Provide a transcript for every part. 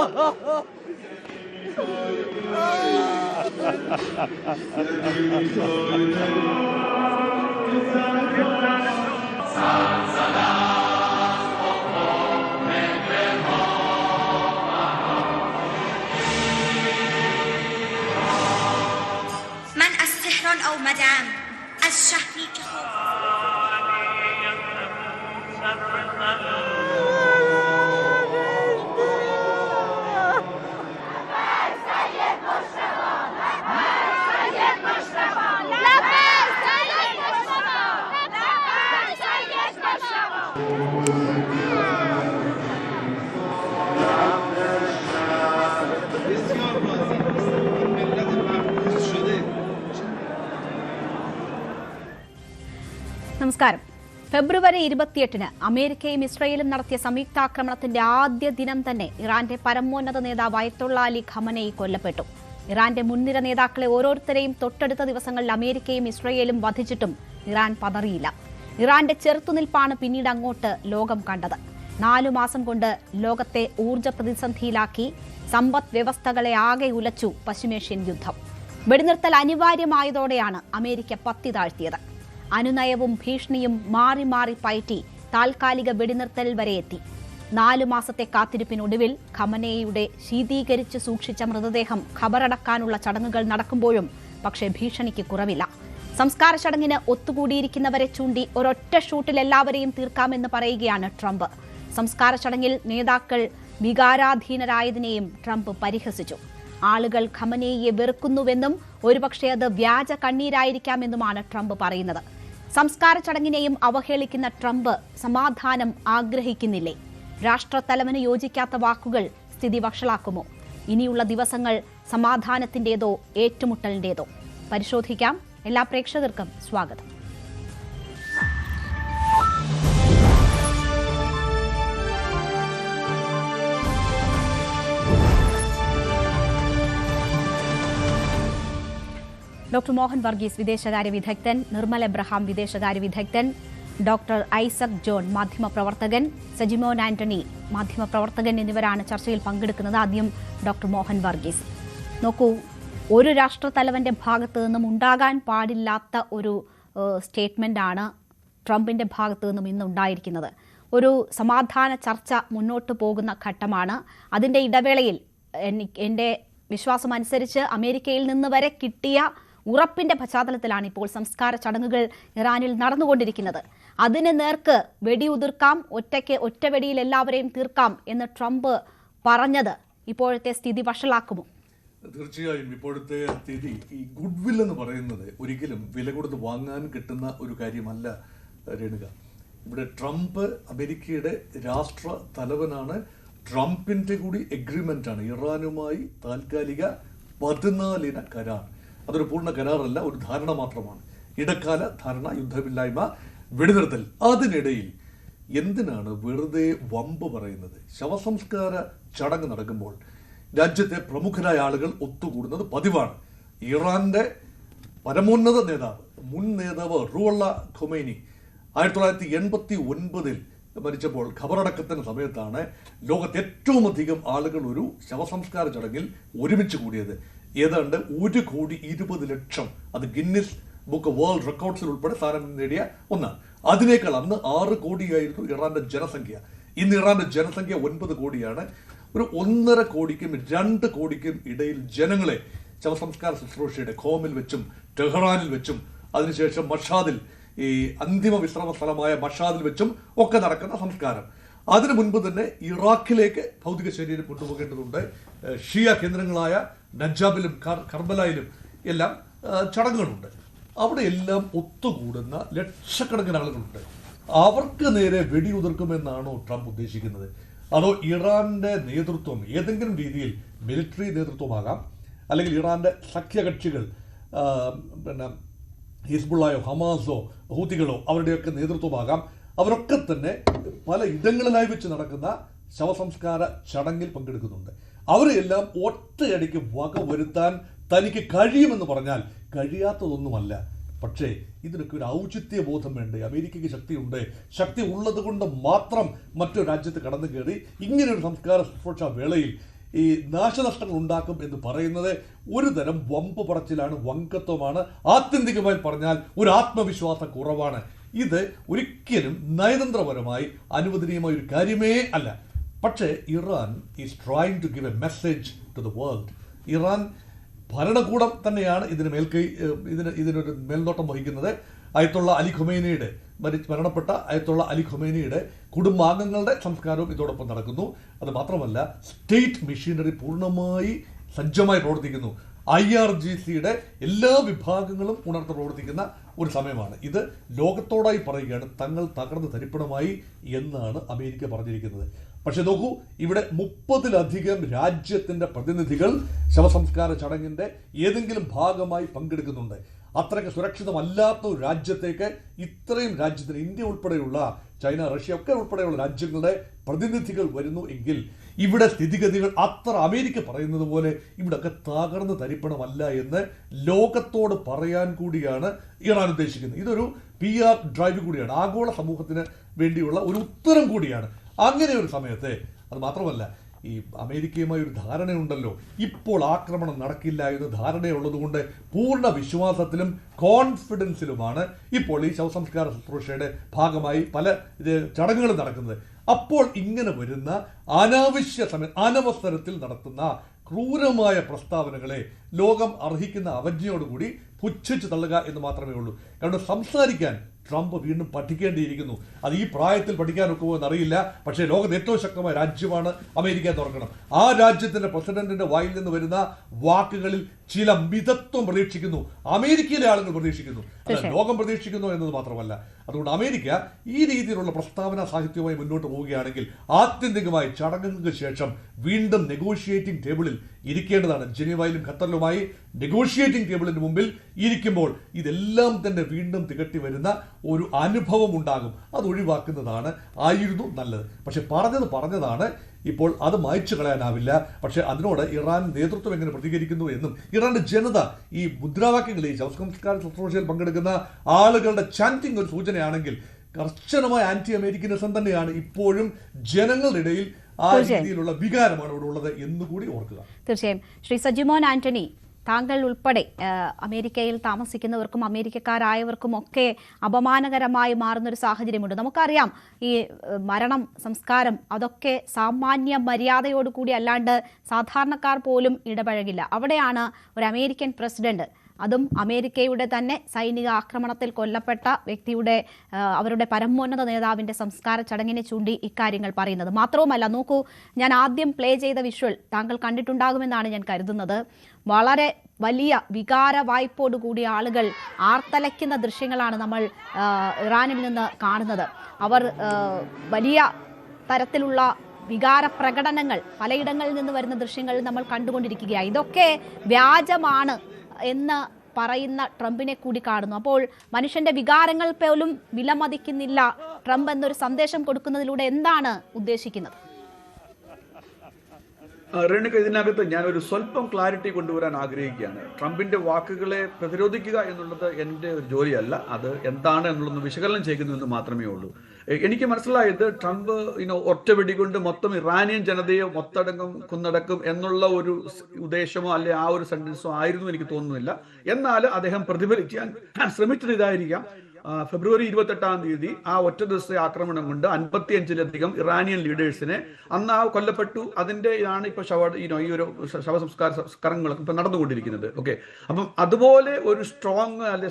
من از تهران آمدم، از شهری که നമസ്കാരം. ഫെബ്രുവരി 28-ന് അമേരിക്കയും ഇസ്രയേലും നടത്തിയ സംയുക്താക്രമണത്തിന്റെ ആദ്യ ദിനം തന്നെ ഇറാന്റെ പരമോന്നത നേതാവ് അയത്തുള്ള അലി ഖമനേയി കൊല്ലപ്പെട്ടു. ഇറാന്റെ മുൻനിര നേതാക്കളെ ഓരോരുത്തരെയും തൊട്ടടുത്ത ദിവസങ്ങളിൽ അമേരിക്കയും ഇസ്രയേലും വധിച്ചിട്ടും ഇറാൻ പതറിയില്ല. ഇറാന്റെ ചെറുത്തുനിൽപ്പാണ് പിന്നീട് അങ്ങോട്ട് ലോകം കണ്ടത്. 4 മാസം കൊണ്ട് ലോകത്തെ ഊർജ്ജ പ്രതിസന്ധിയിലാക്കി സമ്പദ് വ്യവസ്ഥകളെ ആകെ ഉലച്ചു പശ്ചിമേഷ്യൻ യുദ്ധം. വെടിനിർത്തൽ അനിവാര്യമായതോടെയാണ് അമേരിക്ക പത്തി താഴ്ത്തിയത്. അനുനയവും ഭീഷണിയും മാറി മാറി പയറ്റി താൽക്കാലിക വെടിനിർത്തൽ വരെ എത്തി. 4 മാസത്തെ കാത്തിരിപ്പിനൊടുവിൽ ഖമനേയുടെ ശീതീകരിച്ച് സൂക്ഷിച്ച മൃതദേഹം ഖബറടക്കാനുള്ള ചടങ്ങുകൾ നടക്കുമ്പോഴും പക്ഷേ ഭീഷണിക്ക് കുറവില്ല. സംസ്കാര ചടങ്ങിന് ഒത്തുകൂടിയിരിക്കുന്നവരെ ചൂണ്ടി ഒരൊറ്റ ഷൂട്ടിൽ എല്ലാവരെയും തീർക്കാമെന്ന് പറയുകയാണ് ട്രംപ്. സംസ്കാര ചടങ്ങിൽ നേതാക്കൾ വികാരാധീനരായതിനെയും ട്രംപ് പരിഹസിച്ചു. ആളുകൾ ഖമനേയിയെ വെറുക്കുന്നുവെന്നും ഒരുപക്ഷെ അത് വ്യാജ കണ്ണീരായിരിക്കാമെന്നുമാണ് ട്രംപ് പറയുന്നത്. സംസ്കാര ചടങ്ങിനെയും അവഹേളിക്കുന്ന ട്രംപ് സമാധാനം ആഗ്രഹിക്കുന്നില്ലേ? രാഷ്ട്രത്തലവന് യോജിക്കാത്ത വാക്കുകൾ സ്ഥിതി വഷളാക്കുമോ? ഇനിയുള്ള ദിവസങ്ങൾ സമാധാനത്തിന്റേതോ ഏറ്റുമുട്ടലിന്റേതോ? പരിശോധിക്കാം. എല്ലാ പ്രേക്ഷകർക്കും സ്വാഗതം. ഡോക്ടർ മോഹൻ വർഗീസ് വിദേശകാര്യ വിദഗ്ധൻ, നിർമ്മൽ എബ്രഹാം വിദേശകാര്യ വിദഗ്ധൻ, ഡോക്ടർ ഐസക് ജോൺ മാധ്യമപ്രവർത്തകൻ, സജിമോൻ ആന്റണി മാധ്യമപ്രവർത്തകൻ എന്നിവരാണ് ചർച്ചയിൽ പങ്കെടുക്കുന്നത്. ആദ്യം ഡോക്ടർ മോഹൻ വർഗീസ്. നോക്കൂ, ഒരു രാഷ്ട്രത്തലവന്റെ ഭാഗത്തു നിന്നും ഉണ്ടാകാൻ പാടില്ലാത്ത ഒരു സ്റ്റേറ്റ്മെന്റാണ് ട്രംപിന്റെ ഭാഗത്തു നിന്നും ഇന്നുണ്ടായിരിക്കുന്നത്. ഒരു സമാധാന ചർച്ച മുന്നോട്ട് പോകുന്ന ഘട്ടമാണ്. അതിന്റെ ഇടവേളയിൽ എൻ്റെ വിശ്വാസമനുസരിച്ച് അമേരിക്കയിൽ നിന്ന് വരെ കിട്ടിയ ഉറപ്പിന്റെ പശ്ചാത്തലത്തിലാണ് ഇപ്പോൾ സംസ്കാര ചടങ്ങുകൾ ഇറാനിൽ നടന്നുകൊണ്ടിരിക്കുന്നത്. അതിന് നേർക്ക് വെടിയുതിർക്കാം, ഒറ്റ വെടിയിൽ എല്ലാവരെയും തീർക്കാം എന്ന് ട്രംപ് പറഞ്ഞത് ഇപ്പോഴത്തെ സ്ഥിതി വഷളാക്കുമോ? തീർച്ചയായും ഇപ്പോഴത്തെ സ്ഥിതി, ഈ ഗുഡ് വിൽ എന്ന് പറയുന്നത് ഒരിക്കലും വില കൊടുത്ത് വാങ്ങാൻ കിട്ടുന്ന ഒരു കാര്യമല്ല രേണുക. ഇവിടെ ട്രംപ് അമേരിക്കയുടെ രാഷ്ട്ര തലവനാണ്. ട്രംപിന്റെ കൂടി എഗ്രിമെന്റ് ആണ് ഇറാനുമായി താൽക്കാലിക 14 കരാർ. അതൊരു പൂർണ്ണ കരാറല്ല, ഒരു ധാരണ മാത്രമാണ്. ഇടക്കാല ധാരണ, യുദ്ധമില്ലായ്മ, വെടിനിർത്തൽ. അതിനിടയിൽ എന്തിനാണ് വെറുതെ വമ്പ് പറയുന്നത്? ശവസംസ്കാര ചടങ്ങ് നടക്കുമ്പോൾ രാജ്യത്തെ പ്രമുഖരായ ആളുകൾ ഒത്തുകൂടുന്നത് പതിവാണ്. ഇറാന്റെ പരമോന്നത നേതാവ്, മുൻ നേതാവ് റൂഹുള്ള ഖൊമൈനി 1989 മരിച്ചപ്പോൾ ഖബറടക്കത്തിന് സമയത്താണ് ലോകത്ത് ഏറ്റവും അധികം ആളുകൾ ഒരു ശവസംസ്കാര ചടങ്ങിൽ ഒരുമിച്ച് കൂടിയത്. ഏതാണ്ട് 1,20,00,000. അത് ഗിന്നസ് ബുക്ക് വേൾഡ് റെക്കോർഡ്സിൽ ഉൾപ്പെടെ സ്ഥാനം നേടിയ ഒന്നാണ്. അതിനേക്കാൾ അന്ന് 6 കോടിയായിരുന്നു ഇറാന്റെ ജനസംഖ്യ. ഇന്ന് ഇറാന്റെ ജനസംഖ്യ 9 കോടിയാണ്. ഒരു 1.5 കോടിക്കും 2 കോടിക്കും ഇടയിൽ ജനങ്ങളെ ശവസംസ്കാര ശുശ്രൂഷയുടെ ഖോമിൽ വെച്ചും ടെഹ്റാനിൽ വെച്ചും അതിനുശേഷം മഷാദിൽ, ഈ അന്തിമ വിശ്രമ സ്ഥലമായ മഷാദിൽ വെച്ചും ഒക്കെ നടക്കുന്ന സംസ്കാരം. അതിനു മുൻപ് തന്നെ ഇറാഖിലേക്ക് ഭൗതിക ശരീരം കൊണ്ടുപോകേണ്ടതുണ്ട്. ഷിയ കേന്ദ്രങ്ങളായ നജാബിലും കർബലായിലും എല്ലാം ചടങ്ങുകളുണ്ട്. അവിടെ എല്ലാം ഒത്തുകൂടുന്ന ലക്ഷക്കണക്കിന് ആളുകളുണ്ട്. അവർക്ക് നേരെ വെടിയുതിർക്കുമെന്നാണോ ട്രംപ് ഉദ്ദേശിക്കുന്നത്? അതോ ഇറാന്റെ നേതൃത്വം ഏതെങ്കിലും രീതിയിൽ മിലിറ്ററി നേതൃത്വമാകാം, അല്ലെങ്കിൽ ഇറാന്റെ സഖ്യകക്ഷികൾ, പിന്നെ ഹിസ്ബുള്ളയോ ഹമാസോ ഹൂതികളോ അവരുടെയൊക്കെ നേതൃത്വമാകാം. അവരൊക്കെ തന്നെ പല ഇടങ്ങളിലായി വെച്ച് നടക്കുന്ന ശവസംസ്കാര ചടങ്ങിൽ പങ്കെടുക്കുന്നുണ്ട്. അവരെല്ലാം ഒറ്റയടിക്ക് വക വരുത്താൻ തനിക്ക് കഴിയുമെന്ന് പറഞ്ഞാൽ കഴിയാത്തതൊന്നുമല്ല. പക്ഷേ ഇതിനൊക്കെ ഒരു ഔചിത്യ ബോധം വേണ്ടേ? അമേരിക്കയ്ക്ക് ശക്തിയുണ്ട്. ശക്തി ഉള്ളത് കൊണ്ട് മാത്രം മറ്റൊരു രാജ്യത്ത് കടന്നു കയറി ഇങ്ങനെയൊരു സംസ്കാര ശുശ്രൂഷ വേളയിൽ ഈ നാശനഷ്ടങ്ങൾ ഉണ്ടാക്കും എന്ന് പറയുന്നത് ഒരു തരം വമ്പ് പറച്ചിലാണ്, വങ്കത്വമാണ്. ആത്യന്തികമായി പറഞ്ഞാൽ ഒരു ആത്മവിശ്വാസ കുറവാണ്. ഇത് ഒരിക്കലും നയതന്ത്രപരമായി അനുവദനീയമായ ഒരു കാര്യമേ അല്ല. പക്ഷേ Iran is trying to give a message to the world. Iran ഭരണകൂടം തന്നെയാണ് ഇതിനൊരു മേൽനോട്ടം വഹിക്കുന്നത്. അയത്തുള്ള അലി ഖൊമൈനിയുടെ മരണപ്പെട്ട അയത്തുള്ള അലി ഖൊമൈനിയുടെ കുടുംബാംഗങ്ങളുടെ സംസ്കാരവും ഇതോടൊപ്പം നടക്കുന്നു. അത് മാത്രമല്ല, സ്റ്റേറ്റ് മെഷീനറി പൂർണ്ണമായി സജ്ജമായി പ്രവർത്തിക്കുന്നു. IRGCയുടെ എല്ലാ വിഭാഗങ്ങളും ഉണർന്ന് പ്രവർത്തിക്കുന്ന ഒരു സമയമാണ് ഇത്. ലോകത്തോടായി പറയുകയാണ് തങ്ങൾ തകർന്ന് തരിപ്പണമായി എന്നാണ് അമേരിക്ക പറഞ്ഞിരിക്കുന്നത്. പക്ഷെ നോക്കൂ, ഇവിടെ 30-ലധികം രാജ്യത്തിന്റെ പ്രതിനിധികൾ ശവസംസ്കാര ചടങ്ങിന്റെ ഏതെങ്കിലും ഭാഗമായി പങ്കെടുക്കുന്നുണ്ട്. അത്രയ്ക്ക് സുരക്ഷിതമല്ലാത്ത ഒരു രാജ്യത്തേക്ക് ഇത്രയും രാജ്യത്തിന്, ഇന്ത്യ ഉൾപ്പെടെയുള്ള ചൈന, റഷ്യ ഒക്കെ ഉൾപ്പെടെയുള്ള രാജ്യങ്ങളുടെ പ്രതിനിധികൾ വരുന്നു എങ്കിൽ ഇവിടെ സ്ഥിതിഗതികൾ അത്ര അമേരിക്ക പറയുന്നത് പോലെ ഇവിടെയൊക്കെ തകർന്ന് തരിപ്പണമല്ല എന്ന് ലോകത്തോട് പറയാൻ കൂടിയാണ് ഇറാൻ ഉദ്ദേശിക്കുന്നത്. ഇതൊരു PR ഡ്രൈവ് കൂടിയാണ്, ആഗോള സമൂഹത്തിന് വേണ്ടിയുള്ള ഒരു ഉത്തരം കൂടിയാണ്. അങ്ങനെ ഒരു സമയത്ത് അത് മാത്രമല്ല, ഈ അമേരിക്കയുമായി ഒരു ധാരണയുണ്ടല്ലോ, ഇപ്പോൾ ആക്രമണം നടക്കില്ല എന്ന് ധാരണയുള്ളതുകൊണ്ട് പൂർണ്ണ വിശ്വാസത്തിലും കോൺഫിഡൻസിലുമാണ് ഇപ്പോൾ ഈ ശവസംസ്കാര ശുശ്രൂഷയുടെ ഭാഗമായി പല ചടങ്ങുകളും നടക്കുന്നത്. അപ്പോൾ ഇങ്ങനെ വരുന്ന അനവസരത്തിൽ നടത്തുന്ന ക്രൂരമായ പ്രസ്താവനകളെ ലോകം അർഹിക്കുന്ന അവജ്ഞയോടുകൂടി പുച്ഛിച്ചു തള്ളുക എന്ന് മാത്രമേ ഉള്ളൂ. കാരണം സംസാരിക്കാൻ ട്രംപ് വീണ്ടും പഠിക്കേണ്ടിയിരിക്കുന്നു. അത് ഈ പ്രായത്തിൽ പഠിക്കാനൊക്കുമോ എന്നറിയില്ല. പക്ഷേ ലോകത്ത് ഏറ്റവും ശക്തമായ രാജ്യമാണ് അമേരിക്ക എന്ന് ഓർക്കണം. ആ രാജ്യത്തിന്റെ പ്രസിഡന്റിന്റെ വായിൽ നിന്ന് വരുന്ന വാക്കുകളിൽ ചില മിതത്വം പ്രതീക്ഷിക്കുന്നു. അമേരിക്കയിലെ ആളുകൾ പ്രതീക്ഷിക്കുന്നു, അല്ല ലോകം പ്രതീക്ഷിക്കുന്നു എന്നത് മാത്രമല്ല. അതുകൊണ്ട് അമേരിക്ക ഈ രീതിയിലുള്ള പ്രസ്താവന സാഹിത്യവുമായി മുന്നോട്ട് പോവുകയാണെങ്കിൽ ആത്യന്തികമായി ചടങ്ങുകൾക്ക് ശേഷം വീണ്ടും നെഗോഷിയേറ്റിംഗ് ടേബിളിൽ ഇരിക്കേണ്ടതാണ്. ജനീവയിലും ഖത്തറിലുമായി നെഗോഷിയേറ്റിംഗ് ടേബിളിന് മുമ്പിൽ ഇരിക്കുമ്പോൾ ഇതെല്ലാം തന്നെ വീണ്ടും തികട്ടി വരുന്ന ഒരു അനുഭവം ഉണ്ടാകും. അത് ആയിരുന്നു നല്ലത്. പക്ഷെ പറഞ്ഞതാണ്. ഇപ്പോൾ അത് മായ്ച്ചു കളയാനാവില്ല. പക്ഷെ അതിനോട് ഇറാൻ നേതൃത്വം എങ്ങനെ പ്രതികരിക്കുന്നു എന്നും ഇറാന്റെ ജനത ഈ മുദ്രാവാക്യങ്ങൾ, ഈ ശവസംസ്കാര ശുശ്രൂഷയിൽ പങ്കെടുക്കുന്ന ആളുകളുടെ ചാന്റിങ് ഒരു സൂചനയാണെങ്കിൽ കർശനമായ ആന്റി അമേരിക്കനിസം തന്നെയാണ് ഇപ്പോഴും ജനങ്ങളുടെ ഇടയിൽ. ആ രീതിയിലുള്ള വികാരമാണ് ഇവിടെ ഉള്ളത് എന്നുകൂടി ഓർക്കുക. തീർച്ചയായും. ശ്രീ സജിമോൻ ആന്റണി, താങ്കൾ ഉൾപ്പെടെ അമേരിക്കയിൽ താമസിക്കുന്നവർക്കും അമേരിക്കക്കാരായവർക്കും ഒക്കെ അപമാനകരമായി മാറുന്നൊരു സാഹചര്യമുണ്ട്. നമുക്കറിയാം, ഈ മരണം, സംസ്കാരം അതൊക്കെ സാമാന്യ മര്യാദയോടുകൂടി അല്ലാണ്ട് സാധാരണക്കാർ പോലും ഇടപഴകില്ല. അവിടെയാണ് ഒരു അമേരിക്കൻ പ്രസിഡന്റ്, അതും അമേരിക്കയുടെ തന്നെ സൈനിക ആക്രമണത്തിൽ കൊല്ലപ്പെട്ട വ്യക്തിയുടെ അവരുടെ പരമോന്നത നേതാവിന്റെ സംസ്കാര ചടങ്ങിനെ ചൂണ്ടി ഇക്കാര്യങ്ങൾ പറയുന്നത്. മാത്രവുമല്ല, നോക്കൂ, ഞാൻ ആദ്യം പ്ലേ ചെയ്ത വിഷ്വൽ താങ്കൾ കണ്ടിട്ടുണ്ടാകുമെന്നാണ് ഞാൻ കരുതുന്നത്. വളരെ വലിയ വികാര വായ്പോടുകൂടി ആളുകൾ ആർത്തലയ്ക്കുന്ന ദൃശ്യങ്ങളാണ് നമ്മൾ ഇറാനിൽ നിന്ന് കാണുന്നത്. അവർ വലിയ തരത്തിലുള്ള വികാര പ്രകടനങ്ങൾ പലയിടങ്ങളിൽ നിന്ന് വരുന്ന ദൃശ്യങ്ങൾ നമ്മൾ കണ്ടുകൊണ്ടിരിക്കുകയാണ്. ഇതൊക്കെ വ്യാജമാണ് എന്ന് പറയുന്ന ട്രംപിനെ കൂടി കാണുന്നു. അപ്പോൾ മനുഷ്യന്റെ വികാരങ്ങൾ പോലും വിലമതിക്കുന്നില്ല ട്രംപ് എന്നൊരു സന്ദേശം കൊടുക്കുന്നതിലൂടെ എന്താണ് ഉദ്ദേശിക്കുന്നത്? റേണുക, ഇതിനകത്ത് ഞാനൊരു സ്വല്പം ക്ലാരിറ്റി കൊണ്ടുവരാൻ ആഗ്രഹിക്കുകയാണ്. ട്രംപിന്റെ വാക്കുകളെ പ്രതിരോധിക്കുക എന്നുള്ളത് എൻ്റെ ഒരു ജോലിയല്ല. അത് എന്താണ് എന്നുള്ളതൊന്ന് വിശകലനം ചെയ്യുന്നു എന്ന് മാത്രമേ ഉള്ളൂ. എനിക്ക് മനസ്സിലായത് ട്രംപ് ഒറ്റ വെടികൊണ്ട് മൊത്തം ഇറാനിയൻ ജനതയെ കുന്നടക്കും എന്നുള്ള ഒരു ഉദ്ദേശമോ അല്ലെ ആ ഒരു സെന്റൻസോ ആയിരുന്നു എനിക്ക് തോന്നുന്നില്ല. എന്നാൽ അദ്ദേഹം പ്രതിഫലിക്കാൻ ശ്രമിച്ചത് ഇതായിരിക്കാം. ഫെബ്രുവരി 28-ാം തീയതി ആ ഒറ്റ ദിവസത്തെ ആക്രമണം കൊണ്ട് 55-ലധികം ഇറാനിയൻ ലീഡേഴ്സിനെ അന്ന് കൊല്ലപ്പെട്ടു. അതിന്റെ ഇതാണ് ഇപ്പൊ ഈ ഒരു ശവസംസ്കാര സംസ്കാരങ്ങളൊക്കെ ഇപ്പൊ നടന്നുകൊണ്ടിരിക്കുന്നത്. ഓക്കെ, അപ്പം അതുപോലെ ഒരു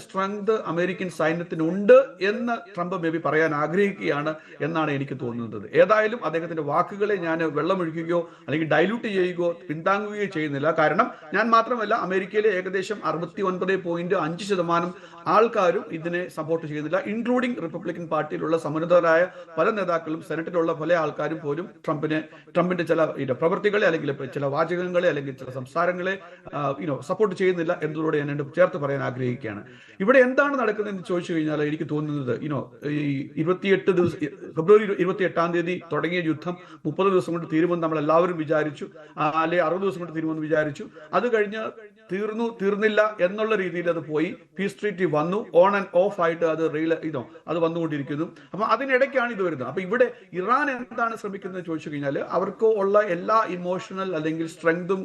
സ്ട്രെങ്ത് അമേരിക്കൻ സൈന്യത്തിനുണ്ട് എന്ന് ട്രംപ് മേ ബി പറയാൻ ആഗ്രഹിക്കുകയാണ് എന്നാണ് എനിക്ക് തോന്നുന്നത്. ഏതായാലും അദ്ദേഹത്തിന്റെ വാക്കുകളെ ഞാൻ വെള്ളമൊഴിക്കുകയോ അല്ലെങ്കിൽ ഡൈല്യൂട്ട് ചെയ്യുകയോ പിന്താങ്ങുകയോ ചെയ്യുന്നില്ല. കാരണം ഞാൻ മാത്രമല്ല, അമേരിക്കയിലെ ഏകദേശം 69.5% ആൾക്കാരും ഇതിനെ സപ്പോർട്ട് ചെയ്യുന്നില്ല, ഇൻക്ലൂഡിംഗ് റിപ്പബ്ലിക്കൻ പാർട്ടിയിലുള്ള സമുന്നതരായ പല നേതാക്കളും സെനറ്റിലുള്ള പല ആൾക്കാരും പോലും ട്രംപിന്റെ ചില പ്രവൃത്തികളെ അല്ലെങ്കിൽ ചില വാചകങ്ങളെ അല്ലെങ്കിൽ ചില സംസാരങ്ങളെ സപ്പോർട്ട് ചെയ്യുന്നില്ല എന്നതോടെ ഞാൻ ചേർത്ത് പറയാൻ ആഗ്രഹിക്കുകയാണ്. ഇവിടെ എന്താണ് നടക്കുന്നതെന്ന് ചോദിച്ചു കഴിഞ്ഞാൽ എനിക്ക് തോന്നുന്നത് ഈ ഫെബ്രുവരി 28-ാം തീയതി തുടങ്ങിയ യുദ്ധം 30 ദിവസം കൊണ്ട് തീരുമെന്ന് നമ്മൾ എല്ലാവരും വിചാരിച്ചു, അല്ലെങ്കിൽ 60 ദിവസം കൊണ്ട് തീരുമെന്ന് വിചാരിച്ചു. അത് കഴിഞ്ഞ് തീർന്നില്ല എന്നുള്ള രീതിയിൽ അത് പോയി. പീസ് ട്രീറ്റി വന്നു, ഓൺ ആൻഡ് ഓഫ് ആയിട്ട് അത് അത് വന്നുകൊണ്ടിരിക്കുന്നു. അപ്പം അതിനിടയ്ക്കാണ് ഇത് വരുന്നത്. അപ്പൊ ഇവിടെ ഇറാൻ എന്താണ് ശ്രമിക്കുന്നത് ചോദിച്ചു കഴിഞ്ഞാൽ അവർക്ക് ഉള്ള എല്ലാ ഇമോഷണൽ അല്ലെങ്കിൽ സ്ട്രെങ്തും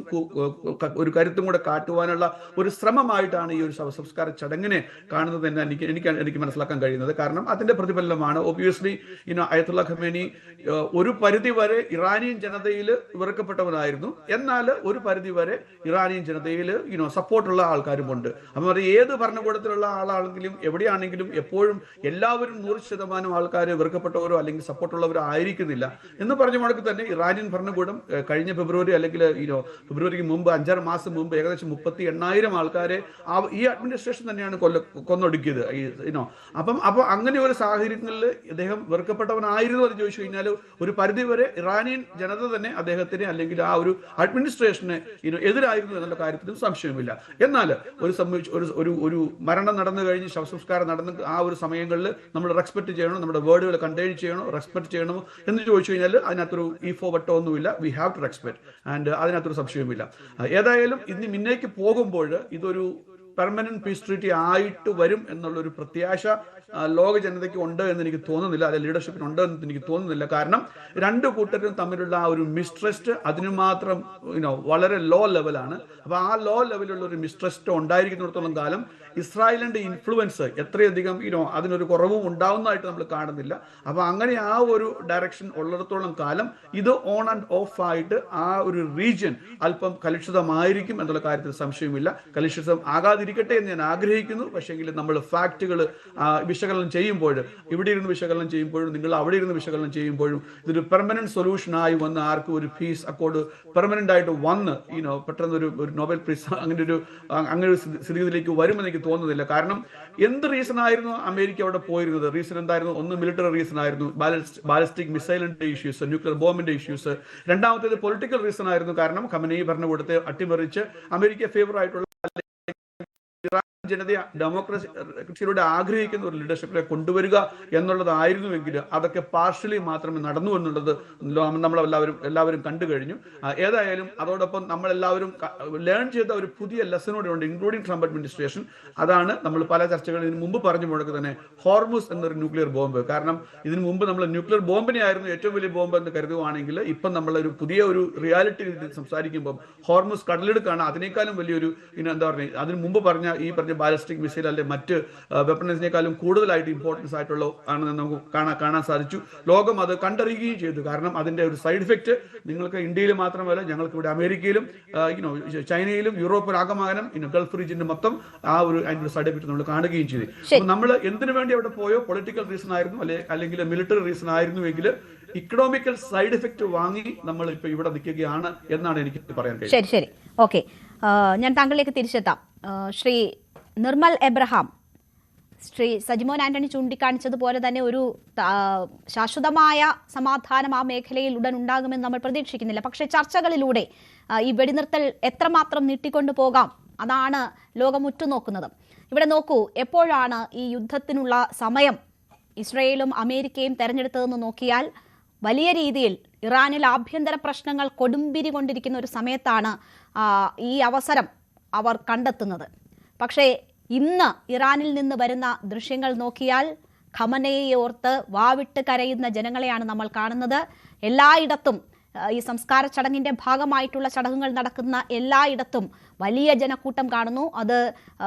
ഒരു കരുത്തും കൂടെ കാട്ടുവാനുള്ള ഒരു ശ്രമമായിട്ടാണ് ഈ ഒരു ശവസംസ്കാര ചടങ്ങിനെ കാണുന്നത് എന്ന് എനിക്ക് മനസ്സിലാക്കാൻ കഴിയുന്നത്. കാരണം അതിന്റെ പ്രതിഫലനമാണ് ഒബ്വിയസ്ലി അയത്തുള്ള ഖമേനി ഒരു പരിധി വരെ ഇറാനിയൻ ജനതയിൽ വെറുക്കപ്പെട്ടവനായിരുന്നു. എന്നാൽ ഒരു പരിധി വരെ ഇറാനിയൻ ജനതയിൽ സപ്പോർട്ടുള്ള ആൾക്കാരുമുണ്ട്. അപ്പം അത് ഏത് ഭരണകൂടത്തിലുള്ള ആളാണെങ്കിലും എവിടെയാണെങ്കിലും എപ്പോഴും എല്ലാവരും 100% ആൾക്കാർ വെറുക്കപ്പെട്ടവരോ അല്ലെങ്കിൽ സപ്പോർട്ടുള്ളവരോ ആയിരിക്കുന്നില്ല എന്ന് പറഞ്ഞ മുടക്ക് തന്നെ ഇറാനിയൻ ഭരണകൂടം കഴിഞ്ഞ ഫെബ്രുവരി അല്ലെങ്കിൽ ഫെബ്രുവരിക്ക് മുമ്പ് 5-6 മാസം മുമ്പ് ഏകദേശം 38,000 ആൾക്കാരെ ഈ അഡ്മിനിസ്ട്രേഷൻ തന്നെയാണ് കൊന്നൊടുക്കിയത്. അപ്പോൾ അങ്ങനെ ഒരു സാഹചര്യങ്ങളിൽ അദ്ദേഹം വെറുക്കപ്പെട്ടവനായിരുന്നു എന്ന് ചോദിച്ചു കഴിഞ്ഞാൽ ഒരു പരിധിവരെ ഇറാനിയൻ ജനത തന്നെ അദ്ദേഹത്തിന് അല്ലെങ്കിൽ ആ ഒരു അഡ്മിനിസ്ട്രേഷന് എതിരായിരുന്നു എന്നുള്ള കാര്യത്തിലും സംശയമില്ല. എന്നാൽ ഒരു മരണം നടന്നു കഴിഞ്ഞ് ശവസംസ്കാരം നടന്ന ആ ഒരു സമയങ്ങളിൽ നമ്മൾ റെസ്പെക്ട് ചെയ്യണം, നമ്മുടെ വേർഡുകൾ കണ്ടെയ്ൻ ചെയ്യണോ, റെസ്പെക്ട് ചെയ്യണമോ എന്ന് ചോദിച്ചു കഴിഞ്ഞാൽ അതിനകത്തൊരു ഈഫോ വട്ടോ ഒന്നുമില്ല. We have to respect and അതിനകത്തൊരു സംശയമില്ല. ഏതായാലും ഇനി മുന്നേക്ക് പോകുമ്പോൾ ഇതൊരു പെർമനന്റ് പീസ് ട്രീറ്റി ആയിട്ട് വരും എന്നുള്ളൊരു പ്രത്യാശ ലോക ജനതയ്ക്ക് ഉണ്ട് എന്ന് എനിക്ക് തോന്നുന്നില്ല, അല്ലെ ലീഡർഷിപ്പിന് ഉണ്ട് എന്ന് എനിക്ക് തോന്നുന്നില്ല. കാരണം രണ്ടു കൂട്ടരും തമ്മിലുള്ള ആ ഒരു മിസ്ട്രസ്റ്റ് അതിന് മാത്രം വളരെ ലോ ലെവലാണ്. അപ്പൊ ആ ലോ ലെവലുള്ള ഒരു മിസ്ട്രസ്റ്റ് ഉണ്ടായിരിക്കുന്നിടത്തോളം കാലം ഇസ്രായേലിന്റെ ഇൻഫ്ലുവൻസ് എത്രയധികം അതിനൊരു കുറവും ഉണ്ടാവുന്നതായിട്ട് നമ്മൾ കാണുന്നില്ല. അപ്പൊ അങ്ങനെ ആ ഒരു ഡയറക്ഷൻ ഉള്ളിടത്തോളം കാലം ഇത് ഓൺ ആൻഡ് ഓഫ് ആയിട്ട് ആ ഒരു റീജിയൻ അല്പം കലുഷിതമായിരിക്കും എന്നുള്ള കാര്യത്തിൽ സംശയമില്ല. കലുഷിതം ആകാതിരിക്കട്ടെ എന്ന് ഞാൻ ആഗ്രഹിക്കുന്നു. പക്ഷേങ്കിൽ നമ്മൾ ഫാക്റ്റുകൾ വിശകലനം ചെയ്യുമ്പോൾ, ഇവിടെ ഇരുന്ന് വിശകലനം ചെയ്യുമ്പോഴും നിങ്ങൾ അവിടെ ഇരുന്ന് വിശകലനം ചെയ്യുമ്പോഴും ഇതൊരു പെർമനന്റ് സൊല്യൂഷനായി വന്ന് ആർക്കും ഒരു പീസ് അക്കോർഡ് പെർമനന്റ് ആയിട്ട് വന്ന് പെട്ടെന്ന് ഒരു നോബൽ പ്രൈസ് അങ്ങനെ ഒരു സ്ഥിതിയിലേക്ക് വരുമെന്ന് എനിക്ക് തോന്നുന്നില്ല. കാരണം എന്ത് റീസൺ ആയിരുന്നു അമേരിക്ക അവിടെ പോയിരുന്നത്? റീസൺ എന്തായിരുന്നു? ഒന്ന് മിലിറ്ററി റീസൺ ആയിരുന്നു, ബാലിസ്റ്റിക് മിസൈലിന്റെ ഇഷ്യൂസ്, ന്യൂക്ലിയർ ബോംബിന്റെ ഇഷ്യൂസ്. രണ്ടാമത്തേത് പൊളിറ്റിക്കൽ റീസൺ ആയിരുന്നു. കാരണം ഖമനേയി ഭരണകൂടത്തെ അട്ടിമറിച്ച് അമേരിക്ക ഫേവർ ആയിട്ടുള്ള ജനതയെ ഡെമോക്രസിയിലൂടെ ആഗ്രഹിക്കുന്ന ഒരു ലീഡർഷിപ്പിനെ കൊണ്ടുവരിക എന്നുള്ളതായിരുന്നുവെങ്കിൽ അതൊക്കെ പാർഷ്യലി മാത്രമേ നടന്നു എന്നുള്ളത് നമ്മളെല്ലാവരും കണ്ടു കഴിഞ്ഞു. ഏതായാലും അതോടൊപ്പം നമ്മളെല്ലാവരും ലേൺ ചെയ്ത ഒരു പുതിയ ലെസനോടെ ഉണ്ട്, ഇൻക്ലൂഡിംഗ് ട്രംപ് അഡ്മിനിസ്ട്രേഷൻ. അതാണ് നമ്മൾ പല ചർച്ചകളിൽ ഇതിന് മുമ്പ് പറഞ്ഞു മുടക്ക് തന്നെ ഹോർമുസ് എന്നൊരു ന്യൂക്ലിയർ ബോംബ്. കാരണം ഇതിനു മുമ്പ് നമ്മൾ ന്യൂക്ലിയർ ബോംബിനെ ആയിരുന്നു ഏറ്റവും വലിയ ബോംബ് എന്ന് കരുതുവാണെങ്കിൽ ഇപ്പം നമ്മളൊരു പുതിയ ഒരു റിയാലിറ്റി സംസാരിക്കുമ്പോൾ ഹോർമുസ് കടലെടുക്കാണ് അതിനേക്കാളും വലിയൊരു എന്താ പറയുക, അതിന് മുമ്പ് ഈ പറഞ്ഞ ബാലിസ്റ്റിക് മിസൈൽ അല്ലെ മറ്റ് വെപ്പൺസിനേക്കാളും കൂടുതലായിട്ട് ഇമ്പോർട്ടൻസ് ആയിട്ടുള്ള ആണെന്ന് നമുക്ക് കാണാൻ സാധിച്ചു. ലോകം അത് കണ്ടറിയുകയും ചെയ്തു. കാരണം അതിന്റെ ഒരു സൈഡ് ഇഫക്റ്റ് നിങ്ങൾക്ക് ഇന്ത്യയിൽ മാത്രമല്ല ഞങ്ങൾക്ക് ഇവിടെ അമേരിക്കയിലും ചൈനയിലും യൂറോപ്പിലാകമാനം ഗൾഫ് റീജിയനിലും മൊത്തം ആ ഒരു അതിന്റെ സൈഡ് ഇഫക്റ്റ് നമ്മൾ കാണുകയും ചെയ്തു. അപ്പോൾ നമ്മൾ എന്തിനു വേണ്ടി അവിടെ പോയോ, പൊളിറ്റിക്കൽ റീസൺ ആയിരുന്നു അല്ലെങ്കിൽ മിലിറ്ററി റീസൺ ആയിരുന്നുവെങ്കിൽ ഇക്കണോമിക്കൽ സൈഡ് ഇഫക്റ്റ് വാങ്ങി നമ്മൾ ഇപ്പൊ ഇവിടെ നിൽക്കുകയാണ് എന്നാണ് എനിക്ക് പറയാൻ കഴിയുന്നത്. ശരി, ഓക്കെ, ഞാൻ താങ്കളിലേക്ക് തിരിച്ചെത്താം. ശ്രീ നിർമ്മൽ എബ്രഹാം, ശ്രീ സജിമോൻ ആന്റണി ചൂണ്ടിക്കാണിച്ചതുപോലെ തന്നെ ഒരു ശാശ്വതമായ സമാധാനം ആ മേഖലയിൽ ഉടൻ ഉണ്ടാകുമെന്ന് നമ്മൾ പ്രതീക്ഷിക്കുന്നില്ല. പക്ഷേ ചർച്ചകളിലൂടെ ഈ വെടിനിർത്തൽ എത്രമാത്രം നീട്ടിക്കൊണ്ടു പോകാം അതാണ് ലോകം ഉറ്റുനോക്കുന്നത്. ഇവിടെ നോക്കൂ, എപ്പോഴാണ് ഈ യുദ്ധത്തിനുള്ള സമയം ഇസ്രയേലും അമേരിക്കയും തെരഞ്ഞെടുത്തതെന്ന് നോക്കിയാൽ വലിയ രീതിയിൽ ഇറാനിൽ ആഭ്യന്തര പ്രശ്നങ്ങൾ കൊടുമ്പിരി കൊണ്ടിരിക്കുന്ന ഒരു സമയത്താണ് ഈ അവസരം അവർ കണ്ടെത്തുന്നത്. പക്ഷേ ഇന്ന് ഇറാനിൽ നിന്ന് വരുന്ന ദൃശ്യങ്ങൾ നോക്കിയാൽ ഖമനേയെ ഓർത്ത് വാവിട്ട് കരയുന്ന ജനങ്ങളെയാണ് നമ്മൾ കാണുന്നത്. എല്ലായിടത്തും ഈ സംസ്കാര ചടങ്ങിന്റെ ഭാഗമായിട്ടുള്ള ചടങ്ങുകൾ നടക്കുന്ന എല്ലായിടത്തും വലിയ ജനക്കൂട്ടം കാണുന്നു. അത്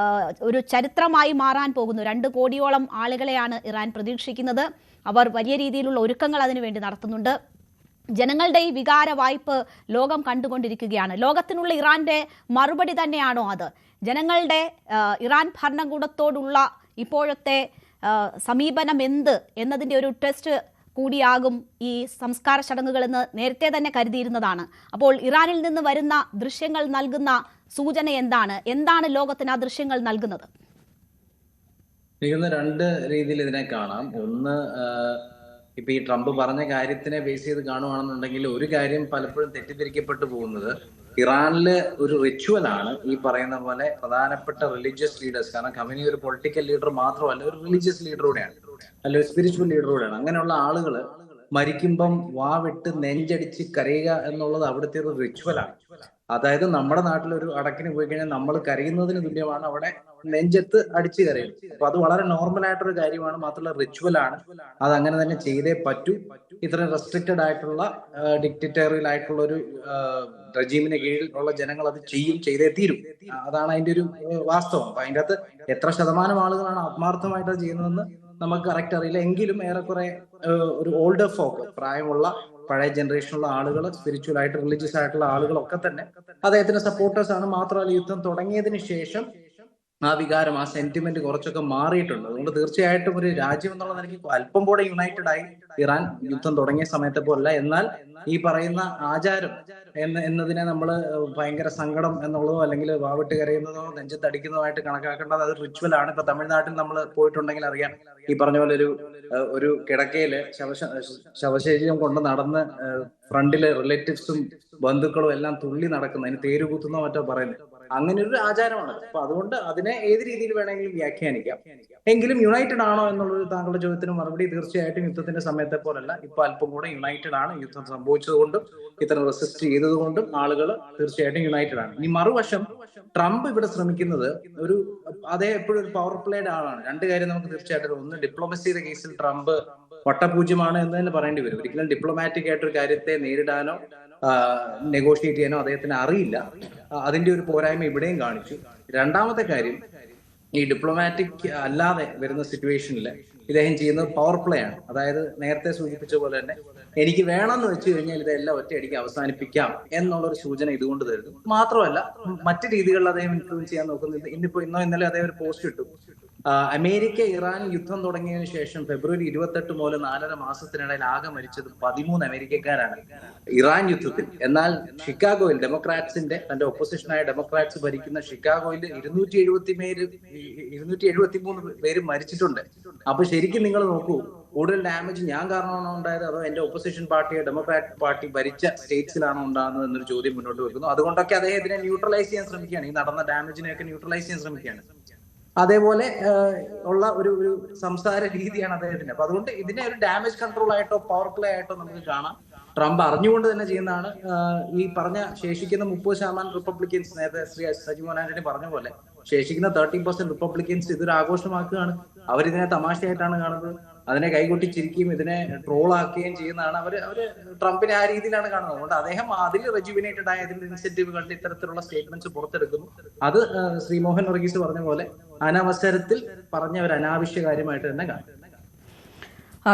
ഒരു ചരിത്രമായി മാറാൻ പോകുന്നു. 2 കോടിയോളം ആളുകളെയാണ് ഇറാൻ പ്രതീക്ഷിക്കുന്നത്. അവർ വലിയ രീതിയിലുള്ള ഒരുക്കങ്ങൾ അതിനുവേണ്ടി നടത്തുന്നുണ്ട്. ജനങ്ങളുടെ ഈ വികാര വായ്പ് ലോകം കണ്ടുകൊണ്ടിരിക്കുകയാണ്. ലോകത്തിനുള്ള ഇറാന്റെ മറുപടി തന്നെയാണോ അത്? ജനങ്ങളുടെ ഇറാൻ ഭരണകൂടത്തോടുള്ള ഇപ്പോഴത്തെ സമീപനം എന്ത് എന്നതിൻ്റെ ഒരു ടെസ്റ്റ് കൂടിയാകും ഈ സംസ്കാര ചടങ്ങുകളെന്ന് നേരത്തെ തന്നെ കരുതിയിരുന്നതാണ്. അപ്പോൾ ഇറാനിൽ നിന്ന് വരുന്ന ദൃശ്യങ്ങൾ നൽകുന്ന സൂചന എന്താണ് ലോകത്തിന് ആ ദൃശ്യങ്ങൾ നൽകുന്നത്? രണ്ട് രീതിയിൽ ഇതിനെ കാണാം. ഒന്ന്, ഇപ്പൊ ഈ ട്രംപ് പറഞ്ഞ കാര്യത്തിനെ ബേസ് ചെയ്ത് കാണുവാണെന്നുണ്ടെങ്കിൽ ഒരു കാര്യം പലപ്പോഴും തെറ്റിദ്ധരിക്കപ്പെട്ടു പോകുന്നത് ഇറാനില് ഒരു റിച്വൽ ആണ് ഈ പറയുന്ന പോലെ പ്രധാനപ്പെട്ട റിലീജിയസ് ലീഡേഴ്സ്. കാരണം ഖമേനി ഒരു പൊളിറ്റിക്കൽ ലീഡർ മാത്രമല്ല, ഒരു റിലീജിയസ് ലീഡർ കൂടെയാണ്, അല്ല ഒരു സ്പിരിച്വൽ ലീഡർ കൂടെയാണ്. അങ്ങനെയുള്ള ആളുകള് മരിക്കുമ്പം വാവിട്ട് നെഞ്ചടിച്ച് കരയുക എന്നുള്ളത് അവിടുത്തെ ഒരു റിച്വലാണ്. അതായത് നമ്മുടെ നാട്ടിലൊരു അടക്കിന് പോയി കഴിഞ്ഞാൽ നമ്മൾ കരയുന്നതിന് തുല്യമാണ് അവിടെ നെഞ്ചത്ത് അടിച്ചു കരയും. അപ്പൊ അത് വളരെ നോർമൽ ആയിട്ടൊരു കാര്യമാണ്, മാത്രമല്ല റിച്വൽ ആണ്. അത് അങ്ങനെ തന്നെ ചെയ്തേ പറ്റൂ. ഇത്രയും റെസ്ട്രിക്റ്റഡ് ആയിട്ടുള്ള ഡിക്റ്റേറ്ററിയൽ ആയിട്ടുള്ള ഒരു റെജീമിന് കീഴിൽ ഉള്ള ജനങ്ങൾ അത് ചെയ്തേ തീരും. അതാണ് അതിന്റെ ഒരു വാസ്തവം. അപ്പൊ അതിൻ്റെ അകത്ത് എത്ര ശതമാനം ആളുകളാണ് ആത്മാർത്ഥമായിട്ട് അത് ചെയ്യുന്നതെന്ന് നമുക്ക് കറക്റ്റ് അറിയില്ല. എങ്കിലും ഏറെക്കുറെ ഒരു ഓൾഡർ ഫോക്ക്, പ്രായമുള്ള പഴയ ജനറേഷനുള്ള ആളുകൾ, സ്പിരിച്വൽ ആയിട്ട് റിലീജിയസ് ആയിട്ടുള്ള ആളുകളൊക്കെ തന്നെ അദ്ദേഹത്തിന്റെ സപ്പോർട്ടേഴ്സ് ആണ്. മാത്രമല്ല യുദ്ധം തുടങ്ങിയതിന് ശേഷം ആ വികാരം, ആ സെന്റിമെന്റ് കുറച്ചൊക്കെ മാറിയിട്ടുണ്ട്. അതുകൊണ്ട് തീർച്ചയായിട്ടും ഒരു രാജ്യം എന്നുള്ള നിലയ്ക്ക് അല്പം കൂടെ യുണൈറ്റഡ് ആയി ഇറാൻ യുദ്ധം തുടങ്ങിയ സമയത്തെ പോലല്ല. എന്നാൽ ഈ പറയുന്ന ആചാരം എന്നതിനെ നമ്മൾ ഭയങ്കര സങ്കടം എന്നുള്ളതോ അല്ലെങ്കിൽ വാവിട്ട് കരയുന്നതോ നെഞ്ചത്തടിക്കുന്നതുമായിട്ട് കണക്കാക്കേണ്ടത് അത് റിച്വൽ ആണ്. ഇപ്പൊ തമിഴ്നാട്ടിൽ നമ്മൾ പോയിട്ടുണ്ടെങ്കിൽ അറിയാം, ഈ പറഞ്ഞ പോലെ ഒരു കിടക്കയില് ശവശരീരം കൊണ്ട് നടന്ന് ഫ്രണ്ടില് റിലേറ്റീവ്സും ബന്ധുക്കളും എല്ലാം തുള്ളി നടക്കുന്ന, അതിന് തേരുകൂത്തുന്നോ മറ്റോ പറയുന്നത്, അങ്ങനെ ഒരു ആചാരമാണ്. അപ്പൊ അതുകൊണ്ട് അതിനെ ഏത് രീതിയിൽ വേണമെങ്കിലും വ്യാഖ്യാനിക്കാം. എങ്കിലും യുണൈറ്റഡ് ആണോ എന്നുള്ളൊരു താങ്കളുടെ ചോദ്യത്തിന് മറുപടി തീർച്ചയായിട്ടും യുദ്ധത്തിന്റെ സമയത്തെ പോലല്ല. ഇപ്പൊ അല്പം കൂടെ യുണൈറ്റഡ് ആണ്. യുദ്ധം സംഭവിച്ചതുകൊണ്ടും ഇത്തരം റെസിസ്റ്റ് ചെയ്തതുകൊണ്ടും ആളുകൾ തീർച്ചയായിട്ടും യുണൈറ്റഡ് ആണ്. ഇനി മറുവശം ട്രംപ് ഇവിടെ ശ്രമിക്കുന്നത് അതേ എപ്പോഴും ഒരു പവർ പ്ലേയുടെ ആളാണ്. രണ്ട് കാര്യം നമുക്ക് തീർച്ചയായിട്ടും, ഒന്ന് ഡിപ്ലോമസിയുടെ കേസിൽ ട്രംപ് വട്ടപൂജ്യമാണ് എന്ന് തന്നെ പറയേണ്ടി വരും. ഒരിക്കലും ഡിപ്ലോമാറ്റിക് ആയിട്ടൊരു കാര്യത്തെ നേരിടാനോ നെഗോഷിയേറ്റ് ചെയ്യാനോ അദ്ദേഹത്തിന് അറിയില്ല. അതിന്റെ ഒരു പോരായ്മ ഇവിടെയും കാണിച്ചു. രണ്ടാമത്തെ കാര്യം, ഈ ഡിപ്ലോമാറ്റിക് അല്ലാതെ വരുന്ന സിറ്റുവേഷനിൽ ഇദ്ദേഹം ചെയ്യുന്നത് പവർ പ്ലേ ആണ്. അതായത് നേരത്തെ സൂചിപ്പിച്ച പോലെ തന്നെ എനിക്ക് വേണമെന്ന് വെച്ച് കഴിഞ്ഞാൽ ഇതെല്ലാം ഒറ്റയടിക്ക് അവസാനിപ്പിക്കാം എന്നുള്ളൊരു സൂചന ഇതുകൊണ്ട് തരുന്നു. മാത്രമല്ല മറ്റു രീതികളിൽ അദ്ദേഹം ഇൻഫ്ലുവൻസ് ചെയ്യാൻ നോക്കുന്നത്. ഇന്നോ ഇന്നലെ അദ്ദേഹം ഒരു പോസ്റ്റ് ഇട്ടു, അമേരിക്ക ഇറാൻ യുദ്ധം തുടങ്ങിയതിനു ശേഷം ഫെബ്രുവരി 28 മുതൽ 4.5 മാസത്തിനിടയിൽ ആകെ മരിച്ചത് 13 അമേരിക്കക്കാരാണ് ഇറാൻ യുദ്ധത്തിൽ. എന്നാൽ ഷിക്കാഗോയിൽ തന്റെ ഒപ്പോസിഷനായ ഡെമോക്രാറ്റ്സ് ഭരിക്കുന്ന ഷിക്കാഗോയിൽ 273 പേര് മരിച്ചിട്ടുണ്ട്. അപ്പൊ ശരിക്കും നിങ്ങൾ നോക്കൂ, കൂടുതൽ ഡാമേജ് ഞാൻ കാരണമാണോ ഉണ്ടായത്, അതോ എന്റെ ഒപ്പോസിഷൻ പാർട്ടിയെ ഡെമോക്രാറ്റ് പാർട്ടി ഭരിച്ച സ്റ്റേറ്റ്സിലാണോ ഉണ്ടാകുന്നത് എന്നൊരു ചോദ്യം മുന്നോട്ട് വെക്കുന്നു. അതുകൊണ്ടൊക്കെ അദ്ദേഹത്തിനെ ന്യൂട്രലൈസ് ചെയ്യാൻ ശ്രമിക്കുകയാണ്, ഈ നടന്ന ഡാമേജിനെയൊക്കെ ന്യൂട്രലൈസ് ചെയ്യാൻ ശ്രമിക്കുകയാണ്. അതേപോലെ ഉള്ള ഒരു സംസാര രീതിയാണ് അദ്ദേഹത്തിന്റെ. അപ്പൊ അതുകൊണ്ട് ഇതിനെ ഒരു ഡാമേജ് കൺട്രോൾ ആയിട്ടോ പവർ പ്ലേ ആയിട്ടോ നമുക്ക് കാണാം. ട്രംപ് അറിഞ്ഞുകൊണ്ട് തന്നെ ചെയ്യുന്നതാണ്. ഈ പറഞ്ഞ ശേഷിക്കുന്ന 30% റിപ്പബ്ലിക്കൻസ്, നേരത്തെ ശ്രീ സജിമോഹൻ ആന്റണി പറഞ്ഞ പോലെ ശേഷിക്കുന്ന 30% റിപ്പബ്ലിക്കൻസ് ഇതൊരു ആഘോഷമാക്കുകയാണ്. അവരിതിനെ തമാശയായിട്ടാണ് കാണുന്നത്. അതിനെ കൈകൊട്ടിച്ചിരിക്കുകയും ഇതിനെ ട്രോളാക്കുകയും ചെയ്യുന്നതാണ്. അവര് ട്രംപിനെ ആ രീതിയിലാണ് കാണുന്നത്. അതുകൊണ്ട് അദ്ദേഹം അതിൽ റെജുവിനേറ്റഡ് ആയ അതിന്റെ ഇൻസെന്റീവ് കണ്ട് ഇത്തരത്തിലുള്ള സ്റ്റേറ്റ്മെന്റ്സ് പുറത്തെടുക്കുന്നു. അത് ശ്രീ മോഹൻ വർഗീസ് പറഞ്ഞ പോലെ അനവസരത്തിൽ പറഞ്ഞ ഒരു അനാവശ്യ കാര്യമായിട്ട് തന്നെ കാണും.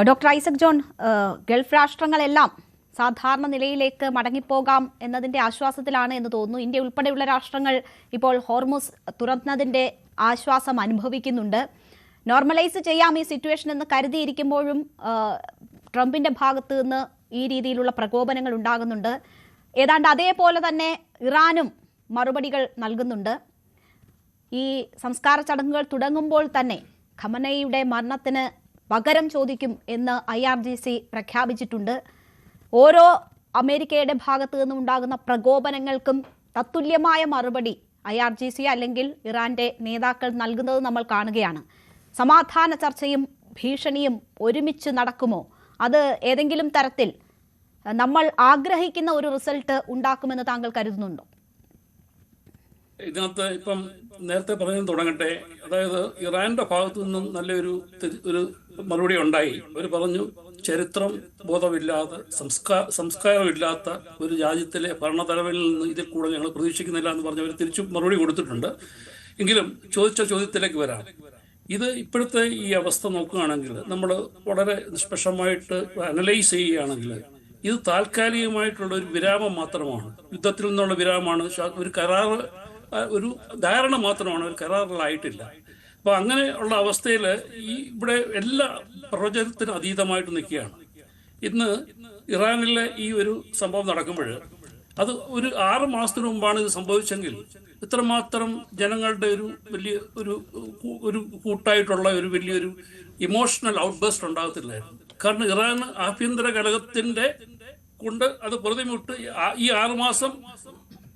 ഡോക്ടർ ഐസക് ജോൺ, ഗൾഫ് രാഷ്ട്രങ്ങളെല്ലാം സാധാരണ നിലയിലേക്ക് മടങ്ങിപ്പോകാം എന്നതിന്റെ ആശ്വാസത്തിലാണ് എന്ന് തോന്നുന്നു. ഇന്ത്യ ഉൾപ്പെടെയുള്ള രാഷ്ട്രങ്ങൾ ഇപ്പോൾ ഹോർമുസ് തുറന്നതിന്റെ ആശ്വാസം അനുഭവിക്കുന്നുണ്ട്. നോർമലൈസ് ചെയ്യാം ഈ സിറ്റുവേഷൻ എന്ന് കരുതിയിരിക്കുമ്പോഴും ട്രംപിന്റെ ഭാഗത്ത് നിന്ന് ഈ രീതിയിലുള്ള പ്രകോപനങ്ങൾ ഉണ്ടാകുന്നുണ്ട്. ഏതാണ്ട് അതേപോലെ തന്നെ ഇറാനും മറുപടികൾ നൽകുന്നുണ്ട്. ഈ സംസ്കാര ചടങ്ങുകൾ തുടങ്ങുമ്പോൾ തന്നെ ഖമനയുടെ മരണത്തിന് പകരം ചോദിക്കും എന്ന് IRGC പ്രഖ്യാപിച്ചിട്ടുണ്ട്. ഓരോ അമേരിക്കയുടെ ഭാഗത്തു നിന്നും ഉണ്ടാകുന്ന പ്രകോപനങ്ങൾക്കും തത്തുല്യമായ മറുപടി IRGC അല്ലെങ്കിൽ ഇറാന്റെ നേതാക്കൾ നൽകുന്നത് നമ്മൾ കാണുകയാണ്. സമാധാന ചർച്ചയും ഭീഷണിയും ഒരുമിച്ച് നടക്കുമോ? അത് ഏതെങ്കിലും തരത്തിൽ നമ്മൾ ആഗ്രഹിക്കുന്ന ഒരു റിസൾട്ട് ഉണ്ടാക്കുമെന്ന് താങ്കൾ കരുതുന്നുണ്ടോ? ഇതിനകത്ത് ഇപ്പം നേരത്തെ പറഞ്ഞു തുടങ്ങട്ടെ. അതായത് ഇറാന്റെ ഭാഗത്തു നിന്നും നല്ലൊരു മറുപടി ഉണ്ടായി. അവർ പറഞ്ഞു, ചരിത്രം ബോധമില്ലാത്ത സംസ്കാരമില്ലാത്ത ഒരു രാജ്യത്തിലെ ഭരണതലവനിൽ നിന്ന് ഇതിൽ കൂടെ ഞങ്ങൾ പ്രതീക്ഷിക്കുന്നില്ല എന്ന് പറഞ്ഞ് അവർ തിരിച്ചു മറുപടി കൊടുത്തിട്ടുണ്ട്. എങ്കിലും ചോദിച്ച ചോദ്യത്തിലേക്ക് വരാം. ഇത് ഇപ്പോഴത്തെ ഈ അവസ്ഥ നോക്കുകയാണെങ്കിൽ, നമ്മൾ വളരെ നിഷ്പക്ഷമായിട്ട് അനലൈസ് ചെയ്യുകയാണെങ്കിൽ ഇത് താൽക്കാലികമായിട്ടുള്ള ഒരു വിരാമം മാത്രമാണ്. യുദ്ധത്തിൽ നിന്നുള്ള വിരാമമാണ്. ഒരു ധാരണ മാത്രമാണ്, ഒരു കരാറിലായിട്ടില്ല. അപ്പൊ അങ്ങനെ ഉള്ള അവസ്ഥയിൽ ഇവിടെ എല്ലാ പ്രവചനത്തിനും അതീതമായിട്ട് നിൽക്കുകയാണ്. ഇന്ന് ഇറാനിലെ ഈ ഒരു സംഭവം നടക്കുമ്പോൾ അത് ഒരു 6 മാസത്തിന് മുമ്പാണ് ഇത് സംഭവിച്ചെങ്കിൽ ഇത്രമാത്രം ജനങ്ങളുടെ ഒരു വലിയ ഒരു കൂട്ടായിട്ടുള്ള ഒരു വലിയൊരു ഇമോഷണൽ ഔട്ട്ബസ്റ്റ് ഉണ്ടാകത്തില്ലായിരുന്നു. കാരണം ഇറാൻ ആഭ്യന്തര കലഹത്തിന്റെ കൊണ്ട് അത് പ്രതിമുട്ട് ഈ 6 മാസം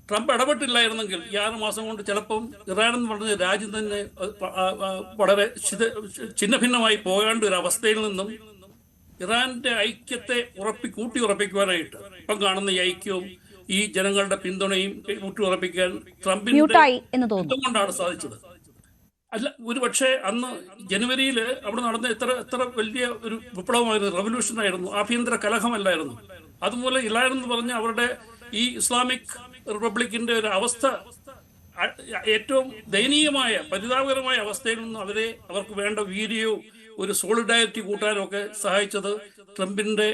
ട്രംപ് ഇടപെട്ടില്ലായിരുന്നെങ്കിൽ ഈ 6 മാസം കൊണ്ട് ചിലപ്പം ഇറാൻ എന്ന് പറഞ്ഞ രാജ്യം തന്നെ വളരെ ഛിന്നഭിന്നമായി പോകേണ്ട ഒരു അവസ്ഥയിൽ നിന്നും ഇറാന്റെ ഐക്യത്തെ കൂട്ടി ഉറപ്പിക്കുവാനായിട്ട് ഇപ്പം കാണുന്ന ഈ ഐക്യവും ഈ ജനങ്ങളുടെ പിന്തുണയും ഊട്ടിയുറപ്പിക്കാൻ ട്രംപിന്റെ മ്യൂട്ടായി എന്ന് തോന്നുന്നു. യുദ്ധം കൊണ്ടാണ് സാധിച്ചത്. അല്ല, ഒരു പക്ഷേ അന്ന് ജനുവരിയിൽ അവിടെ നടന്ന എത്ര വലിയ ഒരു വിപ്ലവമായിരുന്നു, റവല്യൂഷൻ ആയിരുന്നു, ആഭ്യന്തര കലഹമല്ലായിരുന്നു. അതുപോലെ ഇറാൻ എന്ന് പറഞ്ഞ അവരുടെ ഈ ഇസ്ലാമിക് റിപ്പബ്ലിക്കിന്റെ ഒരു അവസ്ഥ ഏറ്റവും ദയനീയമായ പരിതാപകരമായ അവസ്ഥയിൽ നിന്ന് അവർക്ക് വേണ്ട വീര്യവും ഒരു സോളിഡാരിറ്റി കൂട്ടാനും ഒക്കെ സഹായിച്ചത് ട്രംപിന്റെ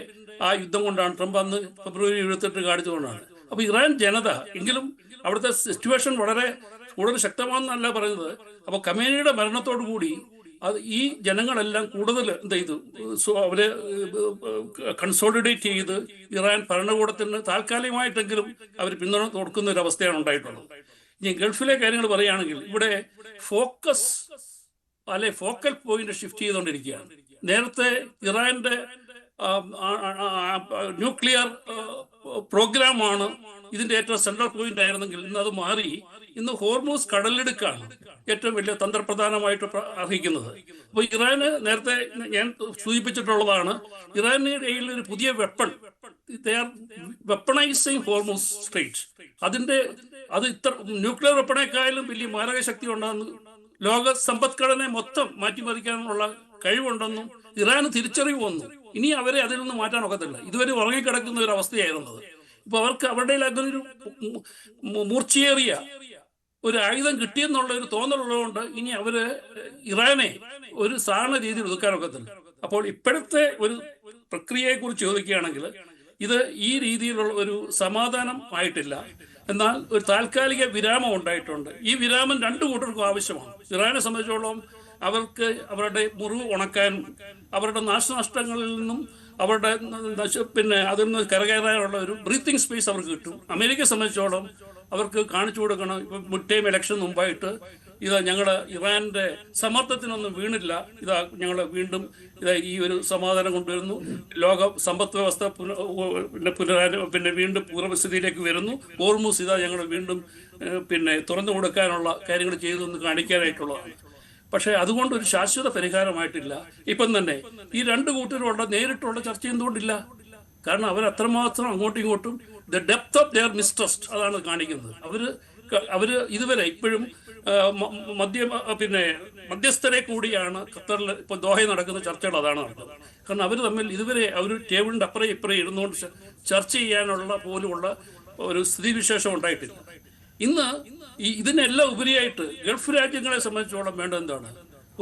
ആ യുദ്ധം കൊണ്ടാണ്. ട്രംപ് അന്ന് ഫെബ്രുവരി 28 കാണിച്ചുകൊണ്ടാണ്. അപ്പൊ ഇറാൻ ജനത എങ്കിലും അവിടുത്തെ സിറ്റുവേഷൻ വളരെ കൂടുതൽ ശക്തമാണെന്നല്ല പറയുന്നത്. അപ്പൊ ഖമേനിയുടെ മരണത്തോടു കൂടി അത് ഈ ജനങ്ങളെല്ലാം കൂടുതൽ എന്ത് ചെയ്തു, അവര് കൺസോളിഡേറ്റ് ചെയ്ത് ഇറാൻ ഭരണകൂടത്തിന് താൽക്കാലികമായിട്ടെങ്കിലും അവർ പിന്തുണ കൊടുക്കുന്ന ഒരു അവസ്ഥയാണ് ഉണ്ടായിട്ടുള്ളത്. ഇനി ഗൾഫിലെ കാര്യങ്ങൾ പറയുകയാണെങ്കിൽ ഇവിടെ ഫോക്കൽ പോയിന്റ് ഷിഫ്റ്റ് ചെയ്തുകൊണ്ടിരിക്കുകയാണ്. നേരത്തെ ഇറാന്റെ ന്യൂക്ലിയർ പ്രോഗ്രാമാണ് ഇതിന്റെ ഏറ്റവും സെൻട്രൽ പോയിന്റ് ആയിരുന്നെങ്കിൽ ഇന്ന് അത് മാറി. ഇന്ന് ഹോർമൂസ് കടലിടുക്കാണ് ഏറ്റവും വലിയ തന്ത്രപ്രധാനമായിട്ട് അർഹിക്കുന്നത്. അപ്പോൾ ഇറാന് നേരത്തെ ഞാൻ സൂചിപ്പിച്ചിട്ടുള്ളതാണ്, ഇറാന്റെ കയ്യിൽ ഒരു പുതിയ വെപ്പൺ, വെപ്പണൈസിങ് ഹോർമൂസ് സ്ട്രെയിറ്റ്. അത് ഇത്ര ന്യൂക്ലിയർ വെപ്പണേക്കായാലും വലിയ മാരക ശക്തി ഉണ്ടെന്ന്, ലോക സമ്പദ്ഘടനയെ മൊത്തം മാറ്റിമറിക്കാനുള്ള കഴിവുണ്ടെന്നും ഇറാന് തിരിച്ചറിവ് വന്നു. ഇനി അവരെ അതിൽ നിന്ന് മാറ്റാൻ ഒക്കത്തില്ല. ഇതുവരെ ഉറങ്ങിക്കിടക്കുന്ന ഒരു അവസ്ഥയായിരുന്നത്. ഇപ്പൊ അവർക്ക് അവരുടെ അങ്ങനൊരു മൂർച്ചയേറിയ ഒരു ആയുധം കിട്ടിയെന്നുള്ള ഒരു തോന്നലുള്ളതുകൊണ്ട് ഇനി അവര് ഇറാനെ ഒരു സാധാരണ രീതിയിൽ ഒതുക്കാനൊക്കത്തില്ല. അപ്പോൾ ഇപ്പോഴത്തെ ഒരു പ്രക്രിയയെ കുറിച്ച് ചോദിക്കുകയാണെങ്കിൽ ഇത് ഈ രീതിയിലുള്ള ഒരു സമാധാനം ആയിട്ടില്ല. എന്നാൽ ഒരു താൽക്കാലിക വിരാമം ഉണ്ടായിട്ടുണ്ട്. ഈ വിരാമം രണ്ടു കൂട്ടർക്കും ആവശ്യമാണ്. ഇറാനെ സംബന്ധിച്ചോളം അവർക്ക് അവരുടെ മുറിവ് ഉണക്കാനും അവരുടെ നാശനഷ്ടങ്ങളിൽ നിന്നും അവരുടെ അതിൽ നിന്ന് കരകയറാനുള്ള ഒരു ബ്രീത്തിങ് സ്പേസ് അവർക്ക് കിട്ടും. അമേരിക്കയെ സംബന്ധിച്ചോളം അവർക്ക് കാണിച്ചു കൊടുക്കണം, ഇപ്പം മിഡ് ടൈം ഇലക്ഷൻ മുമ്പായിട്ട് ഞങ്ങൾ ഇറാന്റെ സമ്മർദ്ദത്തിനൊന്നും വീണില്ല, ഞങ്ങൾ വീണ്ടും ഈ ഒരു സമാധാനം കൊണ്ടുവരുന്നു, ലോക സമ്പദ് വ്യവസ്ഥ വീണ്ടും പൂർവ്വസ്ഥിതിയിലേക്ക് വരുന്നു, ഹോർമൂസ് ഞങ്ങൾ വീണ്ടും തുറന്നു കൊടുക്കാനുള്ള കാര്യങ്ങൾ ചെയ്തെന്ന് കാണിക്കാനായിട്ടുള്ളതാണ്. പക്ഷേ അതുകൊണ്ട് ഒരു ശാശ്വത പരിഹാരമായിട്ടില്ല. ഇപ്പം തന്നെ ഈ രണ്ടു കൂട്ടരുള്ള നേരിട്ടുള്ള ചർച്ച എന്തുകൊണ്ടില്ല? കാരണം അവർ അത്രമാത്രം അങ്ങോട്ടും ഇങ്ങോട്ടും the depth of their mistrust അതാണ് കാണിക്കുന്നത്. അവര് ഇതുവരെ ഇപ്പോഴും മധ്യസ്ഥരെ കൂടിയാണ് ഖത്തറിൽ ഇപ്പൊ ദോഹയിൽ നടക്കുന്ന ചർച്ചകൾ അതാണ് നടക്കുന്നത്. കാരണം അവർ തമ്മിൽ ഇതുവരെ അവർ ടേബിളിന്റെ അപ്പുറം ഇപ്പുറം ഇരുന്നുകൊണ്ട് ചർച്ച ചെയ്യാനുള്ള പോലുമുള്ള ഒരു സ്ഥിതിവിശേഷം ഉണ്ടായിട്ടില്ല. ഇന്ന് ഇതിനെല്ലാം ഉപരിയായിട്ട് ഗൾഫ് രാജ്യങ്ങളെ സംബന്ധിച്ചോളം വേണ്ടത് എന്താണ്?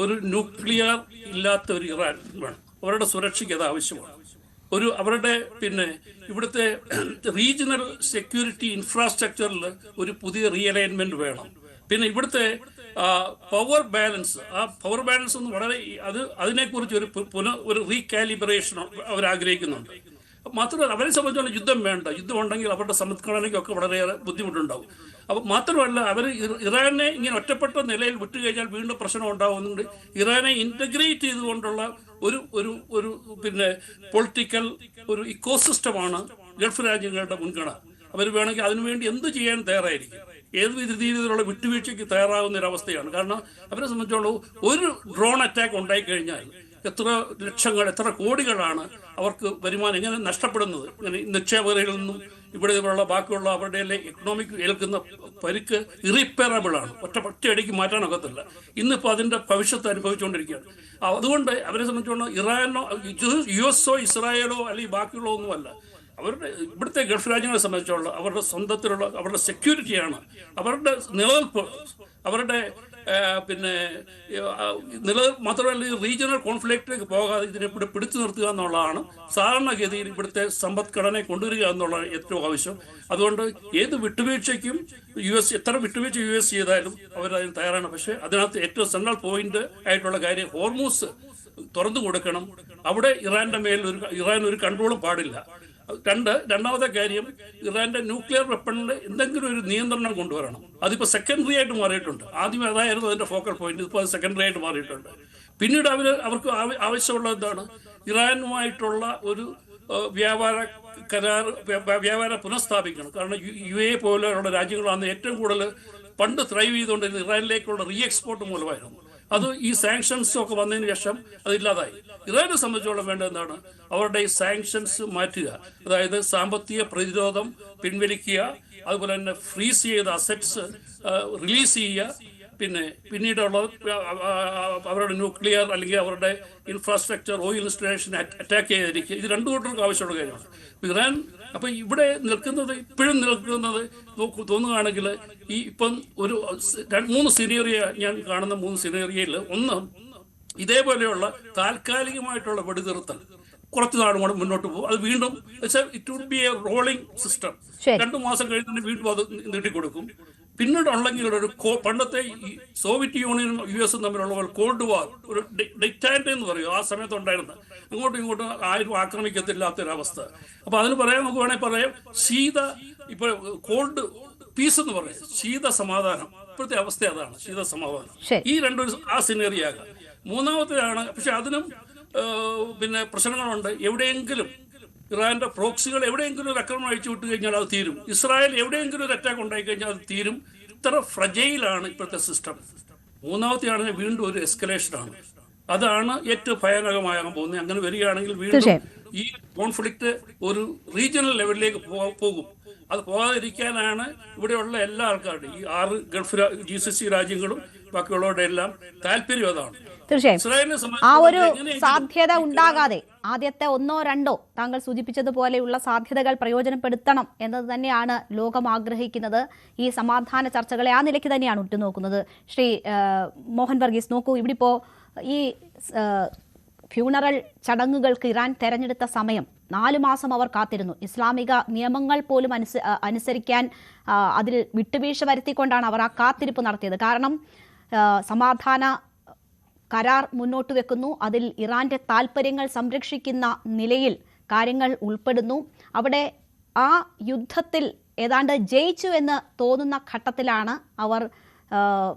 ഒരു ന്യൂക്ലിയർ ഇല്ലാത്ത ഒരു ഇറാൻ വേണം. അവരുടെ സുരക്ഷയ്ക്ക് അത് ആവശ്യമാണ്. അവരുടെ ഇവിടുത്തെ റീജിയണൽ സെക്യൂരിറ്റി ഇൻഫ്രാസ്ട്രക്ചറിൽ ഒരു പുതിയ റീഅലൈൻമെന്റ് വേണം. പിന്നെ ഇവിടുത്തെ പവർ ബാലൻസ്, ആ പവർ ബാലൻസ് ഒന്ന് വളരെ അതിനെക്കുറിച്ച് ഒരു റീകാലിബ്രേഷൻ അവർ ആഗ്രഹിക്കുന്നുണ്ട്. മാത്രമല്ല അവരെ സംബന്ധിച്ചുള്ള യുദ്ധം വേണ്ട. യുദ്ധം ഉണ്ടെങ്കിൽ അവരുടെ സമ്പദ്ഘടനയ്ക്കൊക്കെ വളരെയേറെ ബുദ്ധിമുട്ടുണ്ടാവും. അപ്പോൾ മാത്രമല്ല അവർ ഇറാനെ ഇങ്ങനെ ഒറ്റപ്പെട്ട നിലയിൽ വിട്ടുകഴിഞ്ഞാൽ വീണ്ടും പ്രശ്നം ഉണ്ടാവുന്നുണ്ട്. ഇറാനെ ഇന്റഗ്രേറ്റ് ചെയ്തുകൊണ്ടുള്ള ഒരു പൊളിറ്റിക്കൽ ഒരു ഇക്കോസിസ്റ്റമാണ് ഗൾഫ് രാജ്യങ്ങളുടെ മുൻഗണന. അവർ വേണമെങ്കിൽ അതിനുവേണ്ടി എന്ത് ചെയ്യാൻ തയ്യാറായിരിക്കും. ഏത് രീതിയിലുള്ള വിട്ടുവീഴ്ചയ്ക്ക് തയ്യാറാകുന്ന ഒരു അവസ്ഥയാണ്. കാരണം അവരെ സംബന്ധിച്ചോളം ഒരു ഡ്രോൺ അറ്റാക്ക് ഉണ്ടായിക്കഴിഞ്ഞാൽ എത്ര ലക്ഷങ്ങൾ, എത്ര കോടികളാണ് അവർക്ക് വരുമാനം ഇങ്ങനെ നഷ്ടപ്പെടുന്നത്. ഇങ്ങനെ നിക്ഷേപകരിൽ നിന്നും ഇവിടെയുള്ള ബാക്കിയുള്ള അവരുടെ എക്കണോമിക് ഏൽക്കുന്ന പരിക്ക് ഇറിപ്പയറബിൾ ആണ്. ഒറ്റയടിക്ക് മാറ്റാനൊക്കത്തില്ല. ഇന്നിപ്പോൾ അതിന്റെ ഭവിഷ്യത്ത് അനുഭവിച്ചുകൊണ്ടിരിക്കുകയാണ്. അതുകൊണ്ട് അവരെ സംബന്ധിച്ചോളം ഇറാനോ US-ഓ ഇസ്രായേലോ അല്ലെങ്കിൽ ബാക്കിയുള്ള ഒന്നുമല്ല. അവരുടെ ഇവിടുത്തെ ഗൾഫ് രാജ്യങ്ങളെ സംബന്ധിച്ചുള്ള അവരുടെ സ്വന്തത്തിലുള്ള അവരുടെ സെക്യൂരിറ്റിയാണ്, അവരുടെ നിലനിൽപ്പ്, അവരുടെ മാത്രമല്ല ഈ റീജിയണൽ കോൺഫ്ലിക്റ്റിലേക്ക് പോകാതെ ഇതിനെ പിടിച്ചു നിർത്തുക എന്നുള്ളതാണ് സാധാരണഗതിയിൽ ഇവിടുത്തെ സമ്പദ്ഘടനയെ കൊണ്ടുവരിക എന്നുള്ളതാണ് ഏറ്റവും ആവശ്യം. അതുകൊണ്ട് ഏത് വിട്ടുവീഴ്ചയ്ക്കും എത്ര വിട്ടുവീഴ്ച US ചെയ്താലും അവരതിന് തയ്യാറാണ്. പക്ഷേ അതിനകത്ത് ഏറ്റവും സെൻട്രൽ പോയിന്റ് ആയിട്ടുള്ള കാര്യം ഹോർമൂസ് തുറന്നു കൊടുക്കണം. അവിടെ ഇറാൻ ഒരു കൺട്രോളും പാടില്ല. രണ്ടാമത്തെ കാര്യം ഇറാന്റെ ന്യൂക്ലിയർ വെപ്പണിൽ എന്തെങ്കിലും ഒരു നിയന്ത്രണം കൊണ്ടുവരണം. അതിപ്പോ സെക്കൻഡറി ആയിട്ട് മാറിയിട്ടുണ്ട്. ആദ്യം അതായിരുന്നു അതിന്റെ ഫോക്കൽ പോയിന്റ്, ഇപ്പോൾ അത് സെക്കൻഡറി ആയിട്ട് മാറിയിട്ടുണ്ട്. പിന്നീട് അവർക്ക് ആവശ്യമുള്ള എന്താണ്? ഇറാനുമായിട്ടുള്ള ഒരു വ്യാപാര പുനഃസ്ഥാപിക്കണം. കാരണം UAE പോലെയുള്ള രാജ്യങ്ങളാണ് ഏറ്റവും കൂടുതൽ പണ്ട് ത്രൈവ് ചെയ്തുകൊണ്ടിരുന്നത് ഇറാനിലേക്കുള്ള റീ എക്സ്പോർട്ട് മൂലമായിരുന്നു. അത് ഈ സാങ്ഷൻസും ഒക്കെ വന്നതിന് ശേഷം അതില്ലാതായി. ഇറാനെ സംബന്ധിച്ചോളം വേണ്ട എന്താണ്? അവരുടെ ഈ സാങ്ഷൻസ് മാറ്റുക, അതായത് സാമ്പത്തിക പ്രതിരോധം പിൻവലിക്കുക, അതുപോലെ തന്നെ ഫ്രീസ് ചെയ്ത അസറ്റ്സ് റിലീസ് ചെയ്യുക, പിന്നീടുള്ള അവരുടെ ന്യൂക്ലിയർ അല്ലെങ്കിൽ അവരുടെ ഇൻഫ്രാസ്ട്രക്ചർ, ഓയിൽ ഇൻസ്റ്റലേഷൻ അറ്റാക്ക് ചെയ്തിരിക്കുക. ഇത് രണ്ടു കൂട്ടർക്ക് ആവശ്യമുള്ള കാര്യമാണ്. ഇറാൻ അപ്പം ഇവിടെ ഇപ്പോഴും നിൽക്കുന്നത് തോന്നുകയാണെങ്കിൽ ഈ ഇപ്പം ഒരു 3 സിനേറിയ ഞാൻ കാണുന്ന 3 സിനേറിയയിൽ ഒന്ന് ഇതേപോലെയുള്ള താൽക്കാലികമായിട്ടുള്ള വെടിനിർത്തൽ കുറച്ച് നാൾ കൂടെ മുന്നോട്ട് പോകും. അത് വീണ്ടും it would be a rolling system. 2 മാസം കഴിഞ്ഞ് വീണ്ടും അത് നീട്ടിക്കൊടുക്കും. പിന്നീടുള്ളെങ്കിൽ ഒരു പണ്ടത്തെ ഈ സോവിയറ്റ് യൂണിയനും US തമ്മിലുള്ള കോൾഡ് വാർ, ഒരു ഡിക്റ്റാറ്റ് എന്ന് പറയും, ആ സമയത്ത് ഉണ്ടായിരുന്ന അങ്ങോട്ടും ഇങ്ങോട്ടും ആരും ആക്രമിക്കത്തില്ലാത്തൊരവസ്ഥ. അപ്പൊ അതിന് നമുക്ക് വേണമെങ്കിൽ പറയാം ഇപ്പൊ കോൾഡ് പീസ് എന്ന് പറയും, ശീത സമാധാനം. ഇപ്പോഴത്തെ അവസ്ഥ അതാണ്, ശീത സമാധാനം. ഈ രണ്ടും ആ സിനേറിയാകാം. മൂന്നാമത്തേതാണ്, പക്ഷെ അതിനും പ്രശ്നങ്ങളുണ്ട്. എവിടെയെങ്കിലും ഇറാന്റെ പ്രോക്സികൾ എവിടെയെങ്കിലും ഒരു ആക്രമണം അഴിച്ചു വിട്ടു കഴിഞ്ഞാൽ അത് തീരും. ഇസ്രായേൽ എവിടെയെങ്കിലും ഒരു അറ്റാക്ക് ഉണ്ടായി കഴിഞ്ഞാൽ അത് തീരും. ഇത്ര ഫ്രജൈലാണ് ഇപ്പോഴത്തെ സിസ്റ്റം. മൂന്നാമത്തെയാണ് വീണ്ടും ഒരു എസ്കലേഷനാണ്. അതാണ് ഏറ്റവും ഭയാനകമാകാൻ പോകുന്നത്. അങ്ങനെ വരികയാണെങ്കിൽ വീണ്ടും ഈ കോൺഫ്ലിക്റ്റ് ഒരു റീജിയണൽ ലെവലിലേക്ക് പോകും. അത് പോകാതിരിക്കാനാണ് ഇവിടെയുള്ള എല്ലാ ആൾക്കാരുടെയും, ഈ 6 ഗൾഫ് GCC രാജ്യങ്ങളും ബാക്കിയുള്ളവരുടെ എല്ലാം താല്പര്യം അതാണ്. തീർച്ചയായും ആ ഒരു സാധ്യത ഉണ്ടാകാതെ ആദ്യത്തെ 1 or 2 താങ്കൾ സൂചിപ്പിച്ചതുപോലെയുള്ള സാധ്യതകൾ പ്രയോജനപ്പെടുത്തണം എന്നത് തന്നെയാണ് ലോകം ആഗ്രഹിക്കുന്നത്. ഈ സമാധാന ചർച്ചകളെ ആ നിലയ്ക്ക് തന്നെയാണ് ഉറ്റുനോക്കുന്നത്. ശ്രീ മോഹൻ വർഗീസ്, നോക്കൂ, ഇവിടെ ഇപ്പോൾ ഈ ഫ്യൂണറൽ ചടങ്ങുകൾക്ക് ഇറാൻ തെരഞ്ഞെടുത്ത സമയം 4 മാസം അവർ കാത്തിരുന്നു. ഇസ്ലാമിക നിയമങ്ങൾ പോലും അനുസരിക്കാൻ അതിൽ വിട്ടുവീഴ്ച വരുത്തിക്കൊണ്ടാണ് അവർ ആ കാത്തിരിപ്പ് നടത്തിയത്. കാരണം സമാധാന കരാർ മുന്നോട്ട് വെക്കുന്നു, അതിൽ ഇറാന്റെ താൽപ്പര്യങ്ങൾ സംരക്ഷിക്കുന്ന നിലയിൽ കാര്യങ്ങൾ ഉൾപ്പെടുന്നു. അവിടെ ആ യുദ്ധത്തിൽ ഏതാണ്ട് ജയിച്ചു എന്ന് തോന്നുന്ന ഘട്ടത്തിലാണ് അവർ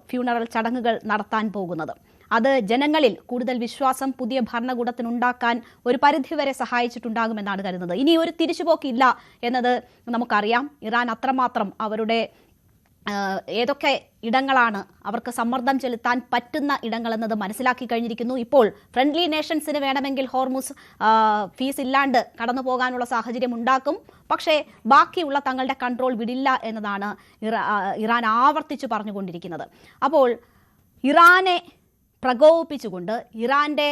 ഫ്യൂണറൽ ചടങ്ങുകൾ നടത്താൻ പോകുന്നത്. അത് ജനങ്ങളിൽ കൂടുതൽ വിശ്വാസം പുതിയ ഭരണകൂടത്തിനുണ്ടാക്കാൻ ഒരു പരിധിവരെ സഹായിച്ചിട്ടുണ്ടാകുമെന്നാണ് കരുതുന്നത്. ഇനി ഒരു തിരിച്ചുപോക്കില്ല എന്നത് നമുക്കറിയാം. ഇറാൻ അത്രമാത്രം അവരുടെ ഏതൊക്കെ ഇടങ്ങളാണ് അവർക്ക് സമ്മർദ്ദം ചെലുത്താൻ പറ്റുന്ന ഇടങ്ങളെന്നത് മനസ്സിലാക്കി കഴിഞ്ഞിരിക്കുന്നു. ഇപ്പോൾ ഫ്രണ്ട്ലി നേഷൻസിന് വേണമെങ്കിൽ ഹോർമുസ് ഫീസ് ഇല്ലാണ്ട് കടന്നു പോകാനുള്ള സാഹചര്യം ഉണ്ടാക്കും. പക്ഷേ ബാക്കിയുള്ള തങ്ങളുടെ കൺട്രോൾ വിടില്ല എന്നതാണ് ഇറാൻ ആവർത്തിച്ചു പറഞ്ഞുകൊണ്ടിരിക്കുന്നത്. അപ്പോൾ ഇറാനെ പ്രകോപിപ്പിച്ചുകൊണ്ട്, ഇറാന്റെ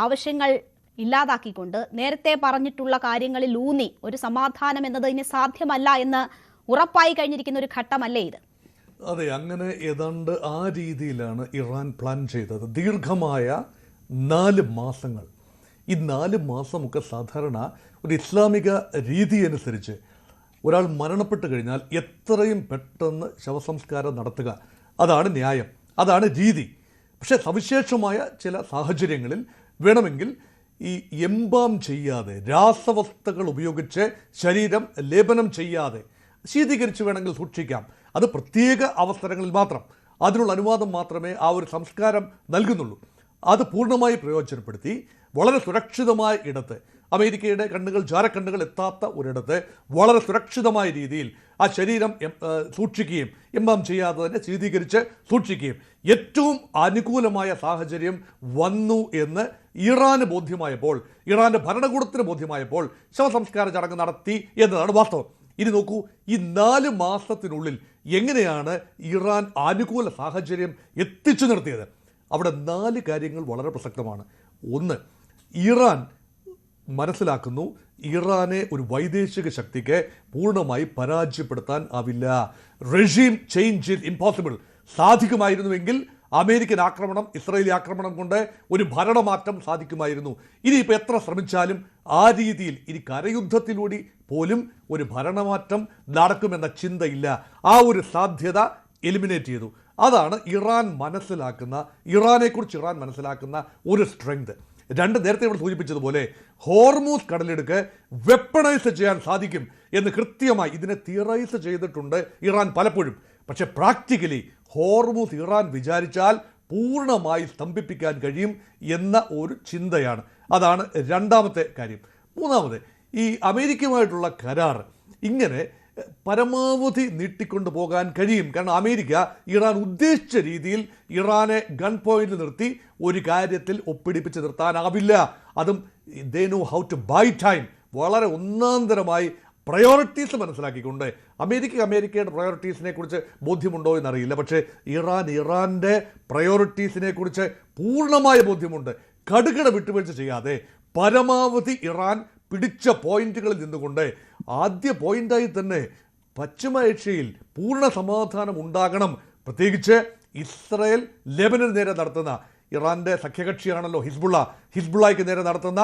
ആവശ്യങ്ങൾ ഇല്ലാതാക്കിക്കൊണ്ട്, നേരത്തെ പറഞ്ഞിട്ടുള്ള കാര്യങ്ങളിൽ ഊന്നി ഒരു സമാധാനം എന്നത് ഇനി സാധ്യമല്ല എന്ന് ഉറപ്പായി കഴിഞ്ഞിരിക്കുന്ന ഒരു ഘട്ടമല്ലേ ഇത്? അതെ, അങ്ങനെ ഏതാണ്ട് ആ രീതിയിലാണ് ഇറാൻ പ്ലാൻ ചെയ്തത്. ദീർഘമായ 4 മാസങ്ങൾ. ഈ 4 മാസമൊക്കെ സാധാരണ ഒരു ഇസ്ലാമിക രീതി അനുസരിച്ച് ഒരാൾ മരണപ്പെട്ട് കഴിഞ്ഞാൽ എത്രയും പെട്ടെന്ന് ശവസംസ്കാരം നടത്തുക, അതാണ് ന്യായം, അതാണ് രീതി. പക്ഷേ സവിശേഷമായ ചില സാഹചര്യങ്ങളിൽ വേണമെങ്കിൽ ഈ എംബാം ചെയ്യാതെ, രാസവസ്തുക്കൾ ഉപയോഗിച്ച് ശരീരം ലേപനം ചെയ്യാതെ ശീതീകരിച്ച് വേണമെങ്കിൽ സൂക്ഷിക്കാം. അത് പ്രത്യേക അവസരങ്ങളിൽ മാത്രം, അതിനുള്ള അനുവാദം മാത്രമേ ആ ഒരു സംസ്കാരം നൽകുന്നുള്ളൂ. അത് പൂർണ്ണമായി പ്രയോജനപ്പെടുത്തി വളരെ സുരക്ഷിതമായ ഇടത്ത്, അമേരിക്കയുടെ കണ്ണുകൾ, ജാരക്കണ്ണുകൾ എത്താത്ത ഒരിടത്ത് വളരെ സുരക്ഷിതമായ രീതിയിൽ ആ ശരീരം സൂക്ഷിക്കുകയും എംബാം ചെയ്യാതെ തന്നെ ശീതീകരിച്ച് സൂക്ഷിക്കുകയും ഏറ്റവും അനുകൂലമായ സാഹചര്യം വന്നു എന്ന് ഇറാന് ബോധ്യമായപ്പോൾ, ഇറാന്റെ ഭരണകൂടത്തിന് ബോധ്യമായപ്പോൾ ശവസംസ്കാര ചടങ്ങ് നടത്തി എന്നതാണ് വാസ്തവം. ഇനി നോക്കൂ, ഈ 4 മാസത്തിനുള്ളിൽ എങ്ങനെയാണ് ഇറാൻ അനുകൂല സാഹചര്യം എത്തിച്ചു നിർത്തിയത്? അവിടെ 4 കാര്യങ്ങൾ വളരെ പ്രസക്തമാണ്. ഒന്ന്, ഇറാൻ മനസ്സിലാക്കുന്നു ഇറാനെ ഒരു വൈദേശിക ശക്തിക്ക് പൂർണ്ണമായി പരാജയപ്പെടുത്താൻ ആവില്ല. Regime change is impossible. സാധിക്കുമായിരുന്നുവെങ്കിൽ അമേരിക്കൻ ആക്രമണം, ഇസ്രായേലി ആക്രമണം കൊണ്ട് ഒരു ഭരണമാറ്റം സാധിക്കുമായിരുന്നു. ഇനിയിപ്പോൾ എത്ര ശ്രമിച്ചാലും ആ രീതിയിൽ ഇനി കരയുദ്ധത്തിലൂടെ പോലും ഒരു ഭരണമാറ്റം നടക്കുമെന്ന ചിന്തയില്ല. ആ ഒരു സാധ്യത എലിമിനേറ്റ് ചെയ്തു. അതാണ് ഇറാൻ മനസ്സിലാക്കുന്ന, ഇറാനെക്കുറിച്ച് ഇറാൻ മനസ്സിലാക്കുന്ന ഒരു സ്ട്രെങ്ത്. 2, നേരത്തെ ഇവിടെ സൂചിപ്പിച്ചതുപോലെ ഹോർമൂസ് കടലിടുക്ക് വെപ്പണൈസ് ചെയ്യാൻ സാധിക്കും എന്ന് കൃത്യമായി ഇതിനെ തിയറൈസ് ചെയ്തിട്ടുണ്ട് ഇറാൻ പലപ്പോഴും. പക്ഷെ പ്രാക്ടിക്കലി ഹോർമൂസ് ഇറാൻ വിചാരിച്ചാൽ പൂർണ്ണമായി സ്തംഭിപ്പിക്കാൻ കഴിയും എന്ന ഒരു ചിന്തയാണ്. അതാണ് 2ാമത്തെ കാര്യം. 3ാമത്, ഈ അമേരിക്കയുമായിട്ടുള്ള കരാർ ഇങ്ങനെ പരമാവധി നീട്ടിക്കൊണ്ടു പോകാൻ കഴിയും. കാരണം അമേരിക്ക ഇറാൻ ഉദ്ദേശിച്ച രീതിയിൽ ഇറാനെ ഗൺ പോയിന്റിൽ നിർത്തി ഒരു കാര്യത്തിൽ ഒപ്പിടിപ്പിച്ച് നിർത്താനാവില്ല. അതും they know how to buy time. വളരെ ഒന്നാന്തരമായി പ്രയോറിറ്റീസ് മനസ്സിലാക്കിക്കൊണ്ട് അമേരിക്കയുടെ പ്രയോറിറ്റീസിനെ കുറിച്ച് ബോധ്യമുണ്ടോ എന്നറിയില്ല. പക്ഷേ ഇറാൻ്റെ പ്രയോറിറ്റീസിനെ കുറിച്ച് പൂർണ്ണമായ ബോധ്യമുണ്ട്. കടുകട വിട്ടുവീഴ്ച ചെയ്യാതെ പരമാവധി ഇറാൻ പിടിച്ച പോയിന്റുകളിൽ നിന്നുകൊണ്ട് ആദ്യ പോയിന്റായി തന്നെ പശ്ചിമ ഏഷ്യയിൽ പൂർണ്ണ സമാധാനം ഉണ്ടാകണം. പ്രത്യേകിച്ച് ഇസ്രായേൽ ലെബനന് നേരെ നടത്തുന്ന, ഇറാന്റെ സഖ്യകക്ഷിയാണല്ലോ ഹിസ്ബുള്ളയ്ക്ക് നേരെ നടത്തുന്ന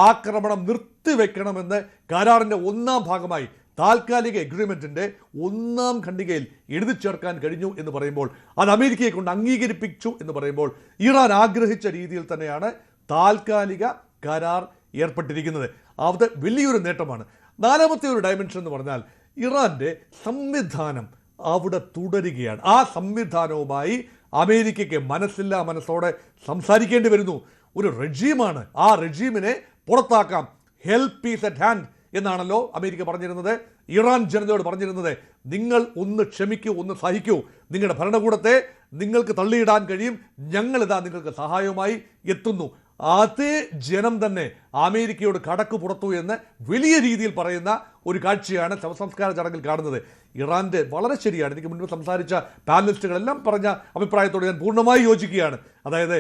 ആക്രമണം നിർത്തിവെക്കണമെന്ന് കരാറിൻ്റെ 1-ാം ഭാഗമായി താൽക്കാലിക എഗ്രിമെൻറ്റിൻ്റെ 1-ാം ഖണ്ഡികയിൽ എഴുതി ചേർക്കാൻ കഴിഞ്ഞു എന്ന് പറയുമ്പോൾ, അത് അമേരിക്കയെ കൊണ്ട് അംഗീകരിപ്പിച്ചു എന്ന് പറയുമ്പോൾ, ഇറാൻ ആഗ്രഹിച്ച രീതിയിൽ തന്നെയാണ് താൽക്കാലിക കരാർ ഏർപ്പെട്ടിരിക്കുന്നത്. അത് വലിയൊരു നേട്ടമാണ്. 4ാമത്തെ ഒരു ഡയമെൻഷൻ എന്ന് പറഞ്ഞാൽ ഇറാൻ്റെ സംവിധാനം അവിടെ തുടരുകയാണ്. ആ സംവിധാനവുമായി അമേരിക്കയ്ക്ക് മനസ്സില്ലാ മനസ്സോടെ സംസാരിക്കേണ്ടി വരുന്നു. ഒരു റെജീമാണ്, ആ റെജീമിനെ പുറത്താക്കാം. ഹെൽപ്പ് പീസ് അറ്റ് ഹാൻഡ് എന്നാണല്ലോ അമേരിക്ക പറഞ്ഞിരുന്നത്. ഇറാൻ ജനതയോട് പറഞ്ഞിരുന്നത്, നിങ്ങൾ ഒന്ന് ക്ഷമിക്കൂ, ഒന്ന് സഹിക്കൂ, നിങ്ങളുടെ ഭരണകൂടത്തെ നിങ്ങൾക്ക് തള്ളിയിടാൻ കഴിയും, ഞങ്ങളിതാ നിങ്ങൾക്ക് സഹായവുമായി എത്തുന്നു. അതേ ജനം തന്നെ അമേരിക്കയോട് കടക്ക് പുറത്തു എന്ന് വലിയ രീതിയിൽ പറയുന്ന ഒരു കാഴ്ചയാണ് ശവസംസ്കാര ചടങ്ങിൽ കാണുന്നത്. ഇറാൻ്റെ വളരെ ശരിയാണ്. എനിക്ക് മുൻപ് സംസാരിച്ച പാനലിസ്റ്റുകളെല്ലാം പറഞ്ഞ അഭിപ്രായത്തോട് ഞാൻ പൂർണ്ണമായി യോജിക്കുകയാണ്. അതായത്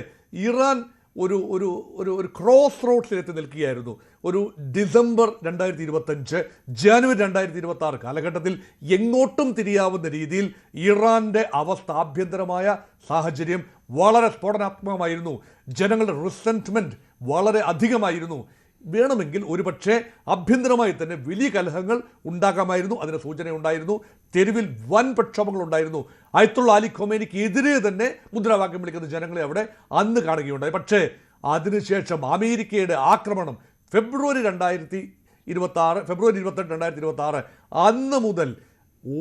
ഇറാൻ ഒരു ഒരു ഒരു ഒരു ക്രോസ് റോഡ്സിലെത്തി നിൽക്കുകയായിരുന്നു. ഒരു ഡിസംബർ 2025 ജനുവരി 2026 കാലഘട്ടത്തിൽ എങ്ങോട്ടും തിരിയാവുന്ന രീതിയിൽ ഇറാൻ്റെ അവസ്ഥ, ആഭ്യന്തരമായ സാഹചര്യം വളരെ സ്ഫോടനാത്മകമായിരുന്നു. ജനങ്ങളുടെ റിസെൻറ്റ്മെൻറ്റ് വളരെ അധികമായിരുന്നു. വേണമെങ്കിൽ ഒരുപക്ഷെ ആഭ്യന്തരമായി തന്നെ വലിയ കലഹങ്ങൾ ഉണ്ടാകാമായിരുന്നു. അതിന് സൂചനയുണ്ടായിരുന്നു. തെരുവിൽ വൻ പ്രക്ഷോഭങ്ങൾ ഉണ്ടായിരുന്നു. അയത്തുള്ള അലി ഖൊമേനിക്ക് എതിരെ തന്നെ മുദ്രാവാക്യം വിളിക്കുന്ന ജനങ്ങളെ അവിടെ അന്ന് കാണുകയുണ്ടായി. പക്ഷേ അതിനുശേഷം അമേരിക്കയുടെ ആക്രമണം ഫെബ്രുവരി 22, 2026 അന്ന് മുതൽ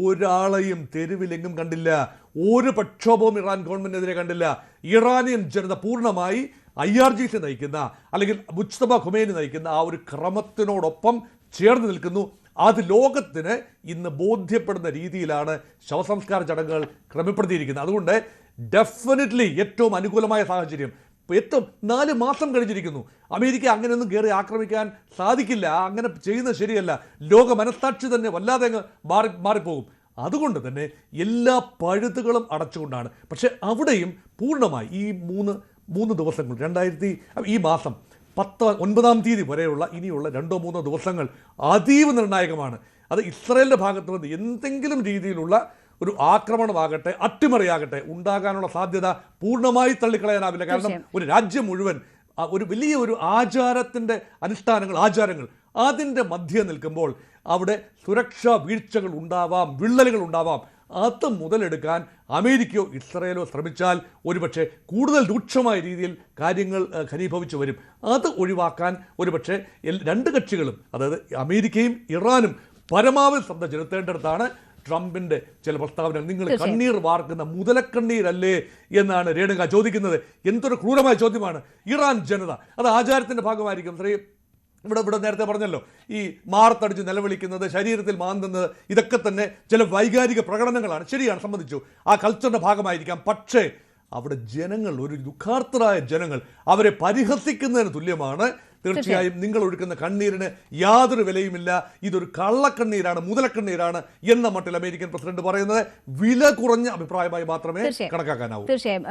ഒരാളെയും തെരുവിലെങ്ങും കണ്ടില്ല. ഒരു പ്രക്ഷോഭവും ഇറാൻ ഗവൺമെൻറ്റിനെതിരെ കണ്ടില്ല. ഇറാനിയൻ ജനത പൂർണ്ണമായി IRGC നയിക്കുന്ന, അല്ലെങ്കിൽ മുജ്തബ ഖൊമേനി നയിക്കുന്ന ആ ഒരു ക്രമത്തിനോടൊപ്പം ചേർന്ന് നിൽക്കുന്നു. അത് ലോകത്തിന് ഇന്ന് ബോധ്യപ്പെടുന്ന രീതിയിലാണ് ശവസംസ്കാര ചടങ്ങുകൾ ക്രമപ്പെടുത്തിയിരിക്കുന്നത്. അതുകൊണ്ട് ഡെഫിനറ്റ്ലി ഏറ്റവും അനുകൂലമായ സാഹചര്യം. ഏറ്റവും 4 മാസം കഴിഞ്ഞിരിക്കുന്നു. അമേരിക്ക അങ്ങനെയൊന്നും കയറി ആക്രമിക്കാൻ സാധിക്കില്ല. അങ്ങനെ ചെയ്യുന്നത് ശരിയല്ല. ലോക മനസ്സാക്ഷി തന്നെ വല്ലാതെ അങ്ങ് മാറിപ്പോകും. അതുകൊണ്ട് തന്നെ എല്ലാ പഴുതുകളും അടച്ചുകൊണ്ടാണ്. പക്ഷേ അവിടെയും പൂർണ്ണമായി ഈ മൂന്ന് ദിവസങ്ങൾ ഈ മാസം 9-ാം തീയതി വരെയുള്ള ഇനിയുള്ള 2-3 ദിവസങ്ങൾ അതീവ നിർണായകമാണ്. അത് ഇസ്രായേലിൻ്റെ ഭാഗത്ത് നിന്ന് എന്തെങ്കിലും രീതിയിലുള്ള ഒരു ആക്രമണമാകട്ടെ, അട്ടിമറിയാകട്ടെ ഉണ്ടാകാനുള്ള സാധ്യത പൂർണ്ണമായി തള്ളിക്കളയാനാവില്ല. കാരണം ഒരു രാജ്യം മുഴുവൻ ഒരു വലിയ ഒരു ആചാരത്തിൻ്റെ ആചാരങ്ങൾ അതിൻ്റെ മധ്യേ നിൽക്കുമ്പോൾ അവിടെ സുരക്ഷാ വീഴ്ചകൾ ഉണ്ടാവാം, വിള്ളലുകൾ ഉണ്ടാവാം. അത് മുതലെടുക്കാൻ അമേരിക്കയോ ഇസ്രായേലോ ശ്രമിച്ചാൽ ഒരുപക്ഷെ കൂടുതൽ രൂക്ഷമായ രീതിയിൽ കാര്യങ്ങൾ ഘനീഭവിച്ചു വരും. അത് ഒഴിവാക്കാൻ ഒരുപക്ഷെ 2 കക്ഷികളും, അതായത് അമേരിക്കയും ഇറാനും പരമാവധി ശ്രദ്ധ ചെലുത്തേണ്ടടുത്താണ് ട്രംപിൻ്റെ ചില പ്രസ്താവനകൾ. നിങ്ങൾ കണ്ണീർ വാർക്കുന്ന മുതലക്കണ്ണീരല്ലേ എന്നാണ് രേണുക ചോദിക്കുന്നത്. എന്തൊരു ക്രൂരമായ ചോദ്യമാണ്. ഇറാൻ ജനത അത് ആചാരത്തിൻ്റെ ഭാഗമായിരിക്കും. ഇവിടെ നേരത്തെ പറഞ്ഞല്ലോ, ഈ മാറത്തടിച്ച് നിലവിളിക്കുന്നത്, ശരീരത്തിൽ മാന്തുന്നത്, ഇതൊക്കെ തന്നെ ചില വൈകാരിക പ്രകടനങ്ങളാണ്. ശരിയാണ്, സമ്മതിച്ചു, ആ കൾച്ചറിൻ്റെ ഭാഗമായിരിക്കാം. പക്ഷേ അവിടെ ജനങ്ങൾ, ഒരു ദുഃഖാർത്തരായ ജനങ്ങൾ, അവരെ പരിഹസിക്കുന്നതിന് തുല്യമാണ്. തീർച്ചയായും നിങ്ങൾ ഒഴുക്കുന്ന കണ്ണീരിന് യാതൊരു വിലയുമില്ല, ഇതൊരു കള്ളക്കണ്ണീരാണ്, മുതലക്കണ്ണീരാണ് എന്ന മട്ടിൽ അമേരിക്കൻ പ്രസിഡന്റ് പറയുന്നത് വില കുറഞ്ഞ അഭിപ്രായമായി മാത്രമേ കണക്കാക്കാനാവൂ. തീർച്ചയായും.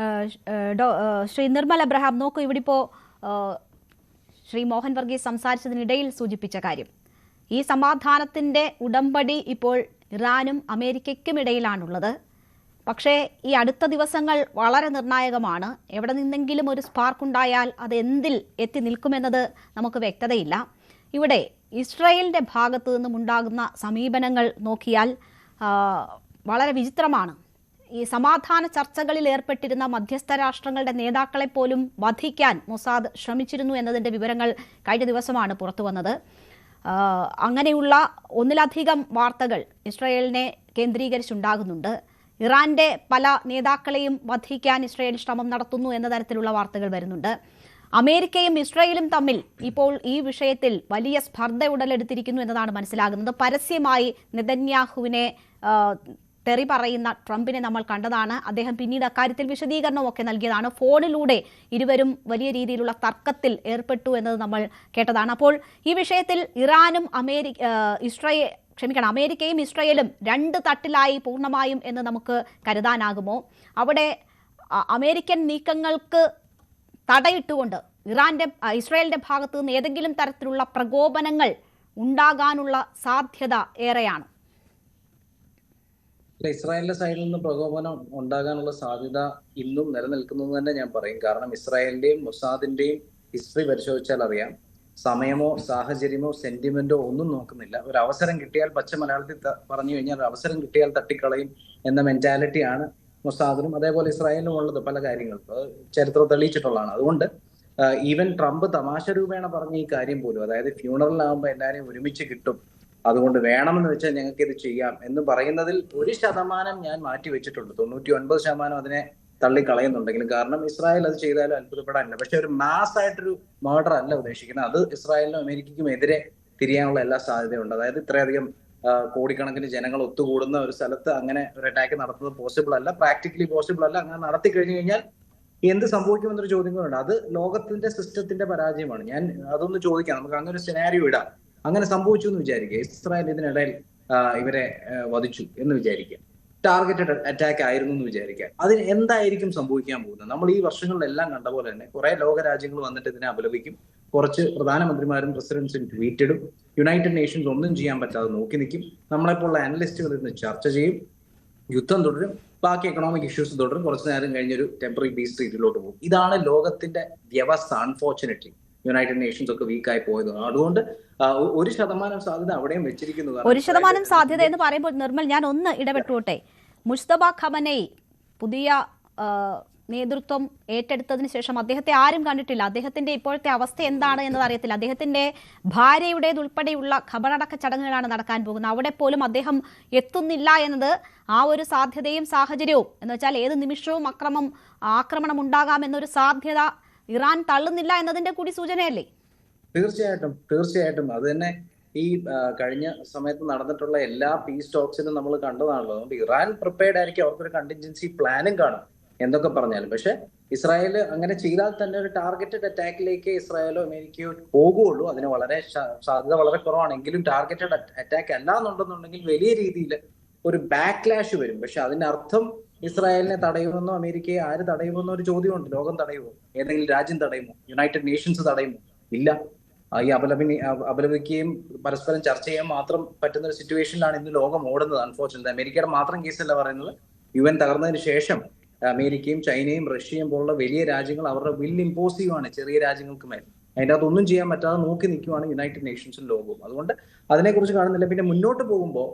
ശ്രീ നിർമ്മൽ അബ്രഹാം, നോക്കൂ, ഇവിടെ ഇപ്പോൾ ശ്രീ മോഹൻ വർഗീസ് സംസാരിച്ചതിനിടയിൽ സൂചിപ്പിച്ച കാര്യം, ഈ സമാധാനത്തിൻ്റെ ഉടമ്പടി ഇപ്പോൾ ഇറാനും അമേരിക്കയ്ക്കും ഇടയിലാണുള്ളത്. പക്ഷേ ഈ അടുത്ത ദിവസങ്ങൾ വളരെ നിർണായകമാണ്. എവിടെ നിന്നെങ്കിലും ഒരു സ്പാർക്ക് ഉണ്ടായാൽ അത് എന്തിൽ എത്തി നിൽക്കുമെന്നത് നമുക്ക് വ്യക്തതയില്ല. ഇവിടെ ഇസ്രായേലിൻ്റെ ഭാഗത്തു നിന്നും ഉണ്ടാകുന്ന സമീപനങ്ങൾ നോക്കിയാൽ വളരെ വിചിത്രമാണ്. ഈ സമാധാന ചർച്ചകളിൽ ഏർപ്പെട്ടിരുന്ന മധ്യസ്ഥ രാഷ്ട്രങ്ങളുടെ നേതാക്കളെ പോലും വധിക്കാൻ മൊസാദ് ശ്രമിച്ചിരുന്നു എന്നതിൻ്റെ വിവരങ്ങൾ കഴിഞ്ഞ ദിവസമാണ് പുറത്തു വന്നത്. അങ്ങനെയുള്ള ഒന്നിലധികം വാർത്തകൾ ഇസ്രായേലിനെ കേന്ദ്രീകരിച്ചുണ്ടാകുന്നുണ്ട്. ഇറാന്റെ പല നേതാക്കളെയും വധിക്കാൻ ഇസ്രായേൽ ശ്രമം നടത്തുന്നു എന്ന തരത്തിലുള്ള വാർത്തകൾ വരുന്നുണ്ട്. അമേരിക്കയും ഇസ്രായേലും തമ്മിൽ ഇപ്പോൾ ഈ വിഷയത്തിൽ വലിയ സ്പർദ്ധ ഉടലെടുത്തിരിക്കുന്നു എന്നതാണ് മനസ്സിലാകുന്നത്. പരസ്യമായി നെതന്യാഹുവിനെ തെറി പറയുന്ന ട്രംപിനെ നമ്മൾ കണ്ടതാണ്. അദ്ദേഹം പിന്നീട് അക്കാര്യത്തിൽ വിശദീകരണമൊക്കെ നൽകിയതാണ്. ഫോണിലൂടെ ഇരുവരും വലിയ രീതിയിലുള്ള തർക്കത്തിൽ ഏർപ്പെട്ടു എന്നത് നമ്മൾ കേട്ടതാണ്. അപ്പോൾ ഈ വിഷയത്തിൽ ഇറാനും അമേരിക്കയും ഇസ്രായേലും രണ്ട് തട്ടിലായി പൂർണ്ണമായും എന്ന് നമുക്ക് കരുതാനാകുമോ? അവിടെ അമേരിക്കൻ നീക്കങ്ങൾക്ക് തടയിട്ടുകൊണ്ട് ഇസ്രായേലിന്റെ ഭാഗത്തു നിന്ന് ഏതെങ്കിലും തരത്തിലുള്ള പ്രകോപനങ്ങൾ ഉണ്ടാകാനുള്ള സാധ്യത ഏറെയാണ്. ഇസ്രായേലിന്റെ സൈഡിൽ നിന്ന് പ്രകോപനം ഉണ്ടാകാനുള്ള സാധ്യത ഇന്നും നിലനിൽക്കുന്നു തന്നെ ഞാൻ പറയും. കാരണം ഇസ്രായേലിന്റെയും മൊസാദിന്റെയും ഹിസ്റ്ററി പരിശോധിച്ചാൽ അറിയാം, സമയമോ സാഹചര്യമോ സെന്റിമെന്റോ ഒന്നും നോക്കുന്നില്ല. ഒരു അവസരം കിട്ടിയാൽ, പച്ച മലയാളത്തിൽ പറഞ്ഞു കഴിഞ്ഞാൽ ഒരു അവസരം കിട്ടിയാൽ തട്ടിക്കളയും എന്ന മെന്റാലിറ്റിയാണ് മൊസാദിനും അതേപോലെ ഇസ്രായേലിനും ഉള്ളത്. പല കാര്യങ്ങൾക്കും ചരിത്രം തെളിയിച്ചിട്ടുള്ളതാണ്. അതുകൊണ്ട് ഈവൻ ട്രംപ് തമാശ രൂപേണ പറഞ്ഞ ഈ കാര്യം പോലും, അതായത് ഫ്യൂണറലാകുമ്പോൾ എല്ലാവരെയും ഒരുമിച്ച് കിട്ടും, അതുകൊണ്ട് വേണമെന്ന് വെച്ചാൽ ഞങ്ങൾക്ക് ഇത് ചെയ്യാം എന്ന് പറയുന്നതിൽ 1% ഞാൻ മാറ്റി വെച്ചിട്ടുണ്ട്. 99% അതിനെ തള്ളിക്കളയുന്നുണ്ടെങ്കിലും. കാരണം ഇസ്രായേൽ അത് ചെയ്താലും അത്ഭുതപ്പെടാനില്ല. പക്ഷെ ഒരു മാസ് ആയിട്ടൊരു മർഡർ അല്ല ഉദ്ദേശിക്കുന്നത്. അത് ഇസ്രായേലിനും അമേരിക്കയ്ക്കും എതിരെ തിരിയാനുള്ള എല്ലാ സാധ്യതയുണ്ട്. അതായത് ഇത്രയധികം കോടിക്കണക്കിന് ജനങ്ങൾ ഒത്തുകൂടുന്ന ഒരു സ്ഥലത്ത് അങ്ങനെ ഒരു അറ്റാക്ക് നടത്തുന്നത് പോസിബിൾ അല്ല, പ്രാക്ടിക്കലി പോസിബിൾ അല്ല. അങ്ങനെ നടത്തി കഴിഞ്ഞു കഴിഞ്ഞാൽ എന്ത് സംഭവിക്കുമെന്നൊരു ചോദ്യങ്ങളുണ്ട്. അത് ലോകത്തിന്റെ സിസ്റ്റത്തിന്റെ പരാജയമാണ്. ഞാൻ അതൊന്ന് ചോദിക്കാം, നമുക്ക് അങ്ങനെ ഒരു സിനാരിയോ ഇടാം. അങ്ങനെ സംഭവിച്ചു എന്ന് വിചാരിക്കുക, ഇസ്രായേൽ ഇതിനിടയിൽ ഇവരെ വധിച്ചു എന്ന് വിചാരിക്കുക, ടാർഗറ്റഡ് അറ്റാക്ക് ആയിരുന്നു എന്ന് വിചാരിക്കുക, അതിന് എന്തായിരിക്കും സംഭവിക്കാൻ പോകുന്നത്? നമ്മൾ ഈ വർഷങ്ങളിലെല്ലാം കണ്ട പോലെ തന്നെ കുറെ ലോകരാജ്യങ്ങൾ വന്നിട്ട് ഇതിനെ അപലപിക്കും, കുറച്ച് പ്രധാനമന്ത്രിമാരും പ്രസിഡന്റ്സും ട്വീറ്റ് ഇടും, യുണൈറ്റഡ് നേഷൻസ് ഒന്നും ചെയ്യാൻ പറ്റാതെ നോക്കി നിൽക്കും, നമ്മളെപ്പോലുള്ള അനലിസ്റ്റുകൾ ഇരുന്ന് ചർച്ച ചെയ്യും, യുദ്ധം തുടരും, ബാക്കി എക്കണോമിക് ഇഷ്യൂസ് തുടരും, കുറച്ചു നേരം കഴിഞ്ഞൊരു ടെമ്പററി പീസ് ട്രീറ്റിലോട്ട് പോകും. ഇതാണ് ലോകത്തിന്റെ വ്യവസ്ഥ. അൺഫോർച്ചുനേറ്റ്ലി യുണൈറ്റഡ് നേഷൻസ് ഒക്കെ വീക്കായി പോയത്. അതുകൊണ്ട് 1% സാധ്യത അവിടെയും വെച്ചിരിക്കുന്നു. 1% സാധ്യത എന്ന് പറയുമ്പോൾ നിർമ്മൽ, ഞാൻ ഒന്ന് ഇടപെട്ടോട്ടെ. മുസ്തഫ ഖമനയി പുതിയ നേതൃത്വം ഏറ്റെടുത്തതിന് ശേഷം അദ്ദേഹത്തെ ആരും കണ്ടിട്ടില്ല. അദ്ദേഹത്തിന്റെ ഇപ്പോഴത്തെ അവസ്ഥ എന്താണ് എന്നത് അറിയത്തില്ല. അദ്ദേഹത്തിന്റെ ഭാര്യയുടേതുൾപ്പെടെയുള്ള ഖബറടക്ക ചടങ്ങുകളാണ് നടക്കാൻ പോകുന്നത്. അവിടെ പോലും അദ്ദേഹം എത്തുന്നില്ല എന്നത് ആ ഒരു സാധ്യതയും സാഹചര്യവും എന്ന് വെച്ചാൽ ഏത് നിമിഷവും ആക്രമണം ഉണ്ടാകാമെന്നൊരു സാധ്യത ഇറാൻ തള്ളുന്നില്ല എന്നതിന്റെ കൂടി സൂചനയല്ലേ? തീർച്ചയായിട്ടും അത് തന്നെ ഈ കഴിഞ്ഞ സമയത്ത് നടന്നിട്ടുള്ള എല്ലാ പീസ് ടോക്സിനും നമ്മൾ കണ്ടതാണല്ലോ. അതുകൊണ്ട് ഇറാൻ പ്രിപ്പയർഡ് ആയിരിക്കും, അവർക്കൊരു കണ്ടിൻജൻസി പ്ലാനും കാണും എന്തൊക്കെ പറഞ്ഞാലും. പക്ഷെ ഇസ്രായേൽ അങ്ങനെ ചെയ്താൽ തന്നെ ഒരു ടാർഗറ്റഡ് അറ്റാക്കിലേക്ക് ഇസ്രായേലോ അമേരിക്കയോ പോകുള്ളൂ. അതിന് സാധ്യത വളരെ കുറവാണെങ്കിലും ടാർഗറ്റഡ് അറ്റാക്ക് അല്ല എന്നുണ്ടെന്നുണ്ടെങ്കിൽ വലിയ രീതിയിൽ ഒരു ബാക്ക്ലാഷ് വരും. പക്ഷെ അതിന്റെ അർത്ഥം ഇസ്രായേലിനെ തടയുമെന്നോ അമേരിക്കയെ ആര് തടയുമെന്നോ ഒരു ചോദ്യമുണ്ട്. ലോകം തടയുമോ? ഏതെങ്കിലും രാജ്യം തടയുമോ? United Nations തടയുമോ? ഇല്ല. ഈ അപലപിക്കുകയും പരസ്പരം ചർച്ച ചെയ്യാൻ മാത്രം പറ്റുന്ന ഒരു സിറ്റുവേഷനിലാണ് ഇന്ന് ലോകം ഓടുന്നത്. അൺഫോർച്ചുനേറ്റ്ലി അമേരിക്കയുടെ മാത്രം കേസല്ല പറയുന്നത്. UN തകർന്നതിന് ശേഷം അമേരിക്കയും ചൈനയും റഷ്യയും പോലുള്ള വലിയ രാജ്യങ്ങൾ അവരുടെ വിൽ ഇമ്പോസീവ് ആണ് ചെറിയ രാജ്യങ്ങൾക്ക് മേൽ. അതിൻ്റെ അകത്തൊന്നും ചെയ്യാൻ പറ്റാതെ നോക്കി നിൽക്കുവാണ് യുണൈറ്റഡ് നേഷൻസും ലോകവും. അതുകൊണ്ട് അതിനെക്കുറിച്ച് കാണുന്നില്ല. പിന്നെ മുന്നോട്ട് പോകുമ്പോൾ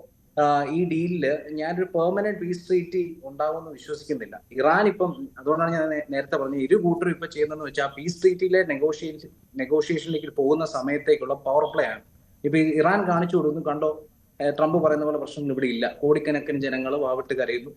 ഈ ഡീലില് ഞാനൊരു പെർമനന്റ് പീസ് ട്രീറ്റി ഉണ്ടാവുമെന്ന് വിശ്വസിക്കുന്നില്ല. ഇറാൻ ഇപ്പം, അതുകൊണ്ടാണ് ഞാൻ നേരത്തെ പറഞ്ഞത്, ഇരു കൂട്ടരും ഇപ്പൊ ചെയ്യുന്നതെന്ന് വെച്ചാൽ പീസ് ട്രീറ്റിയിലെ നെഗോഷിയേഷനിലേക്ക് പോകുന്ന സമയത്തേക്കുള്ള പവർ പ്ലേ ആണ്. ഇപ്പൊ ഇറാൻ കാണിച്ചു കൊടുക്കുന്നു, കണ്ടോ ട്രംപ് പറയുന്ന പോലെ പ്രശ്നങ്ങൾ ഇവിടെ ഇല്ല, കോടിക്കണക്കിന് ജനങ്ങൾ വാവിട്ട് കരയുന്നു,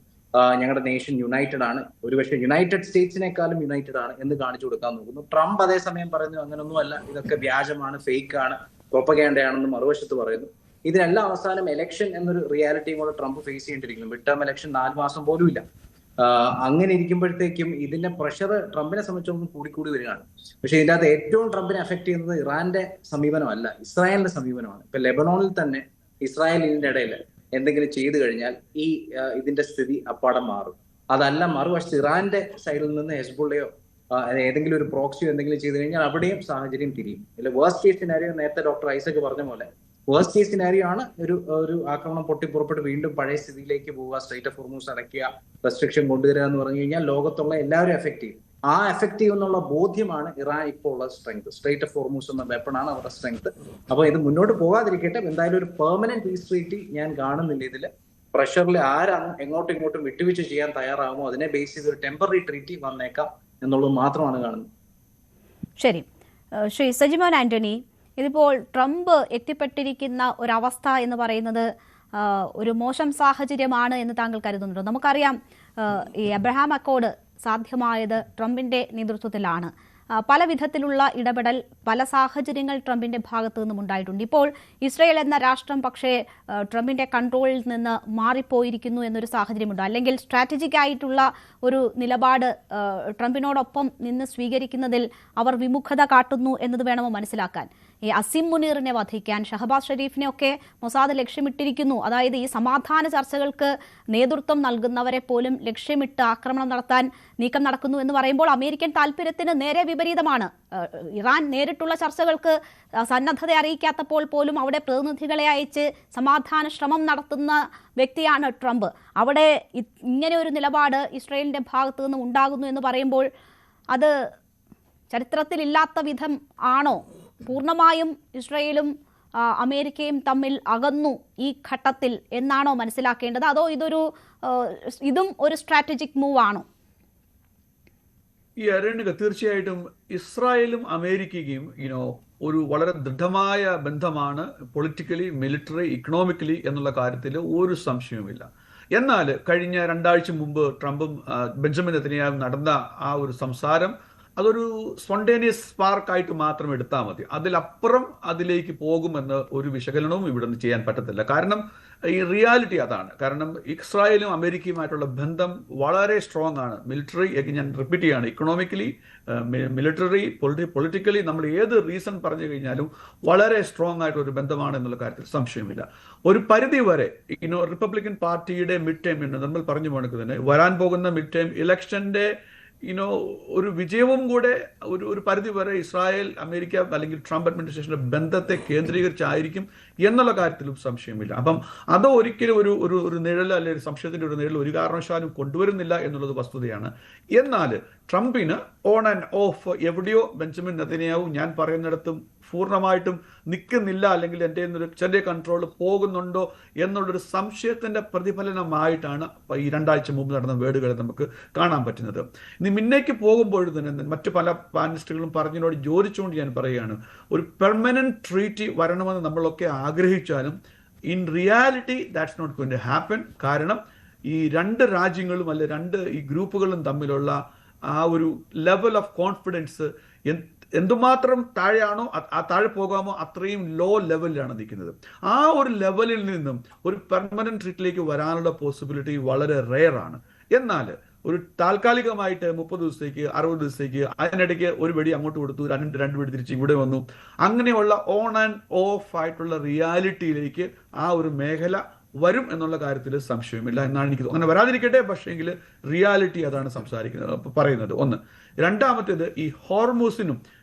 ഞങ്ങളുടെ നേഷൻ യുണൈറ്റഡ് ആണ്, ഒരുപക്ഷെ യുണൈറ്റഡ് സ്റ്റേറ്റ്സിനേക്കാളും യുണൈറ്റഡ് ആണ് എന്ന് കാണിച്ചു കൊടുക്കാൻ നോക്കുന്നു. ട്രംപ് അതേസമയം പറയുന്നു അങ്ങനൊന്നും അല്ല, ഇതൊക്കെ വ്യാജമാണ്, ഫേക്ക് ആണ്, പ്രൊപ്പഗാൻഡയാണെന്ന് മറുവശത്ത് പറയുന്നു. ഇതിനെല്ലാം അവസാനം എലക്ഷൻ എന്നൊരു റിയാലിറ്റിയും കൂടെ ട്രംപ് ഫേസ് ചെയ്യേണ്ടിയിരിക്കുന്നു. മിഡ് ടേം ഇലക്ഷൻ 4 മാസം പോലും ഇല്ല. അങ്ങനെ ഇരിക്കുമ്പോഴത്തേക്കും ഇതിന്റെ പ്രഷർ ട്രംപിനെ സംബന്ധിച്ചൊന്നും കൂടിക്കൂടി വരികയാണ്. പക്ഷെ ഇതിന്റെ അകത്ത് ഏറ്റവും ട്രംപിനെ അഫക്ട് ചെയ്യുന്നത് ഇറാന്റെ സമീപനമല്ല, ഇസ്രായേലിന്റെ സമീപനമാണ്. ഇപ്പൊ ലെബനോണിൽ തന്നെ ഇസ്രായേൽ ഇതിന്റെ ഇടയിൽ എന്തെങ്കിലും ചെയ്തു കഴിഞ്ഞാൽ ഇതിന്റെ സ്ഥിതി അപ്പാടം മാറും. അതല്ല മറുവശത്ത് ഇറാന്റെ സൈഡിൽ നിന്ന് ഹെസ്ബുള്ളയോ ഏതെങ്കിലും ഒരു പ്രോക്സിയോ എന്തെങ്കിലും ചെയ്തു കഴിഞ്ഞാൽ അവിടെയും സാഹചര്യം തിരിയും. ഇല്ല, വേഴ്സ്റ്റ് കേസ് സിനാരിയോ നേരത്തെ ഡോക്ടർ ഐസക് പറഞ്ഞ പോലെ വേഴ്സ്റ്റ് കേസ് സിനാരിയോ ആണ് ഒരു ആക്രമണം പൊട്ടിപ്പുറപ്പെട്ട് വീണ്ടും പഴയ സ്ഥിതിയിലേക്ക് പോവുക, സ്ട്രൈറ്റ് ഓഫ് ഹോർമൂസ് അടയ്ക്കുക, റെസ്ട്രിക്ഷൻ കൊണ്ടുവരിക എന്ന് പറഞ്ഞു കഴിഞ്ഞാൽ ലോകത്തുള്ള എല്ലാവരും എഫക്ട് ചെയ്യും. ആ എഫക്റ്റീവ് എന്നുള്ള ബോധ്യമാണ് ഇറാൻ ഇപ്പോൾ ഉള്ള സ്ട്രെങ്ത്. സ്ട്രൈറ്റ് ഓഫ് ഹോർമൂസ് എന്ന വെപ്പണാണ് അവരുടെ സ്ട്രെങ്ത്. അപ്പോൾ ഇത് മുന്നോട്ട് പോകാതിരിക്കട്ടെ. എന്തായാലും ഒരു പെർമനന്റ് പീസ് ട്രീറ്റി ഞാൻ കാണുന്നില്ല. ഇതിൽ പ്രഷറിൽ ആരാണ് എങ്ങോട്ടും ഇങ്ങോട്ടും വിട്ടുവീഴ്ച ചെയ്യാൻ തയ്യാറാകുമോ അതിനെ ബേസ് ചെയ്ത് ഒരു ടെമ്പററി ട്രീറ്റി വന്നേക്കാം എന്നുള്ളത് മാത്രമാണ് കാണുന്നത്. ശരി, ശ്രീ സജിമോൻ ആന്റണി, ഇതിപ്പോൾ ട്രംപ് എത്തിപ്പെട്ടിരിക്കുന്ന ഒരവസ്ഥ എന്ന് പറയുന്നത് ഒരു മോശം സാഹചര്യമാണ് എന്ന് താങ്കൾ കരുതുന്നുണ്ടോ? നമുക്കറിയാം ഈ അബ്രഹാം അക്കോർഡ് സാധ്യമായത് ട്രംപിന്റെ നേതൃത്വത്തിലാണ്. പല വിധത്തിലുള്ള ഇടപെടൽ പല സാഹചര്യങ്ങൾ ട്രംപിന്റെ ഭാഗത്തു നിന്നും ഉണ്ടായിട്ടുണ്ട്. ഇപ്പോൾ ഇസ്രയേൽ എന്ന രാഷ്ട്രം പക്ഷേ ട്രംപിന്റെ കൺട്രോളിൽ നിന്ന് മാറിപ്പോയിരിക്കുന്നു എന്നൊരു സാഹചര്യമുണ്ട്. അല്ലെങ്കിൽ സ്ട്രാറ്റജിക് ആയിട്ടുള്ള ഒരു നിലപാട് ട്രംപിനോടൊപ്പം നിന്ന് സ്വീകരിക്കുന്നതിൽ അവർ വിമുഖത കാട്ടുന്നു എന്നത് വേണമോ മനസ്സിലാക്കാൻ. ഈ അസിം മുനീറിനെ വധിക്കാൻ ഷഹബാസ് ഷെരീഫിനെ ഒക്കെ മൊസാദ് ലക്ഷ്യമിട്ടിരിക്കുന്നു. അതായത് ഈ സമാധാന ചർച്ചകൾക്ക് നേതൃത്വം നൽകുന്നവരെ പോലും ലക്ഷ്യമിട്ട് ആക്രമണം നടത്താൻ നീക്കം നടക്കുന്നു എന്ന് പറയുമ്പോൾ അമേരിക്കൻ താല്പര്യത്തിന് നേരെ വിപരീതമാണ്. ഇറാൻ നേരിട്ടുള്ള ചർച്ചകൾക്ക് സന്നദ്ധത അറിയിക്കാത്തപ്പോൾ പോലും അവിടെ പ്രതിനിധികളെ അയച്ച് സമാധാന ശ്രമം നടത്തുന്ന വ്യക്തിയാണ് ട്രംപ്. അവിടെ ഇങ്ങനെ ഒരു നിലപാട് ഇസ്രയേലിന്റെ ഭാഗത്തു നിന്ന് ഉണ്ടാകുന്നു എന്ന് പറയുമ്പോൾ അത് ചരിത്രത്തിലില്ലാത്ത വിധം ആണോ? പൂർണ്ണമായും ഇസ്രയേലും അമേരിക്കയും തമ്മിൽ അകന്നു ഈ ഘട്ടത്തിൽ എന്നാണോ മനസ്സിലാക്കേണ്ടത്? അതോ ഇതും ഒരു സ്ട്രാറ്റജിക് മൂവ് ആണോ? ഈ അരണ്യക തീർച്ചയായിട്ടും ഇസ്രായേലും അമേരിക്കയും ഒരു വളരെ ദൃഢമായ ബന്ധമാണ് പൊളിറ്റിക്കലി, മിലിറ്ററി, ഇക്കണോമിക്കലി എന്നുള്ള കാര്യത്തിൽ ഒരു സംശയവുമില്ല. എന്നാൽ കഴിഞ്ഞ 2 ആഴ്ച മുമ്പ് ട്രംപും ബെഞ്ചമിൻ നെതന്യാഹുവും നടന്ന ആ ഒരു സംസാരം അതൊരു സ്പോണ്ടേനിയസ് സ്പാർക്കായിട്ട് മാത്രം എടുത്താൽ മതി. അതിലപ്പുറം അതിലേക്ക് പോകുമെന്ന് ഒരു വിശകലനവും ഇവിടെ നിന്ന് ചെയ്യാൻ പറ്റത്തില്ല. കാരണം ഈ റിയാലിറ്റി അതാണ്. കാരണം ഇസ്രായേലും അമേരിക്കയുമായിട്ടുള്ള ബന്ധം വളരെ സ്ട്രോങ് ആണ്. മിലിറ്ററി, ഞാൻ റിപ്പീറ്റ് ചെയ്യാണ്, ഇക്കണോമിക്കലി, മിലിറ്ററി, പൊളിറ്റിക്കലി നമ്മൾ ഏത് റീസൺ പറഞ്ഞു കഴിഞ്ഞാലും വളരെ സ്ട്രോങ് ആയിട്ടൊരു ബന്ധമാണ് എന്നുള്ള കാര്യത്തിൽ സംശയമില്ല. ഒരു പരിധി വരെ റിപ്പബ്ലിക്കൻ പാർട്ടിയുടെ മിഡ് ടൈം നമ്മൾ പറഞ്ഞു പോണതിന് വരാൻ പോകുന്ന മിഡ് ടൈം ഇലക്ഷന്റെ ഒരു വിജയവും കൂടെ ഒരു പരിധി വരെ ഇസ്രായേൽ അമേരിക്ക അല്ലെങ്കിൽ ട്രംപ് അഡ്മിനിസ്ട്രേഷന്റെ ബന്ധത്തെ കേന്ദ്രീകരിച്ചായിരിക്കും എന്നുള്ള കാര്യത്തിലും സംശയമില്ല. അപ്പം അത് ഒരിക്കലും ഒരു നിഴൽ അല്ലെങ്കിൽ സംശയത്തിന്റെ ഒരു നിഴൽ ഒരു കാരണവശാലും കൊണ്ടുവരുന്നില്ല എന്നുള്ളത് വസ്തുതയാണ്. എന്നാൽ ട്രംപിന് ഓൺ ആൻഡ് ഓഫ് എവിടെയോ ബെഞ്ചമിൻ നെതന്യാഹു ഞാൻ പറയുന്നിടത്തും പൂർണ്ണമായിട്ടും നിൽക്കുന്നില്ല, അല്ലെങ്കിൽ എൻ്റെ ഒരു ചെറിയ കൺട്രോൾ പോകുന്നുണ്ടോ എന്നുള്ളൊരു സംശയത്തിന്റെ പ്രതിഫലനമായിട്ടാണ് ഈ 2 ആഴ്ച മുമ്പ് നടന്ന വേർഡുകളെ നമുക്ക് കാണാൻ പറ്റുന്നത്. ഇനി മുന്നേക്ക് പോകുമ്പോൾ തന്നെ മറ്റു പല പാനലിസ്റ്റുകളും പറഞ്ഞതിനോട് യോജിച്ചുകൊണ്ട് ഞാൻ പറയുകയാണ്, ഒരു പെർമനന്റ് ട്രീറ്റി വരണമെന്ന് നമ്മളൊക്കെ ആഗ്രഹിച്ചാലും in reality that's not going to happen. കാരണം ഈ 2 രാജ്യങ്ങളും അല്ലെ 2 ഈ ഗ്രൂപ്പുകളും തമ്മിലുള്ള ആ ഒരു ലെവൽ ഓഫ് കോൺഫിഡൻസ് എന്തുമാത്രം താഴെയാണോ ആ താഴെ പോകാമോ അത്രയും ലോ ലെവലിലാണ് നിൽക്കുന്നത്. ആ ഒരു ലെവലിൽ നിന്നും ഒരു പെർമനന്റ് ട്രീറ്റിലേക്ക് വരാനുള്ള പോസിബിലിറ്റി വളരെ റെയർ ആണ്. എന്നാൽ ഒരു താൽക്കാലികമായിട്ട് 30 ദിവസത്തേക്ക് 60 ദിവസത്തേക്ക് അതിനിടയ്ക്ക് ഒരു വെടി അങ്ങോട്ട് കൊടുത്തു, 2 വെടി തിരിച്ച് ഇവിടെ വന്നു, അങ്ങനെയുള്ള ഓൺ ആൻഡ് ഓഫ് ആയിട്ടുള്ള റിയാലിറ്റിയിലേക്ക് ആ ഒരു മേഖല വരും എന്നുള്ള കാര്യത്തിൽ സംശയമില്ല എന്നാണ് എനിക്ക് തോന്നുന്നത്. അങ്ങനെ വരാതിരിക്കട്ടെ, പക്ഷേങ്കിൽ റിയാലിറ്റി അതാണ് പറയുന്നത്. ഒന്ന്. രണ്ടാമത്തേത്, ഈ ഹോർമൂസിനും